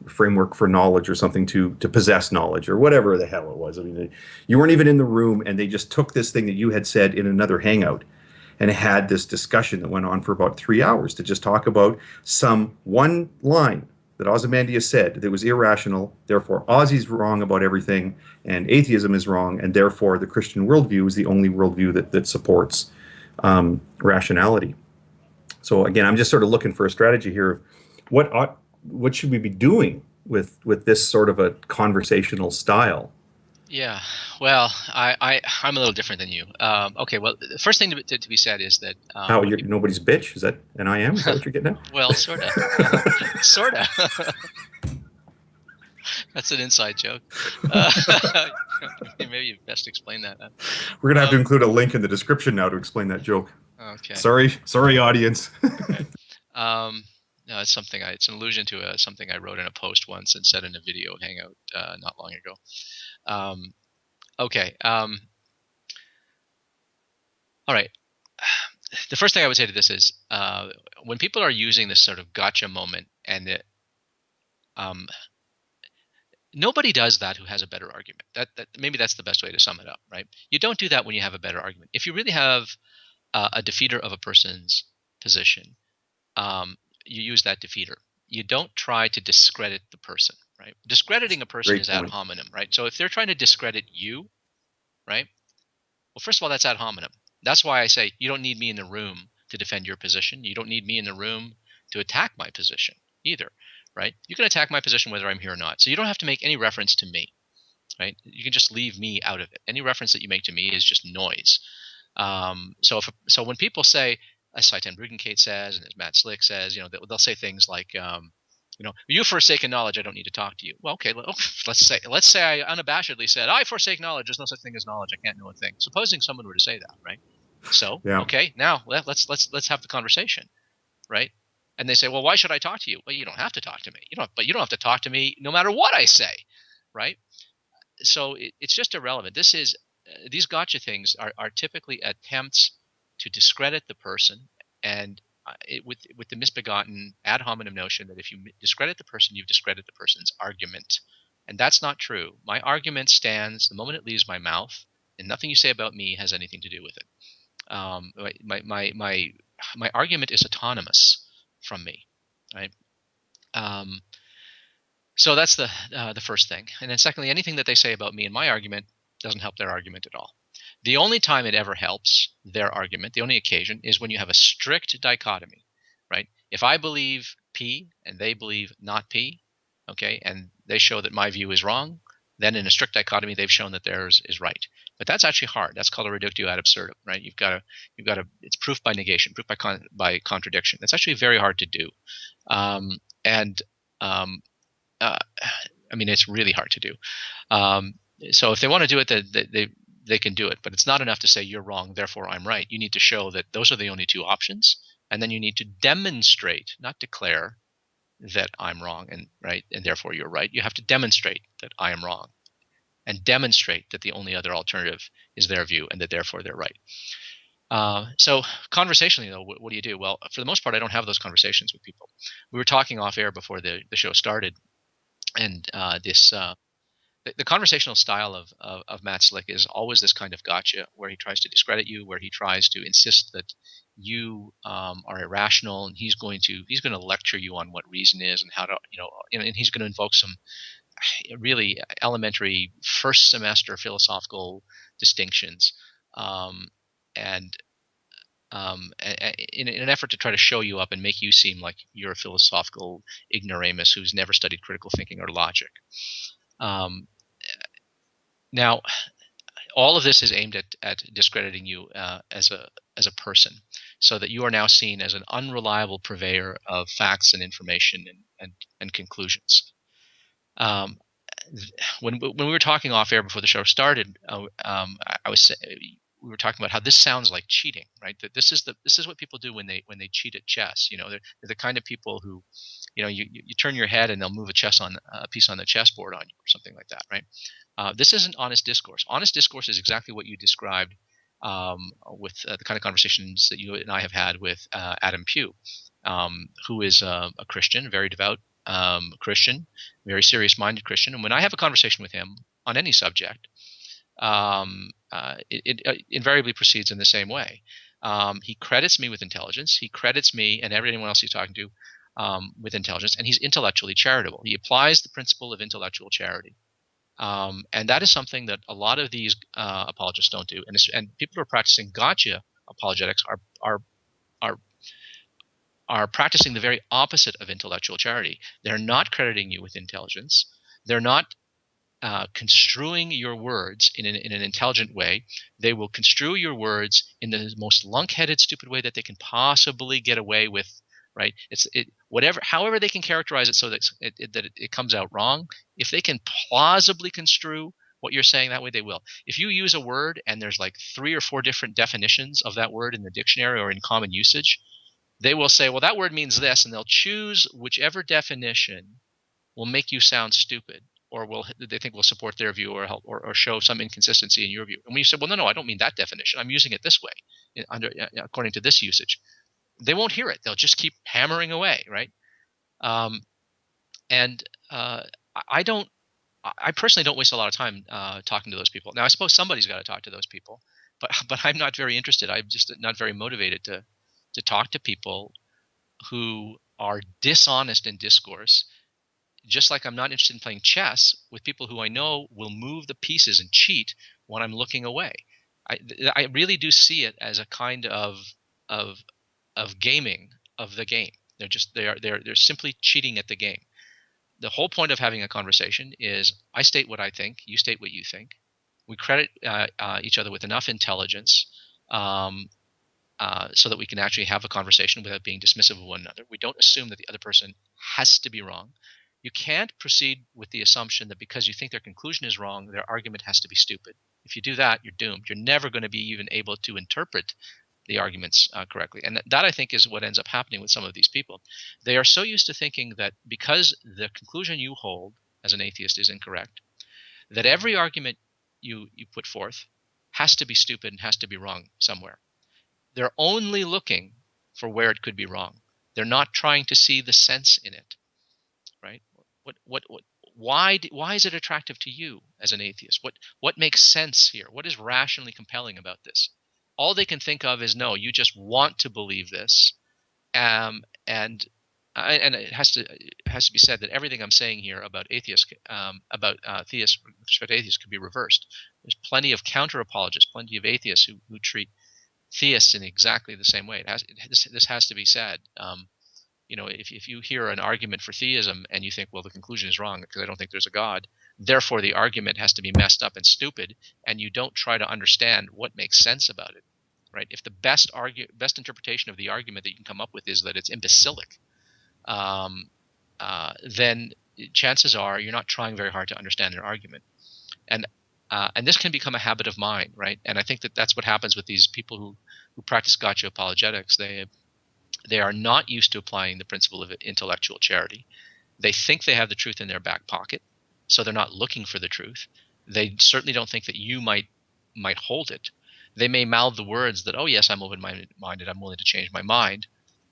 framework for knowledge or something to possess knowledge or whatever the hell it was. I mean, you weren't even in the room, and they just took this thing that you had said in another hangout and had this discussion that went on for about 3 hours to just talk about some one line that Ozymandias said that was irrational. Therefore, Ozzy's wrong about everything, and atheism is wrong, and therefore the Christian worldview is the only worldview that supports rationality. So again, I'm just sort of looking for a strategy here of what should we be doing with this sort of a conversational style.
Yeah, well, I'm a little different than you. Okay, well, the first thing to be said is that
How you're nobody's bitch? Is that an I am? Is that what you're getting at?
well, sort of, sort of. That's an inside joke. Maybe you best explain that.
We're gonna have to include a link in the description now to explain that joke.
Okay.
Sorry, audience.
Okay. No, it's something it's an allusion to something I wrote in a post once and said in a video hangout not long ago. Okay. All right. The first thing I would say to this is when people are using this sort of gotcha moment, and nobody does that who has a better argument. That maybe that's the best way to sum it up, right? You don't do that when you have a better argument. If you really have a defeater of a person's position, you use that defeater. You don't try to discredit the person, right? Discrediting a person is ad hominem, right? So if they're trying to discredit you, right? Well, first of all, that's ad hominem. That's why I say you don't need me in the room to defend your position. You don't need me in the room to attack my position either, right? You can attack my position whether I'm here or not. So you don't have to make any reference to me, right? You can just leave me out of it. Any reference that you make to me is just noise. So when people say, as Saitan Bruggencate says, and as Matt Slick says, they'll say things like, you forsake knowledge, I don't need to talk to you. Well, okay, let's say I unabashedly said, I forsake knowledge. There's no such thing as knowledge. I can't know a thing. Supposing someone were to say that, right? So, yeah. Okay, now let's have the conversation, right? And they say, well, why should I talk to you? Well, you don't have to talk to me. But you don't have to talk to me no matter what I say, right? So it's just irrelevant. These gotcha things are typically attempts to discredit the person, and with the misbegotten ad hominem notion that if you discredit the person, you've discredited the person's argument, and that's not true. My argument stands the moment it leaves my mouth, and nothing you say about me has anything to do with it. My argument is autonomous from me, right? So that's the first thing, and then secondly, anything that they say about me and my argument doesn't help their argument at all. The only time it ever helps their argument, the only occasion, is when you have a strict dichotomy, right? If I believe P and they believe not P, okay, and they show that my view is wrong, then in a strict dichotomy, they've shown that theirs is right. But that's actually hard. That's called a reductio ad absurdum, right? You've got to. It's proof by negation, proof by contradiction. That's actually very hard to do, I mean, it's really hard to do. So if they want to do it, they can do it, but it's not enough to say you're wrong, therefore I'm right. You need to show that those are the only two options, and then you need to demonstrate, not declare, that I'm wrong and right, and therefore you're right. You have to demonstrate that I am wrong, and demonstrate that the only other alternative is their view, and that therefore they're right. So conversationally, though, what do you do? Well, for the most part, I don't have those conversations with people. We were talking off air before the show started, and the conversational style of Matt Slick is always this kind of gotcha, where he tries to discredit you, where he tries to insist that you are irrational, and he's going to lecture you on what reason is and how to and he's going to invoke some really elementary first semester philosophical distinctions, um, and in an effort to try to show you up and make you seem like you're a philosophical ignoramus who's never studied critical thinking or logic. Um, Now, all of this is aimed at discrediting you as a person, so that you are now seen as an unreliable purveyor of facts and information and conclusions. Um, when we were talking off air before the show started, we were talking about how this sounds like cheating, right? That this is what people do when they cheat at chess. They're the kind of people who, you turn your head and they'll move a piece on the chessboard on you or something like that, right? This isn't honest discourse. Honest discourse is exactly what you described, with the kind of conversations that you and I have had with Adam Pugh, who is a Christian, very devout Christian, very serious-minded Christian. And when I have a conversation with him on any subject, it invariably proceeds in the same way. He credits me with intelligence. He credits me and anyone else he's talking to with intelligence, and he's intellectually charitable. He applies the principle of intellectual charity. And that is something that a lot of these apologists don't do. And people who are practicing gotcha apologetics are are practicing the very opposite of intellectual charity. They're not crediting you with intelligence. They're not construing your words in an intelligent way. They will construe your words in the most lunk-headed, stupid way that they can possibly get away with. Right? However they can characterize it so that it comes out wrong. If they can plausibly construe what you're saying that way, they will. If you use a word and there's like 3 or 4 different definitions of that word in the dictionary or in common usage, they will say, well, that word means this, and they'll choose whichever definition will make you sound stupid, or they think will support their view or help or show some inconsistency in your view. And when you say, well, no, I don't mean that definition. I'm using it this way, according to this usage. They won't hear it. They'll just keep hammering away, right? And I don't. I personally don't waste a lot of time talking to those people. Now, I suppose somebody's got to talk to those people, but I'm not very interested. I'm just not very motivated to talk to people who are dishonest in discourse, just like I'm not interested in playing chess with people who I know will move the pieces and cheat when I'm looking away. I really do see it as a kind of gaming of the game. They're simply cheating at the game. The whole point of having a conversation is I state what I think, you state what you think. We credit each other with enough intelligence, so that we can actually have a conversation without being dismissive of one another. We don't assume that the other person has to be wrong. You can't proceed with the assumption that because you think their conclusion is wrong, their argument has to be stupid. If you do that, you're doomed. You're never going to be even able to interpret the arguments correctly. And that, I think, is what ends up happening with some of these people. They are so used to thinking that because the conclusion you hold as an atheist is incorrect, that every argument you put forth has to be stupid and has to be wrong somewhere. They're only looking for where it could be wrong. They're not trying to see the sense in it, right? Why is it attractive to you as an atheist? What makes sense here? What is rationally compelling about this? All they can think of is, no, you just want to believe this, and it has to be said that everything I'm saying here about atheists, about theists, with respect to atheists, could be reversed. There's plenty of counter apologists, plenty of atheists who treat theists in exactly the same way. This has to be said. If you hear an argument for theism and you think, well, the conclusion is wrong because I don't think there's a God, therefore the argument has to be messed up and stupid, and you don't try to understand what makes sense about it, right? If the best interpretation of the argument that you can come up with is that it's imbecilic, then chances are you're not trying very hard to understand their argument, and this can become a habit of mind, right? And I think that's what happens with these people who practice gotcha apologetics. They are not used to applying the principle of intellectual charity. They think they have the truth in their back pocket, so they're not looking for the truth. They certainly don't think that you might hold it. They may mouth the words that, oh yes, I'm open-minded, I'm willing to change my mind.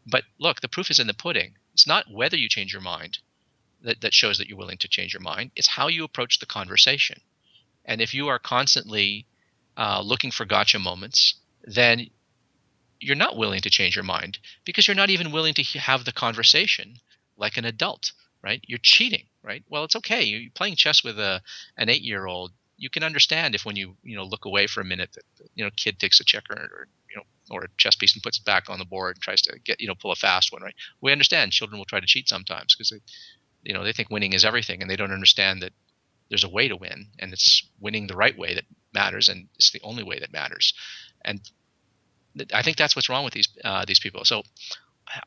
But look, the proof is in the pudding. It's not whether you change your mind that shows that you're willing to change your mind. It's how you approach the conversation. And if you are constantly looking for gotcha moments, then you're not willing to change your mind, because you're not even willing to have the conversation like an adult, right? You're cheating, right? Well, it's okay. You're playing chess with an 8-year-old. You can understand if when you look away for a minute that kid takes a checker or a chess piece and puts it back on the board and tries to get pull a fast one, right? We understand children will try to cheat sometimes because they think winning is everything, and they don't understand that there's a way to win, and it's winning the right way that matters, and it's the only way that matters. And I think that's what's wrong with these people. So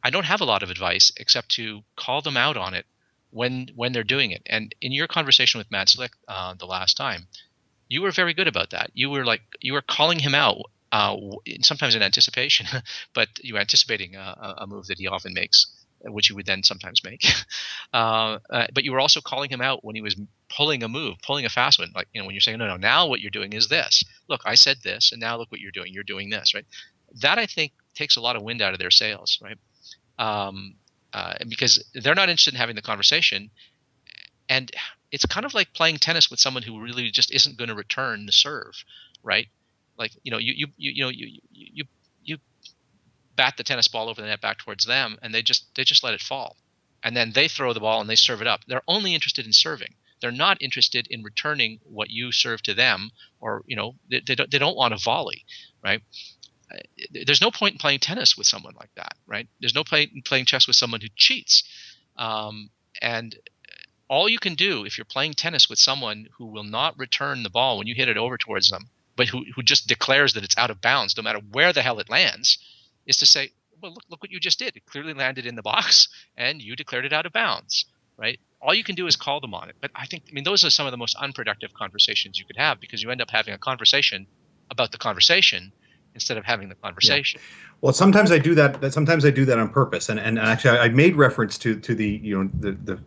I don't have a lot of advice except to call them out on it when they're doing it. And in your conversation with Matt Slick the last time, you were very good about that. You were calling him out, sometimes in anticipation, but you were anticipating a move that he often makes, which you would then sometimes make. But you were also calling him out when he was pulling a move, pulling a fast one. Like, when you're saying, no, now what you're doing is this. Look, I said this, and now look what you're doing. You're doing this, right? That, I think, takes a lot of wind out of their sails, right? Because they're not interested in having the conversation. And it's kind of like playing tennis with someone who really just isn't going to return the serve, right? Like, you bat the tennis ball over the net back towards them, and they just let it fall, and then they throw the ball and they serve it up. They're only interested in serving. They're not interested in returning what you serve to them, or they don't want a volley, right? There's no point in playing tennis with someone like that, right? There's no point in playing chess with someone who cheats, and all you can do if you're playing tennis with someone who will not return the ball when you hit it over towards them, but who just declares that it's out of bounds no matter where the hell it lands, is to say, well, look what you just did. It clearly landed in the box, and you declared it out of bounds, right? All you can do is call them on it. But I mean, those are some of the most unproductive conversations you could have, because you end up having a conversation about the conversation instead of having the conversation.
Yeah. Well, sometimes I do that. Sometimes I do that on purpose. And actually, I made reference to the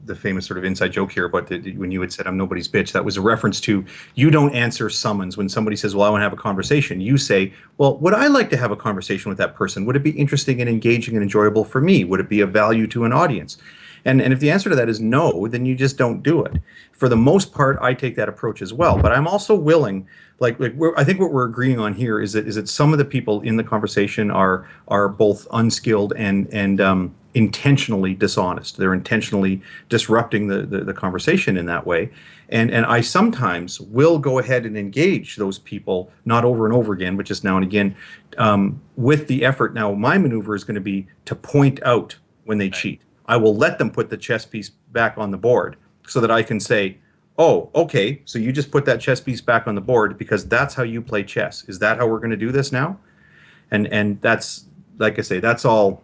the famous sort of inside joke here. But when you had said I'm nobody's bitch, that was a reference to, you don't answer summons when somebody says, well, I want to have a conversation. You say, well, would I like to have a conversation with that person? Would it be interesting and engaging and enjoyable for me? Would it be of value to an audience? And if the answer to that is no, then you just don't do it. For the most part, I take that approach as well. But I'm also willing, I think what we're agreeing on here is that some of the people in the conversation are both unskilled and intentionally dishonest. They're intentionally disrupting the conversation in that way. And I sometimes will go ahead and engage those people, not over and over again, but just now and again, with the effort. Now, my maneuver is going to be to point out when they cheat. I will let them put the chess piece back on the board so that I can say, oh, okay, so you just put that chess piece back on the board because that's how you play chess. Is that how we're going to do this now? And that's, like I say, that's all.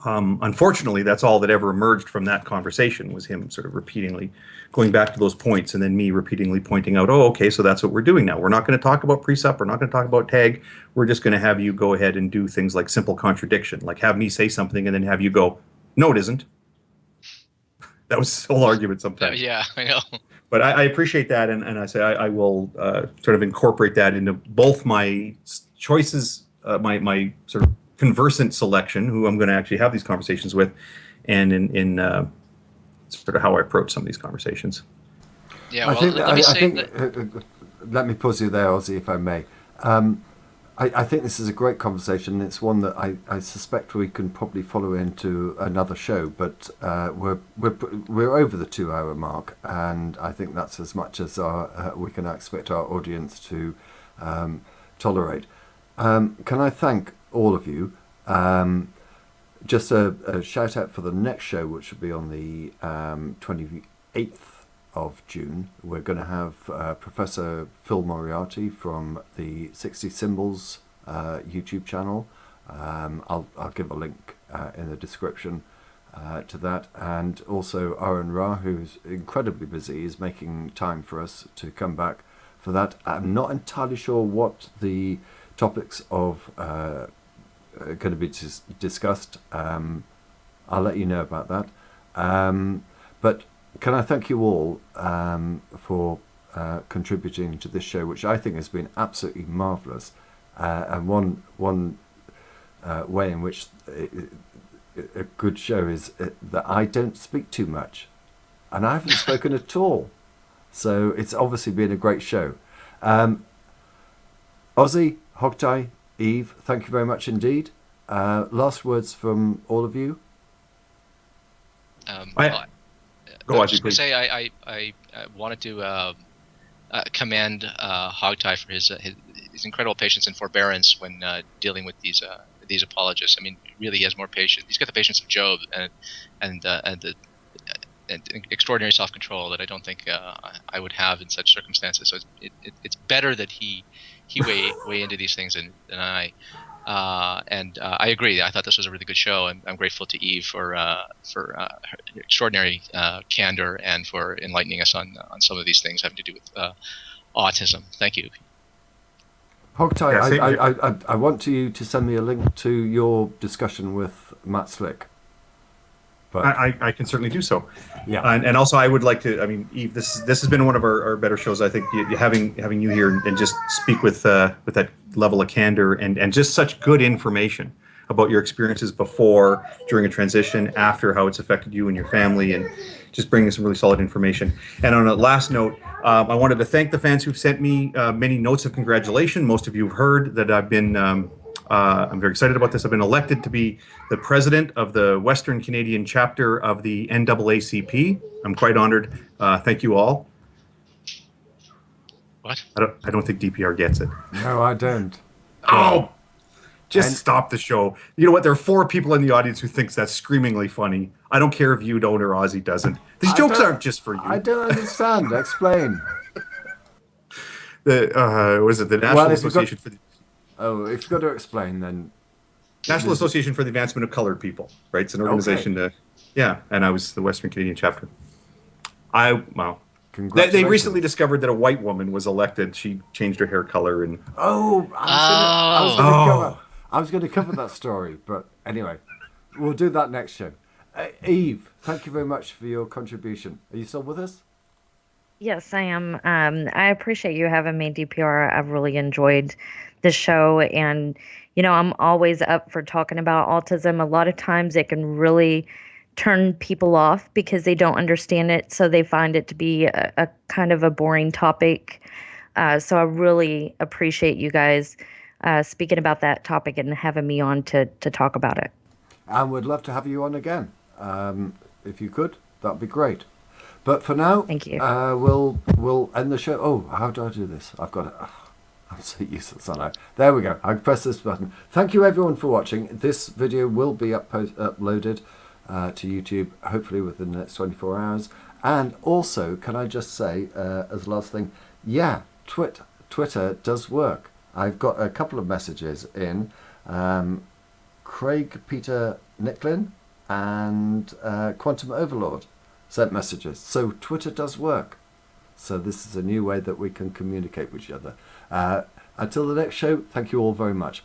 Unfortunately, that's all that ever emerged from that conversation, was him sort of repeatedly going back to those points, and then me repeatedly pointing out, oh, okay, so that's what we're doing now. We're not going to talk about precept. We're not going to talk about tag. We're just going to have you go ahead and do things like simple contradiction, like have me say something and then have you go, no, it isn't. That was the whole argument sometimes.
Yeah, I know.
But I appreciate that, and I say I will sort of incorporate that into both my choices, my sort of conversant selection, who I'm going to actually have these conversations with, and in sort of how I approach some of these conversations.
Yeah, well,
let me pause you there, Ozzy, if I may. I think this is a great conversation. It's one that I suspect we can probably follow into another show, but we're over the 2-hour mark, and I think that's as much as we can expect our audience to tolerate. Can I thank all of you? Just a shout out for the next show, which will be on the 28th of June. We're going to have Professor Phil Moriarty from the 60 Symbols YouTube channel. I'll give a link in the description to that, and also Aaron Ra, who's incredibly busy, is making time for us to come back for that. I'm not entirely sure what the topics of going to be discussed. I'll let you know about that. But can I thank you all for contributing to this show, which I think has been absolutely marvellous. And one way in which a good show is that I don't speak too much, and I haven't spoken at all. So it's obviously been a great show. Ozzy, Hogtie, Eve, thank you very much indeed. Last words from all of you.
Go
I
Ozzy,
was just going to
please.
say I wanted to commend Hogtie for his incredible patience and forbearance when dealing with these apologists. I mean, really, he has more patience. He's got the patience of Job and extraordinary self-control that I don't think I would have in such circumstances. So it's better that he weigh into these things than I. And I agree. I thought this was a really good show. I'm grateful to Eve for her extraordinary candor and for enlightening us on some of these things having to do with autism. Thank you.
Hogtie,
Yeah, same here.
I want you to send me a link to your discussion with Matt Slick. But
I can certainly do so.
yeah,
And also, I would like to. I mean, Eve, this has been one of our better shows. I think having you here and just speak with that level of candor and just such good information about your experiences before, during a transition, after, how it's affected you and your family, and just bringing some really solid information. And on a last note, I wanted to thank the fans who've sent me many notes of congratulation. Most of you have heard that I've been. I'm very excited about this. I've been elected to be the president of the Western Canadian chapter of the NAACP. I'm quite honored. Thank you all.
What?
I don't think DPR gets it.
no, I don't.
Oh, just
And-
stop the show. You know what? There are 4 people in the audience who thinks that's screamingly funny. I don't care if you don't or Ozzy doesn't. These jokes aren't just for you.
I don't understand. Explain.
Was it the National
Well, if you've got-
Association for the
Oh, if you've got to explain, then
National Association for the Advancement of Colored People, right? It's an organization and I was the Western Canadian chapter. They
congratulations.
recently discovered that a white woman was elected. She changed her hair color and
I was going to cover that story, but anyway, we'll do that next show. Eve, thank you very much for your contribution. Are you still with us?
Yes, I am. I appreciate you having me, DPR. I've really enjoyed the show, and I'm always up for talking about autism. A lot of times it can really turn people off because they don't understand it, so they find it to be a kind of a boring topic. So I really appreciate you guys speaking about that topic and having me on to talk about it.
And we'd love to have you on again. If you could, that'd be great. But for now,
Thank you.
We'll end the show. Oh, how do I do this? I've got it. I'm so useless, aren't I? There we go. I press this button. Thank you everyone for watching. This video will be uploaded to YouTube, hopefully within the next 24 hours. And also, can I just say, as the last thing, yeah, Twitter does work. I've got a couple of messages in. Craig Peter Nicklin and Quantum Overlord sent messages. So Twitter does work. So this is a new way that we can communicate with each other. Until the next show, thank you all very much.